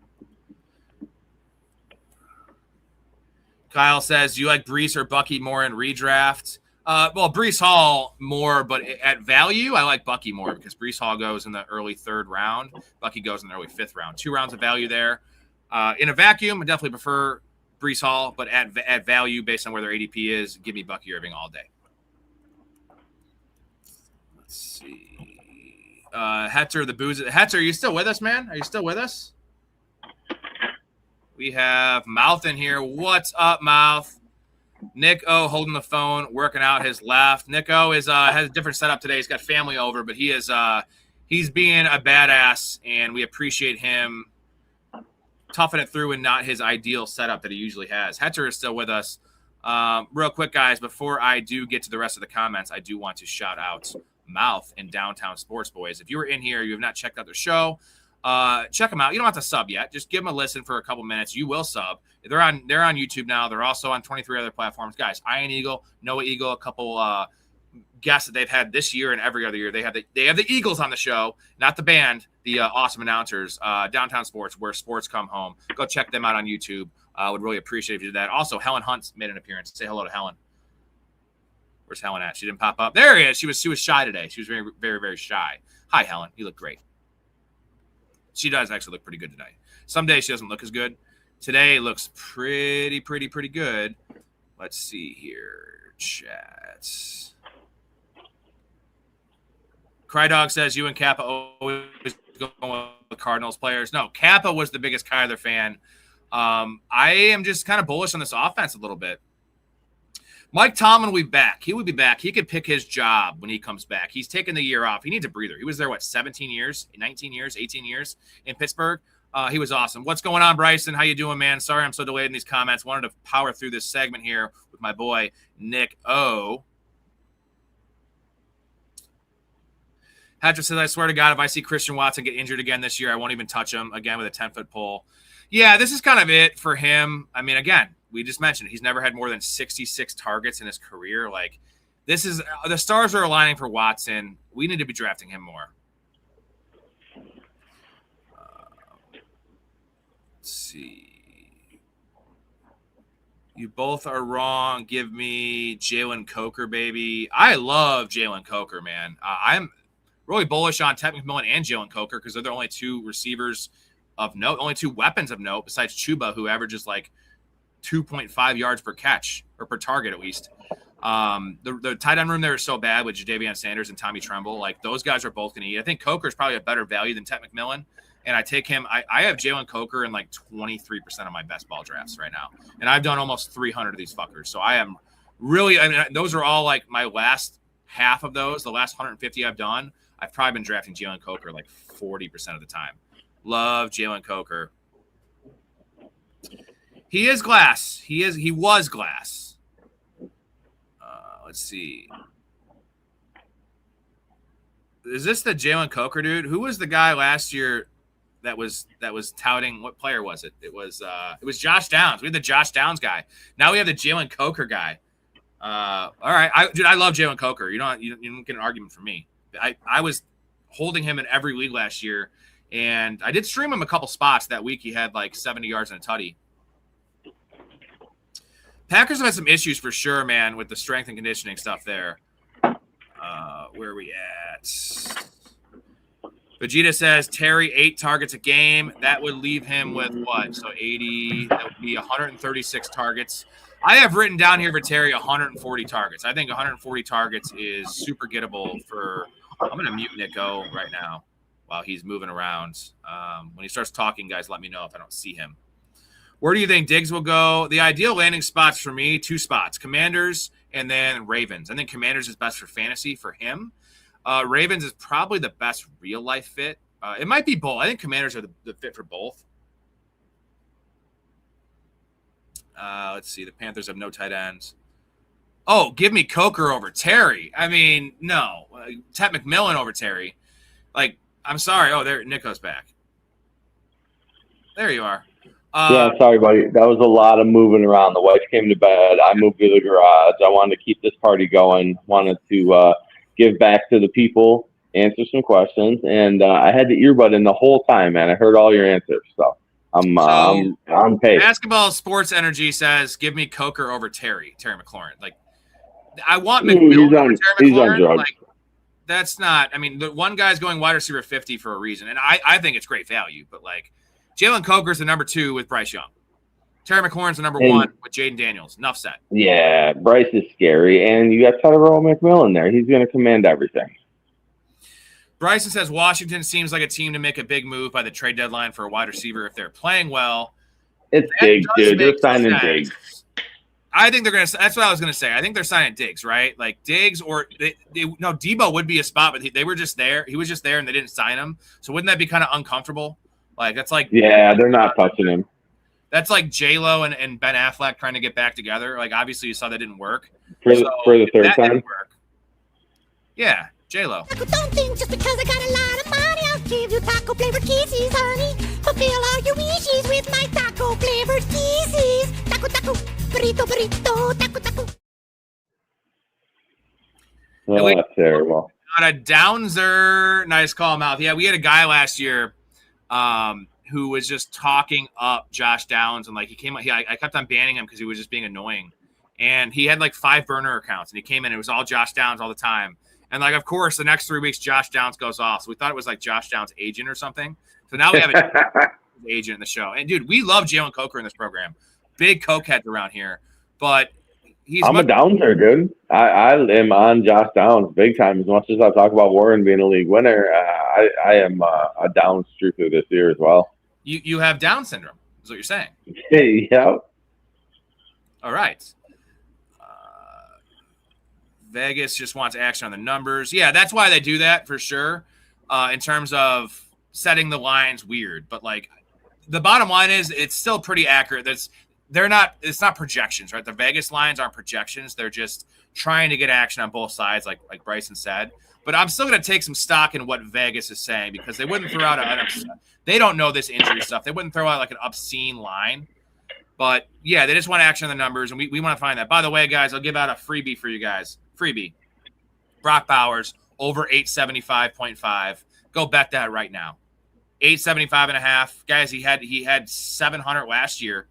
Kyle says, do you like Breece or Bucky more in redraft? Well, Breece Hall more, but at value, I like Bucky more because Breece Hall goes in the early 3rd round. Bucky goes in the early 5th round. 2 rounds of value there. In a vacuum, I definitely prefer Breece Hall, but at value, based on where their ADP is, give me Bucky Irving all day. Let's see. Hetzer, the booze. Hetzer, are you still with us, man? Are you still with us? We have Mouth in here. What's up, Mouth? Nick O holding the phone, working out his left. Nick O is has a different setup today. He's got family over, but he is he's being a badass, and we appreciate him toughing it through and not his ideal setup that he usually has. Hetzer is still with us. Real quick, guys, before I do get to the rest of the comments, I do want to shout out Mouth and Downtown Sports Boys. If you were in here, you have not checked out their show, check them out. You don't have to sub yet. Just give them a listen for a couple minutes. You will sub. They're on YouTube now. They're also on 23 other platforms. Guys, Ian Eagle, Noah Eagle, a couple guests that they've had this year and every other year. They have the Eagles on the show, not the band, the awesome announcers, Downtown Sports, where sports come home. Go check them out on YouTube. Would really appreciate if you did that. Also, Helen Hunt made an appearance. Say hello to Helen. Where's Helen at? She didn't pop up. There he is. She was shy today. She was very, very, very shy. Hi, Helen. You look great. She does actually look pretty good today. Some days she doesn't look as good. Today looks pretty good. Let's see here. Chat. Crydog says you and Kappa always going with Cardinals players. No, Kappa was the biggest Kyler fan. I am just kind of bullish on this offense a little bit. Mike Tomlin will be back. He will be back. He could pick his job when he comes back. He's taking the year off. He needs a breather. He was there, 17 years, 19 years, 18 years in Pittsburgh. He was awesome. What's going on, Bryson? How you doing, man? Sorry I'm so delayed in these comments. Wanted to power through this segment here with my boy, Nick O. Patrick says, I swear to God, if I see Christian Watson get injured again this year, I won't even touch him again with a 10-foot pole. Yeah, this is kind of it for him. I mean, again, we just mentioned he's never had more than 66 targets in his career. Like, this is the stars are aligning for Watson. We need to be drafting him more. Let's see. You both are wrong. Give me Jalen Coker, baby. I love Jalen Coker, man. I'm really bullish on Ted McMillan and Jalen Coker because they're the only 2 receivers of note, only 2 weapons of note besides Chuba, who averages like 2.5 yards per catch or per target at least. The tight end room there is so bad with Jadavion Sanders and Tommy Tremble. Like, those guys are both going to eat. I think Coker is probably a better value than Ted McMillan. And I take him. I have Jalen Coker in like 23% of my best ball drafts right now. And I've done almost 300 of these fuckers. So I am really, I mean, those are all like my last half of those. The last 150 I've done, I've probably been drafting Jalen Coker like 40% of the time. Love Jalen Coker. He is glass. He was glass. Let's see. Is this the Jalen Coker dude? Who was the guy last year that was touting? What player was it? It was Josh Downs. We had the Josh Downs guy. Now we have the Jalen Coker guy. All right, I love Jalen Coker. You don't get an argument from me. I was holding him in every league last year, and I did stream him a couple spots that week. He had like 70 yards and a tutty. Packers have had some issues for sure, man, with the strength and conditioning stuff there. Where are we at? Vegeta says Terry 8 targets a game. That would leave him with what? So 80. That would be 136 targets. I have written down here for Terry 140 targets. I think 140 targets is super gettable for. I'm going to mute Nico right now while he's moving around. When he starts talking, guys, let me know if I don't see him. Where do you think Diggs will go? The ideal landing spots for me, 2 spots, Commanders and then Ravens. I think Commanders is best for fantasy for him. Ravens is probably the best real-life fit. It might be both. I think Commanders are the fit for both. Let's see. The Panthers have no tight ends. Oh, give me Coker over Terry. I mean, no. Ted McMillan over Terry. Like, I'm sorry. Oh, there, Nico's back. There you are. Yeah, sorry, buddy. That was a lot of moving around. The wife came to bed. I moved to the garage. I wanted to keep this party going. Wanted to give back to the people, answer some questions, and I had the earbud in the whole time, man. I heard all your answers, so I'm on pace. Basketball Sports Energy says, "Give me Coker over Terry McLaurin." Like, I want McMillan over Terry McLaurin. Like, that's not. I mean, the one guy's going wide receiver 50 for a reason, and I think it's great value, but like. Jalen Coker's the number 2 with Bryce Young. Terry McLaurin's the number 1 with Jaden Daniels. Enough said. Yeah, Bryce is scary, and you got Tyrell McMillan there. He's going to command everything. Bryson says Washington seems like a team to make a big move by the trade deadline for a wide receiver if they're playing well. It's Diggs, dude. They're signing Diggs. I think they're going to – that's what I was going to say. I think they're signing Diggs, right? Like Diggs or no, Debo would be a spot, but they were just there. He was just there, and they didn't sign him. So wouldn't that be kind of uncomfortable? Like, that's like – yeah, they're not touching him. That's like J-Lo and Ben Affleck trying to get back together. Like, obviously, you saw that didn't work. For the third time? Yeah, J-Lo. Don't think just because I got a lot of money, I'll give you taco-flavored kisses, honey. Fulfill all your wishes with my taco-flavored kisses. Taco, taco, burrito, burrito, taco, taco. Oh, that's terrible. Got a Downser. Nice call, Mouth. Yeah, we had a guy last year who was just talking up Josh Downs, and like I kept on banning him because he was just being annoying, and he had like 5 burner accounts, and he came in, it was all Josh Downs all the time, and like of course the next 3 weeks Josh Downs goes off, so we thought it was like Josh Downs' agent or something. So now we have an agent in the show, and dude, we love Jalen Coker in this program, big Coke heads around here, but I'm a Downser, dude. I am on Josh Downs big time. As much as I talk about Warren being a league winner, I am a Downs truther this year as well. You have Down syndrome, is what you're saying. Yeah. All right. Vegas just wants action on the numbers. Yeah, that's why they do that for sure. In terms of setting the lines weird, but like the bottom line is it's still pretty accurate. It's not projections, right? The Vegas lines aren't projections. They're just trying to get action on both sides, like Bryson said. But I'm still going to take some stock in what Vegas is saying because they wouldn't throw out they don't know this injury stuff. They wouldn't throw out like an obscene line. But yeah, they just want action on the numbers, and we want to find that. By the way, guys, I'll give out a freebie for you guys. Freebie. Brock Bowers over 875.5. Go bet that right now. 875.5. Guys, he had 700 last year.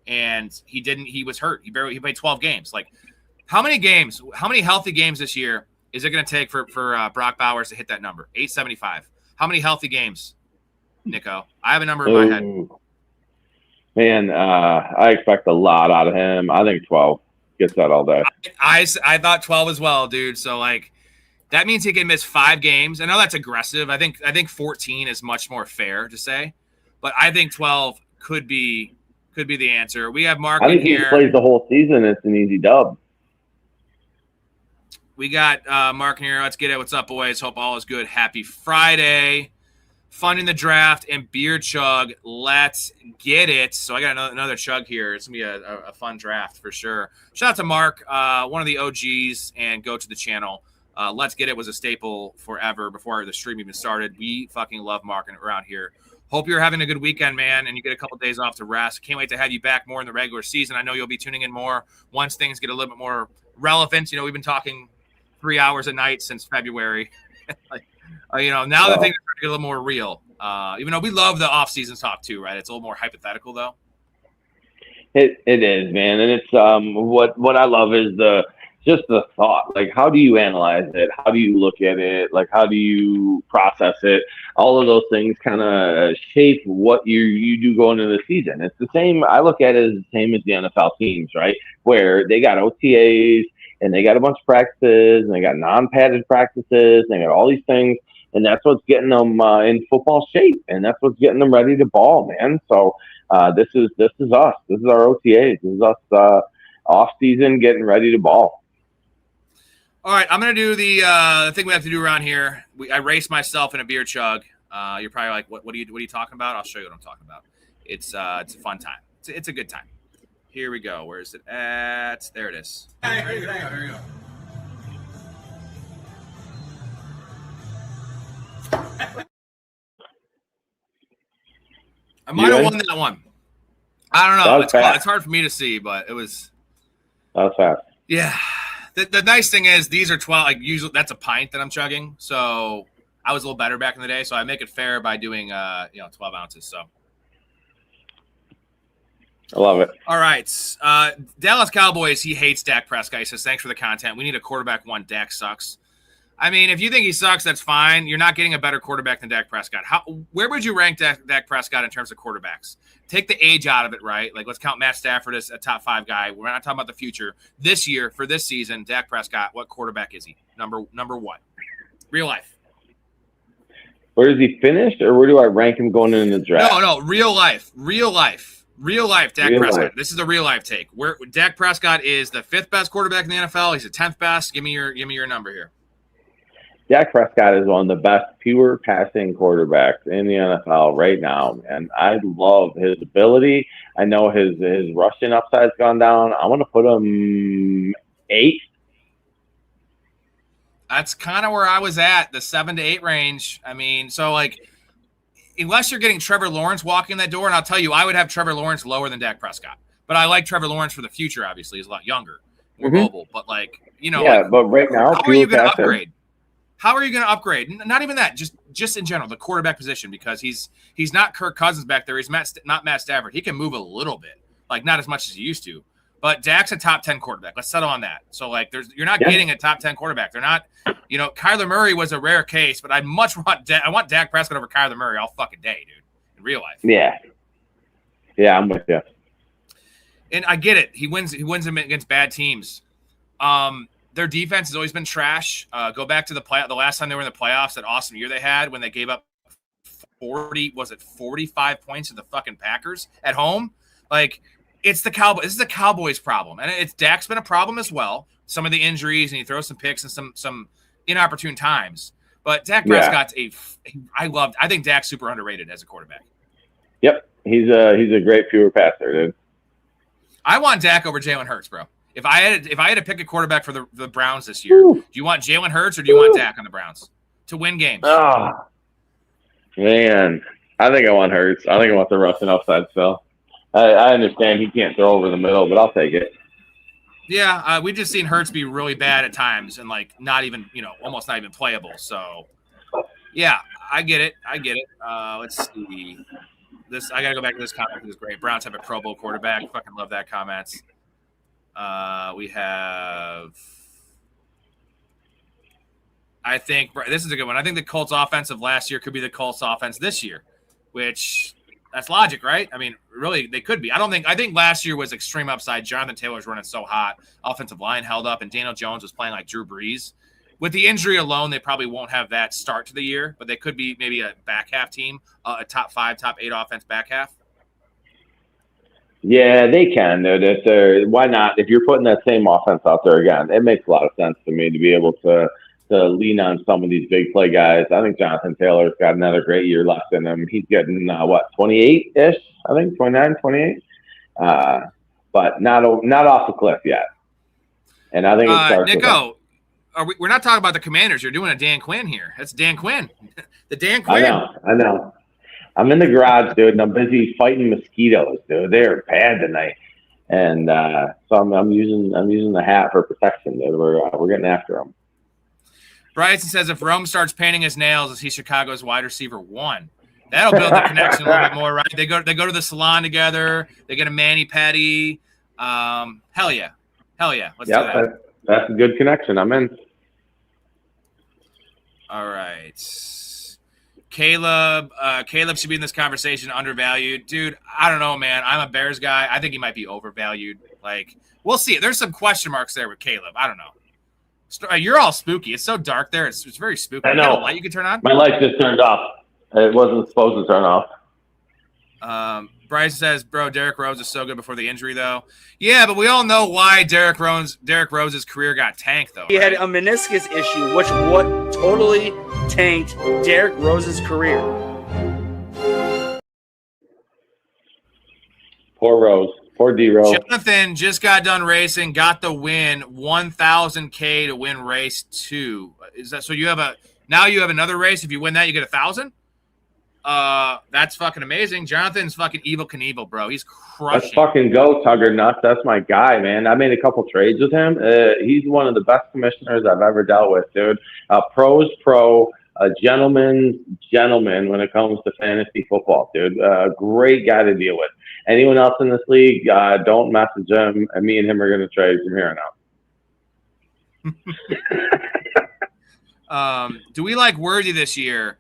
And he was hurt. He played 12 games. Like, how many healthy games this year is it going to take for Brock Bowers to hit that number? 875. How many healthy games, Nico? I have a number in my head. Man, I expect a lot out of him. I think 12 gets that all day. I thought 12 as well, dude. So, like, that means he can miss 5 games. I know that's aggressive. I think 14 is much more fair to say. But I think 12 could be the answer. We have Mark in here. I think he plays the whole season. It's an easy dub. We got Mark in here. Let's get it. What's up, boys? Hope all is good. Happy Friday. Funding the draft and beer chug. Let's get it. So I got another chug here. It's going to be a fun draft for sure. Shout out to Mark, one of the OGs, and go to the channel. Let's Get It was a staple forever before the stream even started. We fucking love Mark around here. Hope you're having a good weekend, man, and you get a couple days off to rest. Can't wait to have you back more in the regular season. I know you'll be tuning in more once things get a little bit more relevant. You know, we've been talking 3 hours a night since February. Now that things are getting a little more real. Even though we love the off-season talk too, right? It's a little more hypothetical, though. It is, man, and it's what I love is just the thought. Like, how do you analyze it? How do you look at it? Like, how do you process it? All of those things kind of shape what you do going into the season. It's the same. I look at it as the same as the NFL teams, right? Where they got OTAs and they got a bunch of practices and they got non-padded practices and they got all these things. And that's what's getting them in football shape. And that's what's getting them ready to ball, man. So this is us. This is our OTAs. This is us off season getting ready to ball. All right, I'm going to do the thing we have to do around here. I race myself in a beer chug. You're probably like, what are you talking about? I'll show you what I'm talking about. It's a fun time. It's a good time. Here we go. Where is it at? There it is. Here you go. I might have won that one. I don't know. It's hard for me to see, but it was. That was fast. Yeah. The nice thing is these are 12. Like usually, that's a pint that I'm chugging. So I was a little better back in the day. So I make it fair by doing 12 ounces. So. I love it. All right. Dallas Cowboys, he hates Dak Prescott. He says, thanks for the content. We need a quarterback one. Dak sucks. I mean, if you think he sucks, that's fine. You're not getting a better quarterback than Dak Prescott. Where would you rank Dak Prescott in terms of quarterbacks? Take the age out of it, right? Like, let's count Matt Stafford as a top 5 guy. We're not talking about the future. This year, for this season, Dak Prescott, what quarterback is he? Number one. Real life. Where is he finished, or where do I rank him going into the draft? No, real life. Dak Prescott. This is a real life take. Where Dak Prescott is the 5th best quarterback in the NFL. He's the 10th best. Give me your number here. Dak Prescott is one of the best pure passing quarterbacks in the NFL right now, and I love his ability. I know his rushing upside's gone down. I want to put him 8. That's kind of where I was at, the 7 to 8 range. I mean, so like, unless you're getting Trevor Lawrence walking that door, and I'll tell you, I would have Trevor Lawrence lower than Dak Prescott. But I like Trevor Lawrence for the future, obviously. He's a lot younger, more mobile. But like, but right now, how are you going to upgrade? How are you going to upgrade? Not even that, just in general, the quarterback position, because he's not Kirk Cousins back there. He's not Matt Stafford. He can move a little bit, like not as much as he used to. But Dak's a top 10 quarterback. Let's settle on that. So like, you're not getting a top 10 quarterback. They're not. Kyler Murray was a rare case, but I want Dak Prescott over Kyler Murray all fucking day, dude. In real life. Yeah, I'm with you. And I get it. He wins them against bad teams. Their defense has always been trash. Go back to the last time they were in the playoffs, that awesome year they had when they gave up 45 points to the fucking Packers at home. Like, it's the Cowboys. This is the Cowboys' problem, and Dak's been a problem as well. Some of the injuries, and he throws some picks and some inopportune times. But Dak Prescott's I think Dak's super underrated as a quarterback. Yep, he's a great pure passer, dude. I want Dak over Jalen Hurts, bro. If I had to pick a quarterback for the Browns this year, do you want Jalen Hurts or do you want Dak on the Browns to win games? Oh, man. I think I want Hurts. I think I want the rushing upside still. I understand he can't throw over the middle, but I'll take it. Yeah, we've just seen Hurts be really bad at times and like not even, almost not even playable. So, yeah, I get it. Let's see. I got to go back to this comment. It was great. Browns have a Pro Bowl quarterback. Fucking love that comment. We have, I think this is a good one. I think the Colts offense of last year could be the Colts offense this year, which that's logic, right? I mean, really, they could be. I think last year was extreme upside. Jonathan Taylor was running so hot. Offensive line held up, and Daniel Jones was playing like Drew Brees. With the injury alone, they probably won't have that start to the year, but they could be maybe a back half team, a top 5, top 8 offense back half. Yeah, they can. Why not? If you're putting that same offense out there again, it makes a lot of sense to me to be able to lean on some of these big play guys. I think Jonathan Taylor's got another great year left in him. He's getting, 28-ish? I think 29, 28. But not off the cliff yet. And I think it starts Nico, we're not talking about the Commanders. You're doing a Dan Quinn here. That's Dan Quinn. The Dan Quinn. I know. I'm in the garage, dude, and I'm busy fighting mosquitoes, dude. They're bad tonight. And so I'm using the hat for protection, dude. We're getting after them. Bryson says if Rome starts painting his nails, is he Chicago's wide receiver 1? That'll build the connection a little bit more, right? They go to the salon together. They get a mani-pedi. Hell yeah. Let's do that. That's a good connection. I'm in. All right. Caleb should be in this conversation, undervalued. Dude, I don't know, man. I'm a Bears guy. I think he might be overvalued. Like, we'll see. There's some question marks there with Caleb. I don't know. You're all spooky. It's so dark there. It's very spooky. I know. You got a light you can turn on? My light just turned off. It wasn't supposed to turn off. Bryce says, bro, Derrick Rose is so good before the injury, though. Yeah, but we all know why Derrick Rose's career got tanked, though. He had a meniscus issue, which totally tanked Derrick Rose's career. Poor Rose. Poor D-Rose. Jonathan just got done racing, got the win, 1,000K to win race 2. Is that so? You have another race. If you win that, you get 1,000. That's fucking amazing. Jonathan's fucking Evel Knievel, bro. He's crushing. Let's fucking go, Tugger Nuts. That's my guy, man. I made a couple trades with him. He's one of the best commissioners I've ever dealt with, dude. Pro's pro, a gentleman when it comes to fantasy football, dude. Great guy to deal with. Anyone else in this league, don't message him. And me and him are going to trade from here on out. Do we like Worthy this year?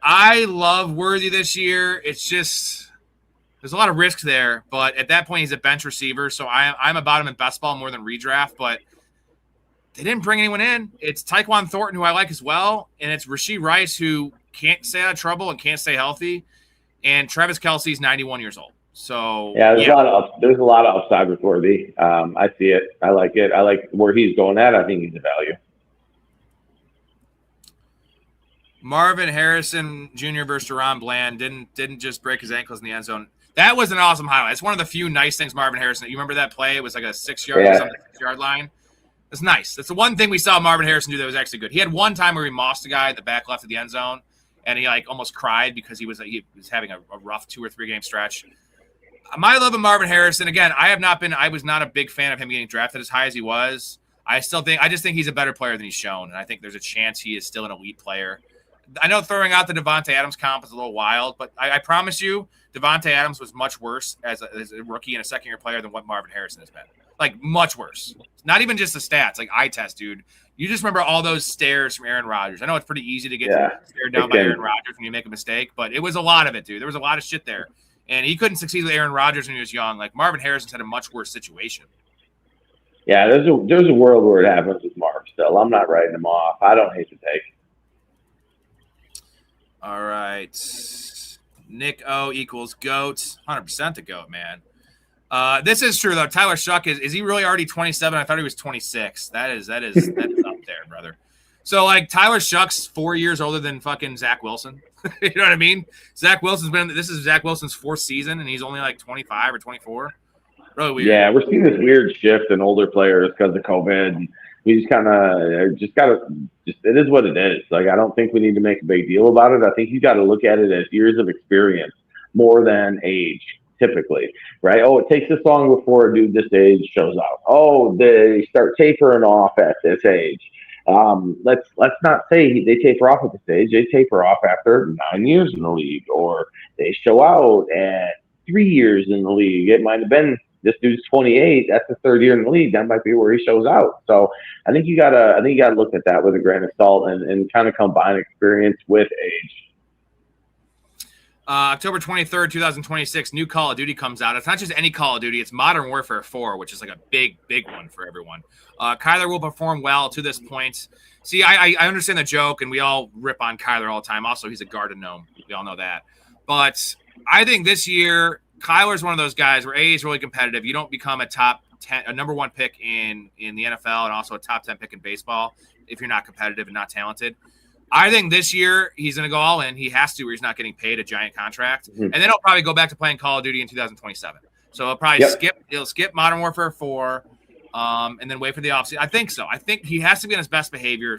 I love Worthy this year. It's just there's a lot of risks there, but at that point he's a bench receiver, so I'm about him in best ball more than redraft. But they didn't bring anyone in. It's Tyquan Thornton, who I like as well, and it's Rashee Rice, who can't stay out of trouble and can't stay healthy, and Travis Kelce's 91 years old. So there's a lot of upside with Worthy. I see it. I like it. I like where he's going at. I think he's a value. Marvin Harrison Jr. versus Deron Bland didn't just break his ankles in the end zone. That was an awesome highlight. It's one of the few nice things Marvin Harrison. You remember that play? It was like a 6-yard line. It's nice. That's the one thing we saw Marvin Harrison do that was actually good. He had one time where he mossed a guy at the back left of the end zone, and he like almost cried because he was having a rough 2 or 3 game stretch. My love of Marvin Harrison, again, I was not a big fan of him getting drafted as high as he was. I just think he's a better player than he's shown, and I think there's a chance he is still an elite player. I know throwing out the Devontae Adams comp is a little wild, but I promise you, Devontae Adams was much worse as a rookie and a second-year player than what Marvin Harrison has been. Like, much worse. Not even just the stats, like eye test, dude. You just remember all those stares from Aaron Rodgers. I know it's pretty easy to get stared down by Aaron Rodgers when you make a mistake, but it was a lot of it, dude. There was a lot of shit there. And he couldn't succeed with Aaron Rodgers when he was young. Like, Marvin Harrison's had a much worse situation. Yeah, there's a world where it happens with Marv still. I'm not writing him off. I don't hate the take. All right. Nick O equals GOAT. 100% the GOAT, man. This is true, though. Tyler Shuck, is he really already 27? I thought he was 26. That is up there, brother. So, like, Tyler Shuck's 4 years older than fucking Zach Wilson. You know what I mean? This is Zach Wilson's 4th season, and he's only like 25 or 24. Really weird. Yeah, we're seeing this weird shift in older players because of COVID. We just kind of it is what it is. Like, I don't think we need to make a big deal about it. I think you got to look at it as years of experience more than age, typically, right? Oh, it takes this long before a dude this age shows out. Oh, they start tapering off at this age. Let's not say they taper off at this age. They taper off after 9 years in the league, or they show out at 3 years in the league. It might have been this dude's 28. That's the 3rd year in the league. That might be where he shows out. So I think you gotta look at that with a grain of salt and kind of combine experience with age. October 23rd, 2026, new Call of Duty comes out. It's not just any Call of Duty. It's Modern Warfare 4, which is like a big one for everyone. Kyler will perform well to this point. See, I understand the joke, and we all rip on Kyler all the time. Also, he's a garden gnome. We all know that. But I think this year, Kyler's one of those guys where A is really competitive. You don't become a top 10, a number 1 pick in the NFL, and also a top 10 pick in baseball if you're not competitive and not talented. I think this year he's going to go all in. He has to, or he's not getting paid a giant contract. Mm-hmm. And then he'll probably go back to playing Call of Duty in 2027. So he'll probably skip Modern Warfare 4, and then wait for the offseason. I think so. I think he has to be in his best behavior,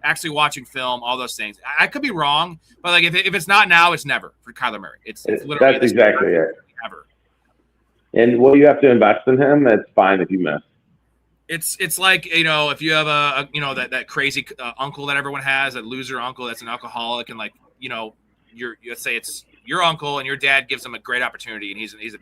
actually watching film, all those things. I could be wrong, but like if it's not now, it's never for Kyler Murray. It's literally that's exactly it. Ever. And what you have to invest in him, that's fine if you miss. It's like, if you have that crazy uncle that everyone has, that loser uncle that's an alcoholic, and let's say it's your uncle and your dad gives him a great opportunity, and he's a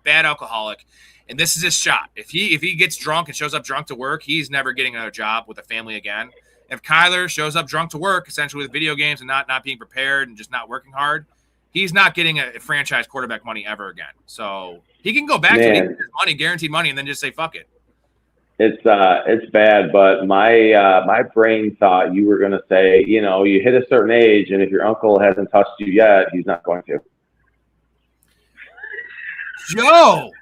bad alcoholic, and this is his shot. If he gets drunk and shows up drunk to work, he's never getting another job with a family again. If Kyler shows up drunk to work, essentially with video games and not being prepared and just not working hard, he's not getting a franchise quarterback money ever again. So he can go back to his money, guaranteed money, and then just say fuck it. It's bad, but my brain thought you were going to say, you hit a certain age, and if your uncle hasn't touched you yet, he's not going to.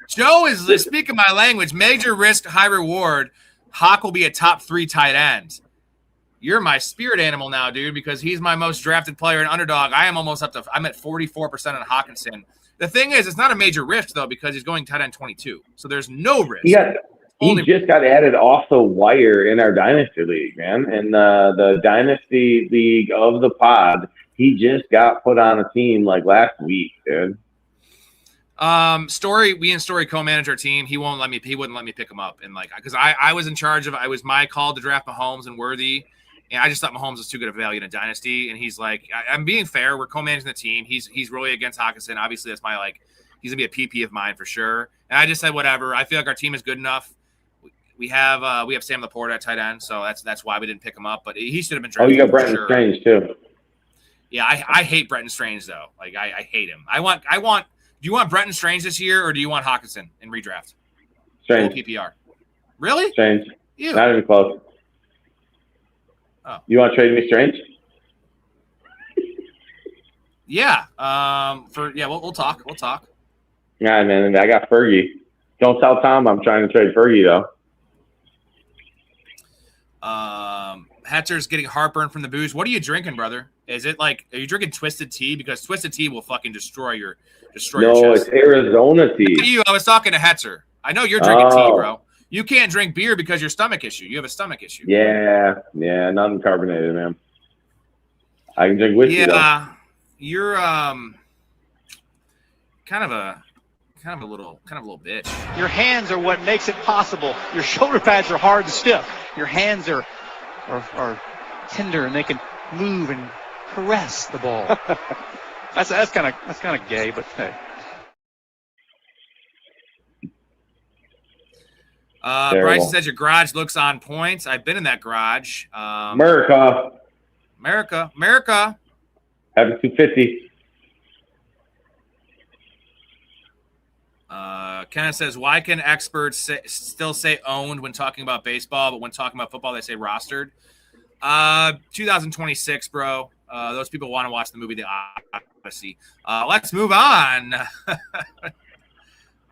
Joe is speaking my language. Major risk, high reward. Hawk will be a top 3 tight end. You're my spirit animal now, dude, because he's my most drafted player in underdog. I'm at 44% on Hawkinson. The thing is, it's not a major risk though, because he's going tight end 22, so there's no risk. He just got added off the wire in our Dynasty League, man. In the Dynasty League of the pod, he just got put on a team like last week, dude. Storey, we and Storey co-manage our team. He wouldn't let me pick him up. And like, because I was in charge of, it was my call to draft Mahomes and Worthy. And I just thought Mahomes was too good a value in a dynasty. And he's like, I'm being fair. We're co-managing the team. He's really against Hawkinson. Obviously, that's my he's gonna be a PP of mine for sure. And I just said whatever. I feel like our team is good enough. We have Sam Laporta at tight end, so that's why we didn't pick him up. But he should have been drafted. Oh, you got Brenton Strange too. Yeah, I hate Brenton Strange though. Like I hate him. I want. Do you want Brenton Strange this year, or do you want Hawkinson in redraft? Strange. Full PPR. Really? Strange. Ew. Not even close. Oh. You want to trade me Strange? Yeah. We'll talk. We'll talk. Yeah, man. I got Fergie. Don't tell Tom I'm trying to trade Fergie though. Hetzer's getting heartburn from the booze. What are you drinking, brother? Is it are you drinking Twisted Tea? Because Twisted Tea will fucking destroy your chest. No, it's Arizona tea. I was talking to Hetzer. I know you're drinking tea, bro. You can't drink beer because your stomach issue. You have a stomach issue. Yeah, nothing carbonated, man. I can drink whiskey though. You're kind of a little bitch. Your hands are what makes it possible. Your shoulder pads are hard and stiff. Your hands are tender and they can move and caress the ball. that's kind of gay, but hey. Bryce says your garage looks on point. I've been in that garage. America. Have a 250. Kenneth says, why can experts still say owned when talking about baseball, but when talking about football, they say rostered? 2026, bro. Those people want to watch the movie The Odyssey. Let's move on.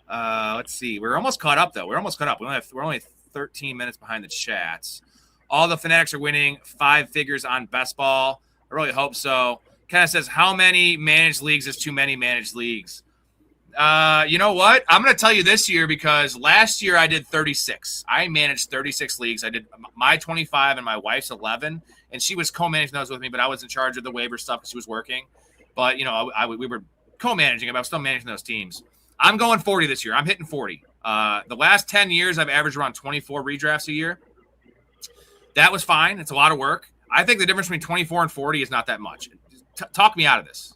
Let's see. We're almost caught up, though. We're only 13 minutes behind the chats. All the Fanatics are winning 5 figures on best ball. I really hope so. Kenneth says, how many managed leagues is too many managed leagues? You know what? I'm going to tell you this year because last year I did 36. I managed 36 leagues. I did my 25 and my wife's 11, and she was co-managing those with me, but I was in charge of the waiver stuff because she was working. But, we were co-managing, but I was still managing those teams. I'm going 40 this year. I'm hitting 40. The last 10 years, I've averaged around 24 redrafts a year. That was fine. It's a lot of work. I think the difference between 24 and 40 is not that much. Talk me out of this.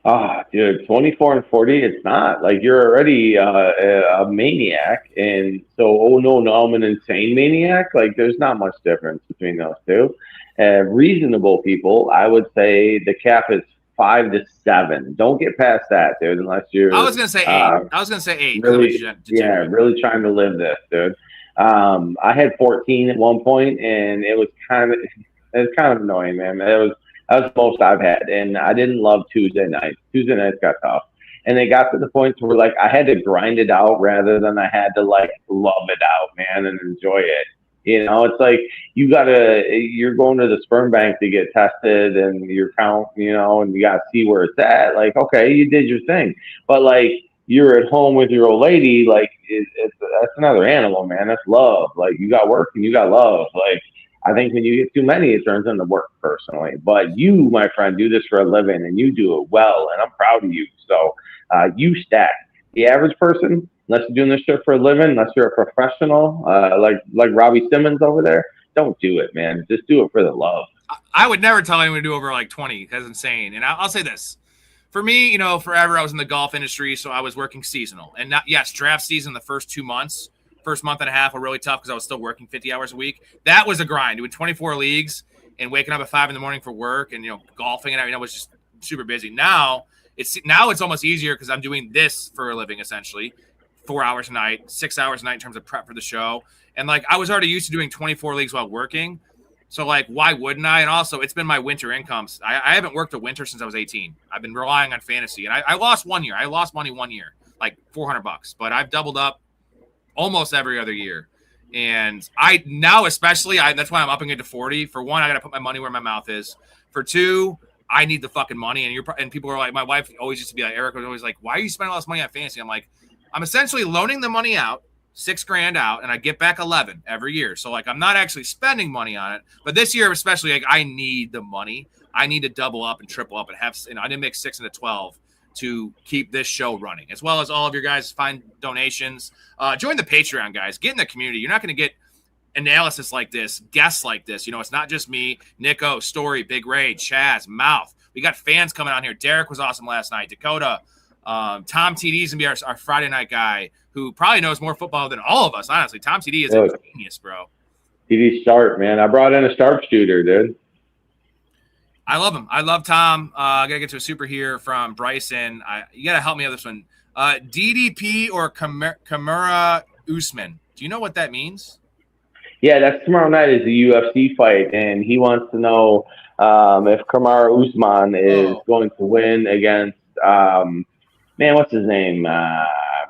Oh, dude, 24 and 40, it's not. Like, you're already a maniac. And so, no, I'm an insane maniac. Like, there's not much difference between those two. Reasonable people, I would say the cap is 5 to 7. Don't get past that, dude, unless you're... I was going to say 8. Really trying to live this, dude. I had 14 at one point, and it was kind of annoying, man. That was the most I've had, and I didn't love Tuesday nights. Tuesday nights got tough, and they got to the point where like I had to grind it out rather than I had to like love it out, man, and enjoy it. It's like you're going to the sperm bank to get tested and your count, and you got to see where it's at. Like, okay, you did your thing, but like you're at home with your old lady, like that's another animal, man. That's love. Like you got work and you got love. Like I think when you get too many, it turns into work personally. But you, my friend, do this for a living and you do it well, and I'm proud of you. So you stack. The average person, unless you're doing this shit for a living, unless you're a professional, like Robbie Simmons over there, don't do it, man. Just do it for the love. I would never tell anyone to do over like 20. That's insane. And I'll say this. For me, forever I was in the golf industry, so I was working seasonal. And draft season, the first month and a half were really tough because I was still working 50 hours a week. That was a grind. Doing 24 leagues and waking up at 5 a.m. for work and, golfing and everything. I was just super busy. Now it's almost easier because I'm doing this for a living, essentially. 4 hours a night, 6 hours a night in terms of prep for the show. And, like, I was already used to doing 24 leagues while working. So, like, why wouldn't I? And also, it's been my winter incomes. I haven't worked a winter since I was 18. I've been relying on fantasy. And I lost 1 year. I lost money 1 year, like $400. But I've doubled up almost every other year. And that's why I'm upping it to 40. For one, I got to put my money where my mouth is. For two, I need the fucking money. And people are like, my wife always used to be like, Eric was always like, why are you spending all this money on fantasy? I'm like, I'm essentially loaning the money out, $6,000 out, and I get back 11 every year. So like, I'm not actually spending money on it. But this year, especially, like, I need the money. I need to double up and triple up and have, I didn't make 6 into 12 to keep this show running, as well as all of your guys find donations. Join the Patreon, guys. Get in the community. You're not going to get analysis like this, guests like this. It's not just me, Nico, Storey, Big Ray, Chaz, Mouth. We got fans coming on here. Derek was awesome last night. Dakota, Tom TD's going to be our Friday night guy, who probably knows more football than all of us, honestly. Tom TD is a genius, bro. TD's sharp, man. I brought in a sharpshooter, dude. I love him. I love Tom. I got to get to a super here from Bryson. You got to help me with this one. DDP or Kamara Usman. Do you know what that means? Yeah, that's tomorrow night is a UFC fight, and he wants to know if Kamara Usman is going to win against what's his name?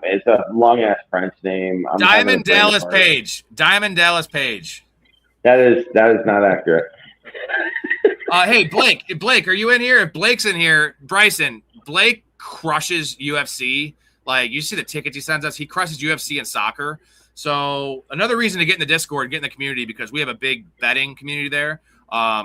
It's a long-ass French name. Diamond Dallas Page. Diamond Dallas Page. That is not accurate. Hey, Blake, are you in here? If Blake's in here, Bryson, Blake crushes UFC. Like, you see the tickets he sends us. He crushes UFC and soccer. So another reason to get in the Discord, get in the community, because we have a big betting community there.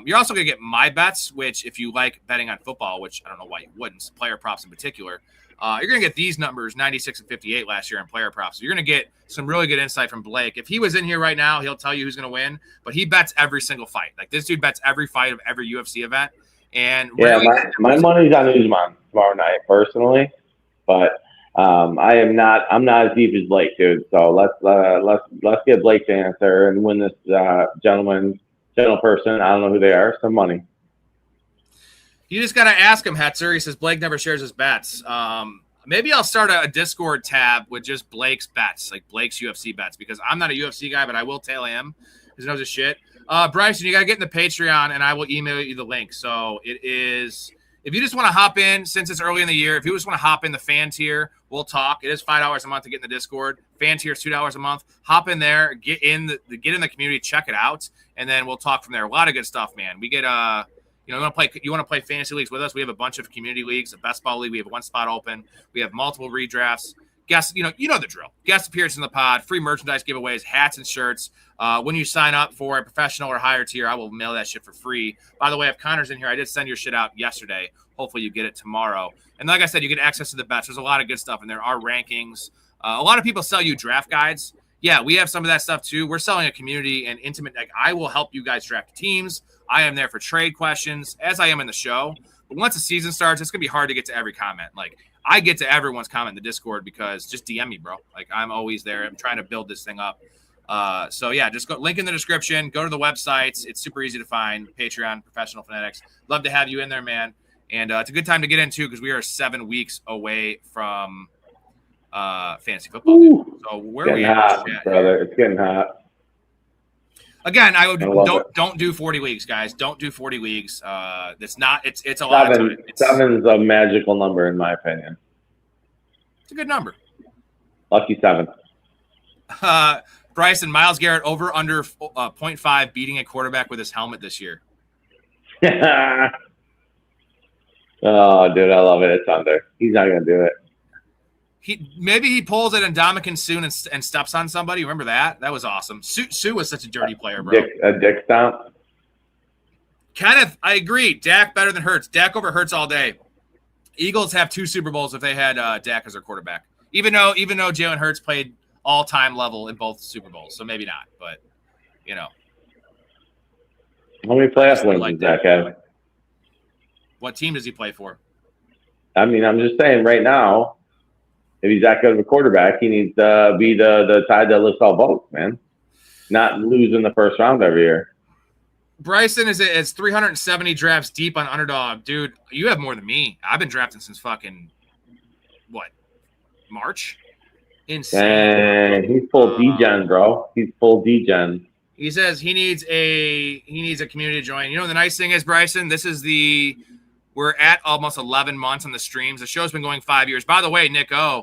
You're also going to get my bets, which if you like betting on football, which I don't know why you wouldn't, player props in particular, you're going to get these numbers, 96 and 58 last year in player props. So you're going to get some really good insight from Blake. If he was in here right now, he'll tell you who's going to win, but he bets every single fight. Like, this dude bets every fight of every UFC event. And yeah, my money's on Usman tomorrow night, personally, but I'm not as deep as Blake, dude. So let's get Blake to answer and win this gentle person, I don't know who they are, some money. You just got to ask him, Hetzer. He says Blake never shares his bets. Maybe I'll start a Discord tab with just Blake's bets, like Blake's UFC bets, because I'm not a UFC guy, but I will tell him because he knows his shit. Bryson, you got to get in the Patreon, and I will email you the link. So it is, if you just want to hop in, since it's early in the year, if you just want to hop in the fan tier, we'll talk. It is $5 a month to get in the Discord. Fan tier is $2 a month. Hop in there, get in the community, check it out, and then we'll talk from there. A lot of good stuff, man. We get you want to play fantasy leagues with us? We have a bunch of community leagues, a best ball league. We have one spot open. We have multiple redrafts. Guest, you know the drill. Guest appearance in the pod, free merchandise giveaways, hats and shirts. When you sign up for a professional or higher tier, I will mail that shit for free. By the way, if Connor's in here, I did send your shit out yesterday. Hopefully you get it tomorrow. And like I said, you get access to the bets. There's a lot of good stuff, and there are rankings. A lot of people sell you draft guides. Yeah, we have some of that stuff too. We're selling a community and intimate. Like, I will help you guys draft teams. I am there for trade questions, as I am in the show. But once the season starts, it's going to be hard to get to every comment. Like, I get to everyone's comment in the Discord because just DM me, bro. Like, I'm always there. I'm trying to build this thing up. So, yeah, just go link in the description. Go to the websites. It's super easy to find. Patreon, Professional Fanatics. Love to have you in there, man. And it's a good time to get in, too, because we are 7 weeks away from fantasy football. Dude. So where are we at? Brother. It's getting hot. Again, don't do 40 leagues, guys. Don't do 40 leagues. It's a lot of time. Seven's a magical number in my opinion. It's a good number. Lucky 7. Bryson, Myles Garrett over under 0.5 beating a quarterback with his helmet this year. Oh, dude, I love it. It's under. He's not gonna do it. Maybe he pulls it and Ndamukong Suh and steps on somebody. Remember that? That was awesome. Suh was such a dirty player, bro. A dick stomp. Kenneth, I agree. Dak better than Hurts. Dak over Hurts all day. Eagles have 2 Super Bowls if they had Dak as their quarterback. Even though Jalen Hurts played all-time level in both Super Bowls, so maybe not. But how many playoff wins does Dak have? What team does he play for? I mean, I'm just saying right now. If he's that good of a quarterback, he needs to be the tide that lifts all boats, man. Not losing the first round every year. Bryson is 370 drafts deep on Underdog. Dude, you have more than me. I've been drafting since fucking, March? Insane. And he's full D-gen, bro. He's full D-gen. He says he needs a community to join. You know, the nice thing is, Bryson, we're at almost 11 months on the streams. The show's been going 5 years. By the way, Nick O,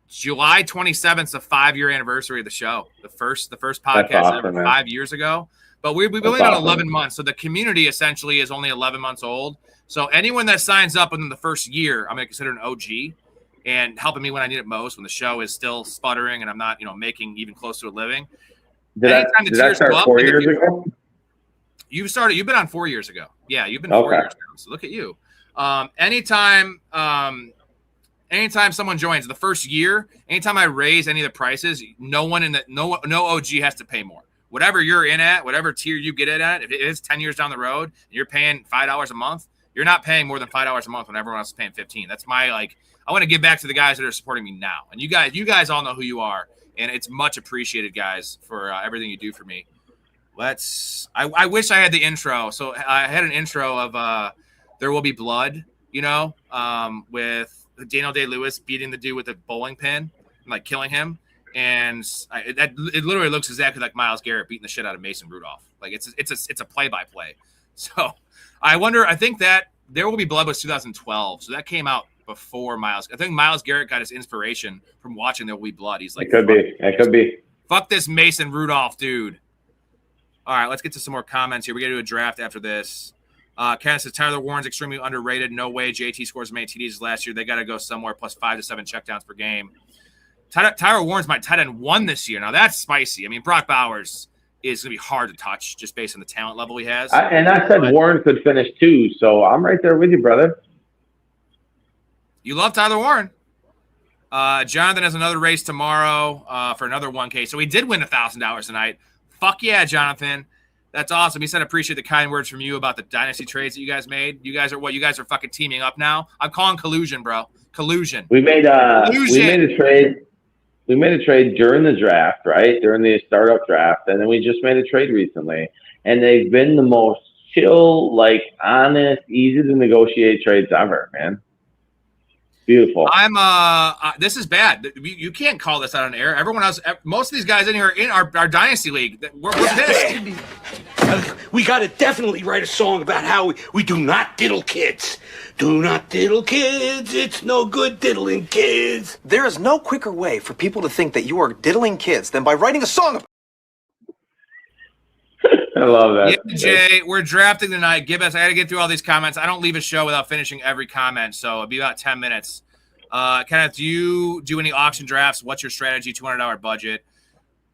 July 27th is the 5-year anniversary of the show. The first podcast ever 5 years ago. But we've been going on 11 months. So the community essentially is only 11 months old. So anyone that signs up within the first year, I'm going to consider an OG and helping me when I need it most, when the show is still sputtering and I'm not, making even close to a living. Did that start 4 years ago? You've been on 4 years ago. Yeah, you've been 4 years ago. So look at you. Anytime someone joins the first year, anytime I raise any of the prices, no OG has to pay more. Whatever you're in at, whatever tier you get it at, if it is 10 years down the road and you're paying $5 a month, you're not paying more than $5 a month when everyone else is paying $15. That's my I want to give back to the guys that are supporting me now. And you guys all know who you are, and it's much appreciated, guys, for everything you do for me. I wish I had the intro. So I had an intro of There Will Be Blood, with Daniel Day-Lewis beating the dude with a bowling pin and killing him. And it literally looks exactly like Myles Garrett beating the shit out of Mason Rudolph. It's a play-by-play. So I think that There Will Be Blood was 2012. So that came out before Myles. I think Myles Garrett got his inspiration from watching There Will Be Blood. He's like, it could be. Fuck this Mason Rudolph, dude. All right, let's get to some more comments here. We got to do a draft after this. Ken says Tyler Warren's extremely underrated. No way JT scores as many TDs as last year. They got to go somewhere plus 5 to 7 checkdowns per game. Tyler Warren's my tight end 1 this year. Now that's spicy. I mean, Brock Bowers is going to be hard to touch just based on the talent level he has. I said Warren could finish 2, so I'm right there with you, brother. You love Tyler Warren. Jonathan has another race tomorrow for another 1K. So he did win $1,000 tonight. Fuck yeah, Jonathan. That's awesome. He said, appreciate the kind words from you about the dynasty trades that you guys made. You guys are fucking teaming up now. I'm calling collusion, bro. Collusion. We made a trade. We made a trade during the draft, right? During the startup draft. And then we just made a trade recently. And they've been the most chill, honest, easy to negotiate trades ever, man. Beautiful. This is bad. You can't call this out on air. Everyone else, most of these guys in here are in our dynasty league. We're pissed. We got to definitely write a song about how we do not diddle kids. Do not diddle kids. It's no good diddling kids. There is no quicker way for people to think that you are diddling kids than by writing a song about I love that. Yeah, Jay, we're drafting tonight. I got to get through all these comments. I don't leave a show without finishing every comment, so it'll be about 10 minutes. Kenneth, do you do any auction drafts? What's your strategy? $200 budget.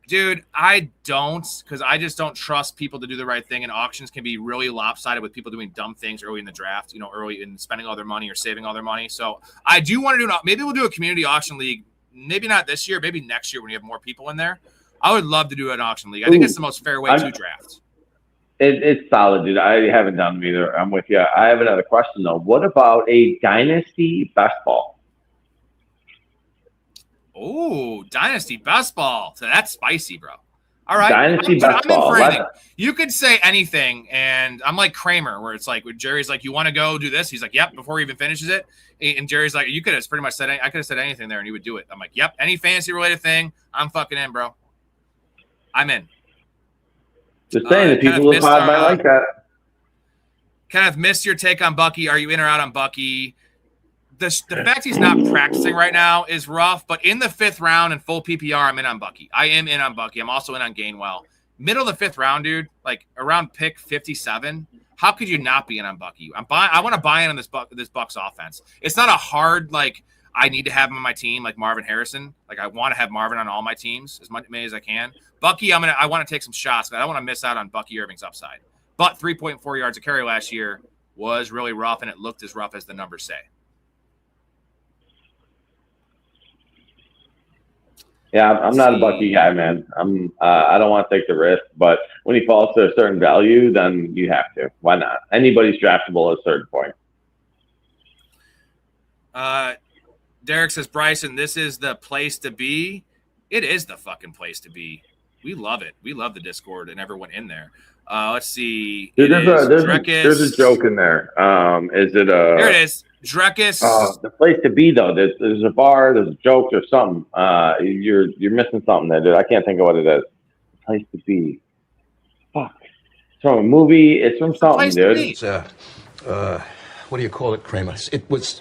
Dude, I don't, because I just don't trust people to do the right thing, and auctions can be really lopsided with people doing dumb things early in the draft, early in spending all their money or saving all their money. So I do want to do maybe we'll do a community auction league, maybe not this year, maybe next year when you have more people in there. I would love to do an auction league. I think it's the most fair way to draft. It's solid, dude. I haven't done them either. I'm with you. I have another question, though. What about a dynasty best ball? Oh, dynasty best ball. So that's spicy, bro. All right. Dynasty best ball. You could say anything, and I'm like Kramer, where it's like, when Jerry's like, you want to go do this? He's like, yep, before he even finishes it. And Jerry's like, you could have pretty much said, I could have said anything there, and he would do it. I'm like, yep, any fantasy-related thing, I'm fucking in, bro. I'm in. Just saying, the people look hard by like that. Kenneth, missed your take on Bucky. Are you in or out on Bucky? The fact he's not practicing right now is rough, but in the 5th round in full PPR, I'm in on Bucky. I am in on Bucky. I'm also in on Gainwell. Middle of the 5th round, dude, around pick 57. How could you not be in on Bucky? I want to buy in on this Bucks offense. It's not a hard, I need to have him on my team like Marvin Harrison. I want to have Marvin on all my teams as many as I can. Bucky, I want to take some shots. I don't want to miss out on Bucky Irving's upside. But 3.4 yards a carry last year was really rough, and it looked as rough as the numbers say. Yeah, I'm not a Bucky guy, man. I don't want to take the risk, but when he falls to a certain value, then you have to. Why not? Anybody's draftable at a certain point. Derek says, Bryson, this is the place to be. It is the fucking place to be. We love it. We love the Discord and everyone in there. Let's see. Dude, there's a joke in there. Is it a? There it is. Drekus. The place to be, though. There's a bar. There's a joke. There's something. You're missing something there, dude. I can't think of what it is. Place to be. Fuck. It's from a movie. It's from something, dude. It's what do you call it, Kramer? It was.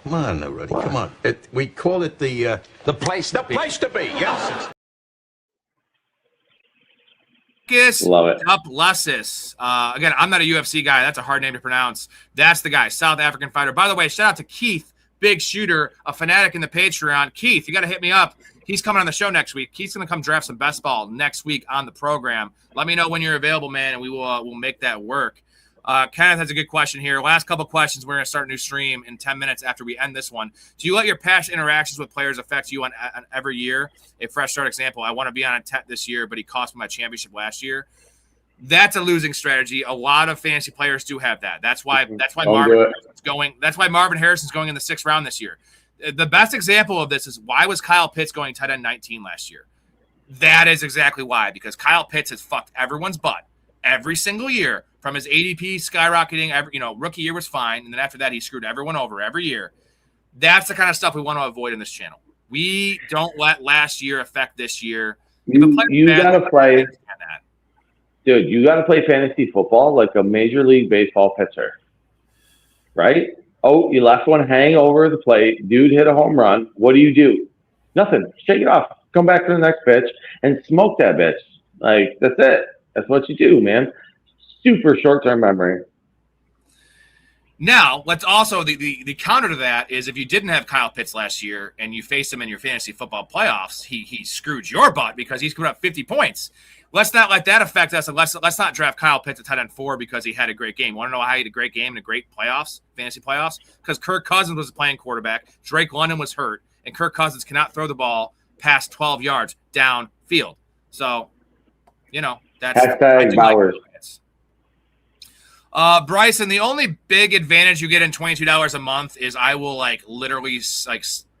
Come on, Rudy. Come on. We call it the place to be. The place to be. Yes. Love it. Duplessis. Again, I'm not a UFC guy. That's a hard name to pronounce. That's the guy, South African fighter. By the way, shout out to Keith big shooter, a fanatic in the Patreon. Keith, you got to hit me up. He's coming on the show next week. Keith's going to come draft some best ball next week on the program. Let me know when you're available, man, and we'll make that work. Kenneth has a good question here. Last couple questions. We're going to start a new stream in 10 minutes after we end this one. Do you let your past interactions with players affect you on every year? A fresh start example. I want to be on intent this year, but he cost me my championship last year. That's a losing strategy. A lot of fantasy players do have that. That's why Marvin Harrison's going in the 6th round this year. The best example of this is why was Kyle Pitts going tight end 19 last year? That is exactly why, because Kyle Pitts has fucked everyone's butt every single year from his ADP skyrocketing. Rookie year was fine, and then after that he screwed everyone over every year. That's the kind of stuff we want to avoid in this channel. We don't let last year affect this year. You gotta play. Dude, you got to play fantasy football like a Major League Baseball pitcher, right? Oh, you left one hang over the plate. Dude hit a home run. What do? Nothing. Shake it off. Come back to the next pitch and smoke that bitch. Like, that's it. That's what you do, man. Super short-term memory. Now, let's also the counter to that is if you didn't have Kyle Pitts last year and you faced him in your fantasy football playoffs, he screwed your butt because he screwed up 50 points. Let's not let that affect us, and let's not draft Kyle Pitts at tight end 4 because he had a great game. Want to know how he had a great game in a great fantasy playoffs? Because Kirk Cousins was playing quarterback, Drake London was hurt, and Kirk Cousins cannot throw the ball past 12 yards downfield. So, that's hashtag Bowers. Bryson, the only big advantage you get in $22 a month is I will literally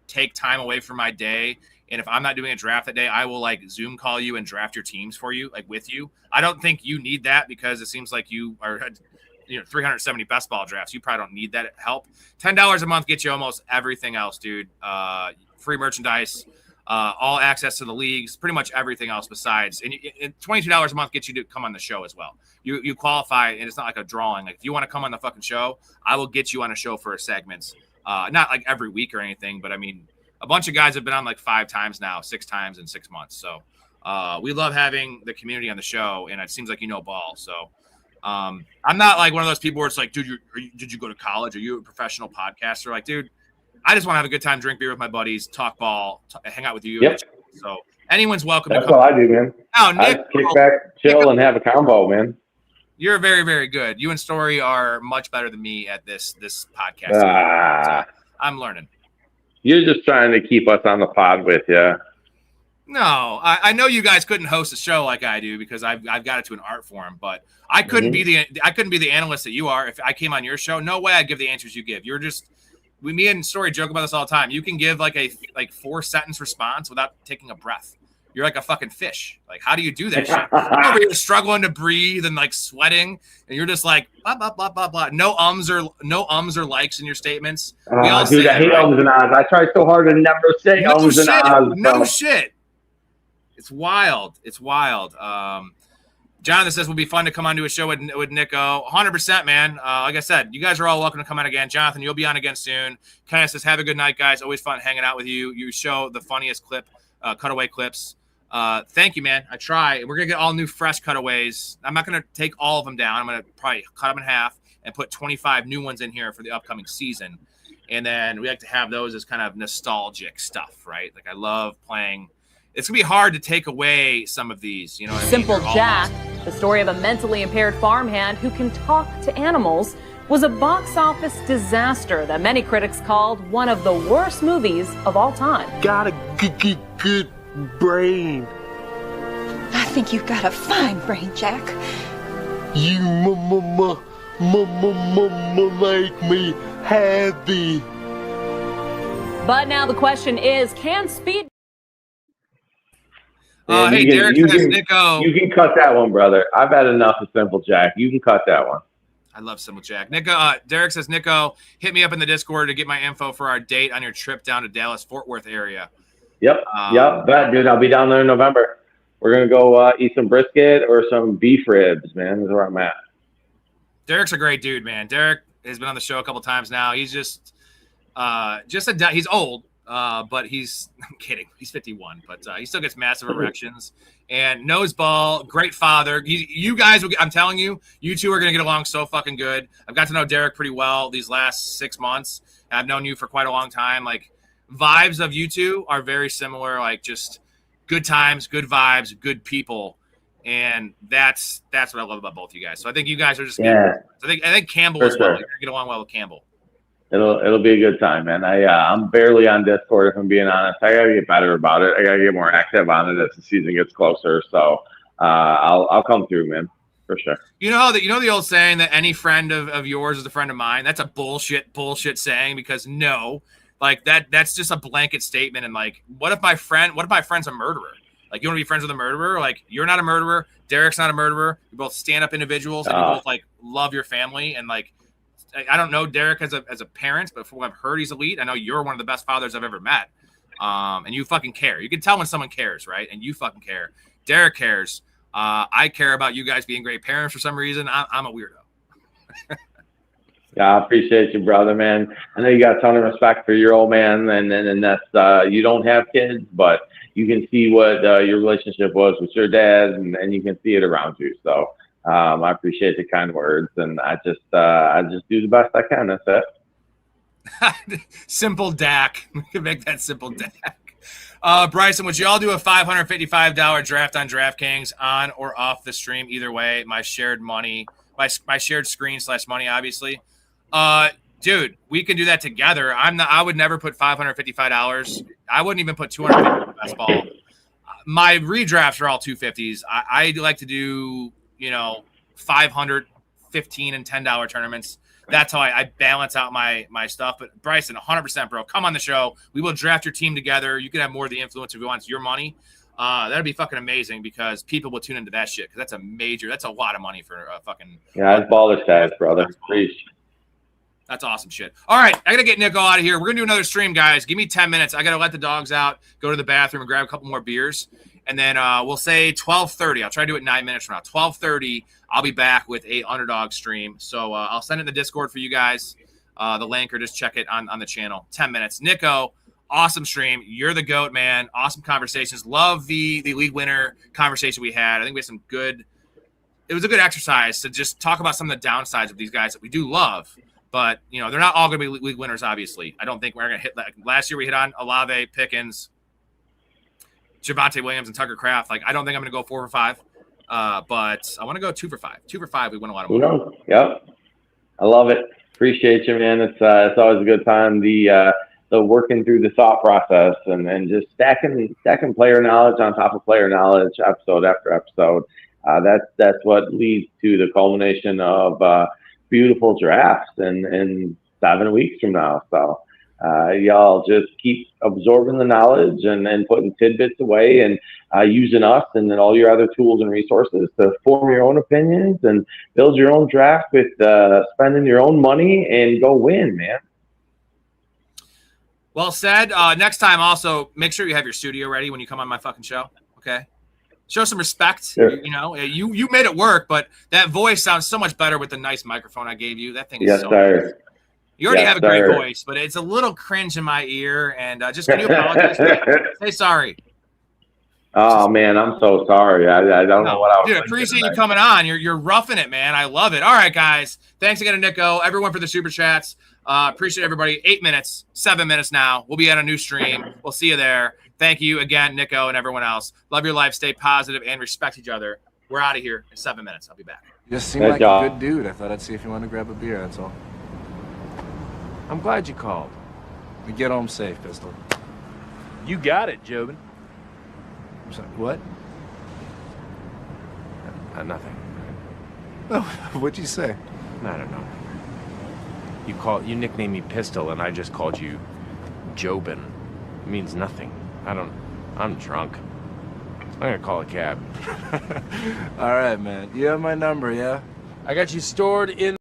take time away from my day. And if I'm not doing a draft that day, I will Zoom call you and draft your teams for you, with you. I don't think you need that because it seems like you are, 370 best ball drafts. You probably don't need that help. $10 a month gets you almost everything else, dude. Free merchandise, all access to the leagues, pretty much everything else besides. And $22 a month gets you to come on the show as well. You qualify, and it's not like a drawing. If you want to come on the fucking show, I will get you on a show for segments. Not every week or anything, but I mean, a bunch of guys have been on 5 times now, 6 times in 6 months. So we love having the community on the show, and it seems like ball. So I'm not one of those people where it's dude, did you go to college? Are you a professional podcaster? Dude, I just want to have a good time, drink beer with my buddies, talk ball, hang out with you. Yep. So anyone's welcome. That's what I do, man. Oh, Nick, kick back, chill, and have a combo, man. You're very, very good. You and Storey are much better than me at this podcast. So I'm learning. You're just trying to keep us on the pod with you. No, I know you guys couldn't host a show like I do because I've got it to an art form, but I couldn't be the analyst that you are. If I came on your show, no way I'd give the answers you give. You're just me and Storey joke about this all the time. You can give a 4-sentence response without taking a breath. You're like a fucking fish. How do you do that shit? You're struggling to breathe and sweating, and you're just blah blah blah blah blah. No ums or likes in your statements. Dude, I hate ums and ahs. I try so hard to never say ums and ahs. No shit. It's wild. It's wild. Jonathan says will be fun to come on to a show with Nico. 100%, man. Like I said, you guys are all welcome to come on again. Jonathan, you'll be on again soon. Kenneth says, have a good night, guys. Always fun hanging out with you. You show the funniest cutaway clips. Thank you, man. I try. We're going to get all new, fresh cutaways. I'm not going to take all of them down. I'm going to probably cut them in half and put 25 new ones in here for the upcoming season. And then we like to have those as kind of nostalgic stuff, right? I love playing. It's going to be hard to take away some of these, you know what I mean? Simple Jack, the story of a mentally impaired farmhand who can talk to animals, was a box office disaster that many critics called one of the worst movies of all time. Got a good brain. I think you've got a fine brain, Jack. You make me happy. But now the question is, can speed... Hey, Derek says, Nico. You can cut that one, brother. I've had enough of Simple Jack. You can cut that one. I love Simple Jack. Nico, Derek says, Nico, hit me up in the Discord to get my info for our date on your trip down to Dallas-Fort Worth area. Yep. Bet, dude. I'll be down there in November. We're going to go eat some brisket or some beef ribs, man. This is where I'm at. Derek's a great dude, man. Derek has been on the show a couple times now. He's just he's old. But I'm kidding. He's 51, but he still gets massive erections, and knows ball, great father. You guys, I'm telling you, you two are going to get along so fucking good. I've got to know Derek pretty well these last 6 months. I've known you for quite a long time. Like, vibes of you two are very similar, like just good times, good vibes, good people. And that's what I love about both you guys. So I think you guys are just I think Campbell as well. You're going to get along well with Campbell. It'll be a good time, man. I'm barely on Discord, if I'm being honest. I gotta get better about it. I gotta get more active on it as the season gets closer. So I'll come through, man, for sure. You know the old saying that any friend of yours is a friend of mine. That's a bullshit saying, because no, like that's just a blanket statement. And like, what if my friend's a murderer? Like, you want to be friends with a murderer? Like, you're not a murderer. Derek's not a murderer. You're both stand-up individuals, and you both like love your family. And like, I don't know Derek as a parent, but from what I've heard, he's elite. I know you're one of the best fathers I've ever met. And you fucking care. You can tell when someone cares, right? And you fucking care. Derek cares. I care about you guys being great parents for some reason. I'm a weirdo. Yeah, I appreciate you, brother, man. I know you got a ton of respect for your old man, and that's you don't have kids, but you can see what your relationship was with your dad, and you can see it around you. So I appreciate the kind words, and I just do the best I can. That's it. Simple Dak. We can make that simple Dak. Bryson, would you all do a $555 draft on DraftKings on or off the stream? Either way, my shared screen / money, obviously. Dude, we can do that together. I would never put $555. I wouldn't even put $250 in the best ball. My redrafts are all 250s. I like to do, $500, $15, and $10 tournaments. That's how I balance out my stuff. But Bryson, 100%, bro. Come on the show. We will draft your team together. You can have more of the influence if you want. It's your money. That'd be fucking amazing, because people will tune into that shit, because that's a lot of money for a fucking. Yeah, it's baller status, brother. Preach. That's awesome shit. All right, I got to get Nico out of here. We're going to do another stream, guys. Give me 10 minutes. I got to let the dogs out, go to the bathroom, and grab a couple more beers. And then we'll say 12:30. I'll try to do it 9 minutes from now. 12:30, I'll be back with a underdog stream. So I'll send it in the Discord for you guys, the link, or just check it on the channel. 10 minutes. Nico, awesome stream. You're the GOAT, man. Awesome conversations. Love the league winner conversation we had. I think we had some good – it was a good exercise to just talk about some of the downsides of these guys that we do love. But, they're not all going to be league winners, obviously. I don't think we're going to hit – last year we hit on Olave, Pickens, Javonte Williams, and Tucker Kraft. Like, I don't think I'm going to go 4 for 5. But I want to go 2 for 5. 2 for 5, we win a lot of money. Yep. I love it. Appreciate you, man. It's always a good time. The working through the thought process and just stacking player knowledge on top of player knowledge, episode after episode. That's what leads to the culmination of beautiful drafts in 7 weeks from now. So y'all just keep absorbing the knowledge and putting tidbits away and using us and then all your other tools and resources to form your own opinions and build your own draft with spending your own money and go win, man. Well said. Next time, also, make sure you have your studio ready when you come on my fucking show, okay? Show some respect. Sure. You made it work, but that voice sounds so much better with the nice microphone I gave you. That thing is yes, so sir. nice. You already have a great sir. voice, but it's a little cringe in my ear. And just can you apologize? Say sorry. Oh, man, I'm so sorry. I don't know what I was Dude, appreciate you coming on. You're roughing it, man. I love it. All right, guys. Thanks again to Nico. Everyone for the super chats. Appreciate everybody. 8 minutes, 7 minutes now. We'll be at a new stream. We'll see you there. Thank you again, Nico, and everyone else. Love your life. Stay positive and respect each other. We're out of here in 7 minutes. I'll be back. You just seem like a good dude. I thought I'd see if you want to grab a beer, that's all. I'm glad you called. We get home safe, Pistol. You got it, Jobin. I'm sorry, what? Nothing. Oh, what'd you say? I don't know. You nicknamed me Pistol, and I just called you Jobin. It means nothing. I'm drunk. I'm gonna call a cab. All right, man. You have my number, yeah? I got you stored in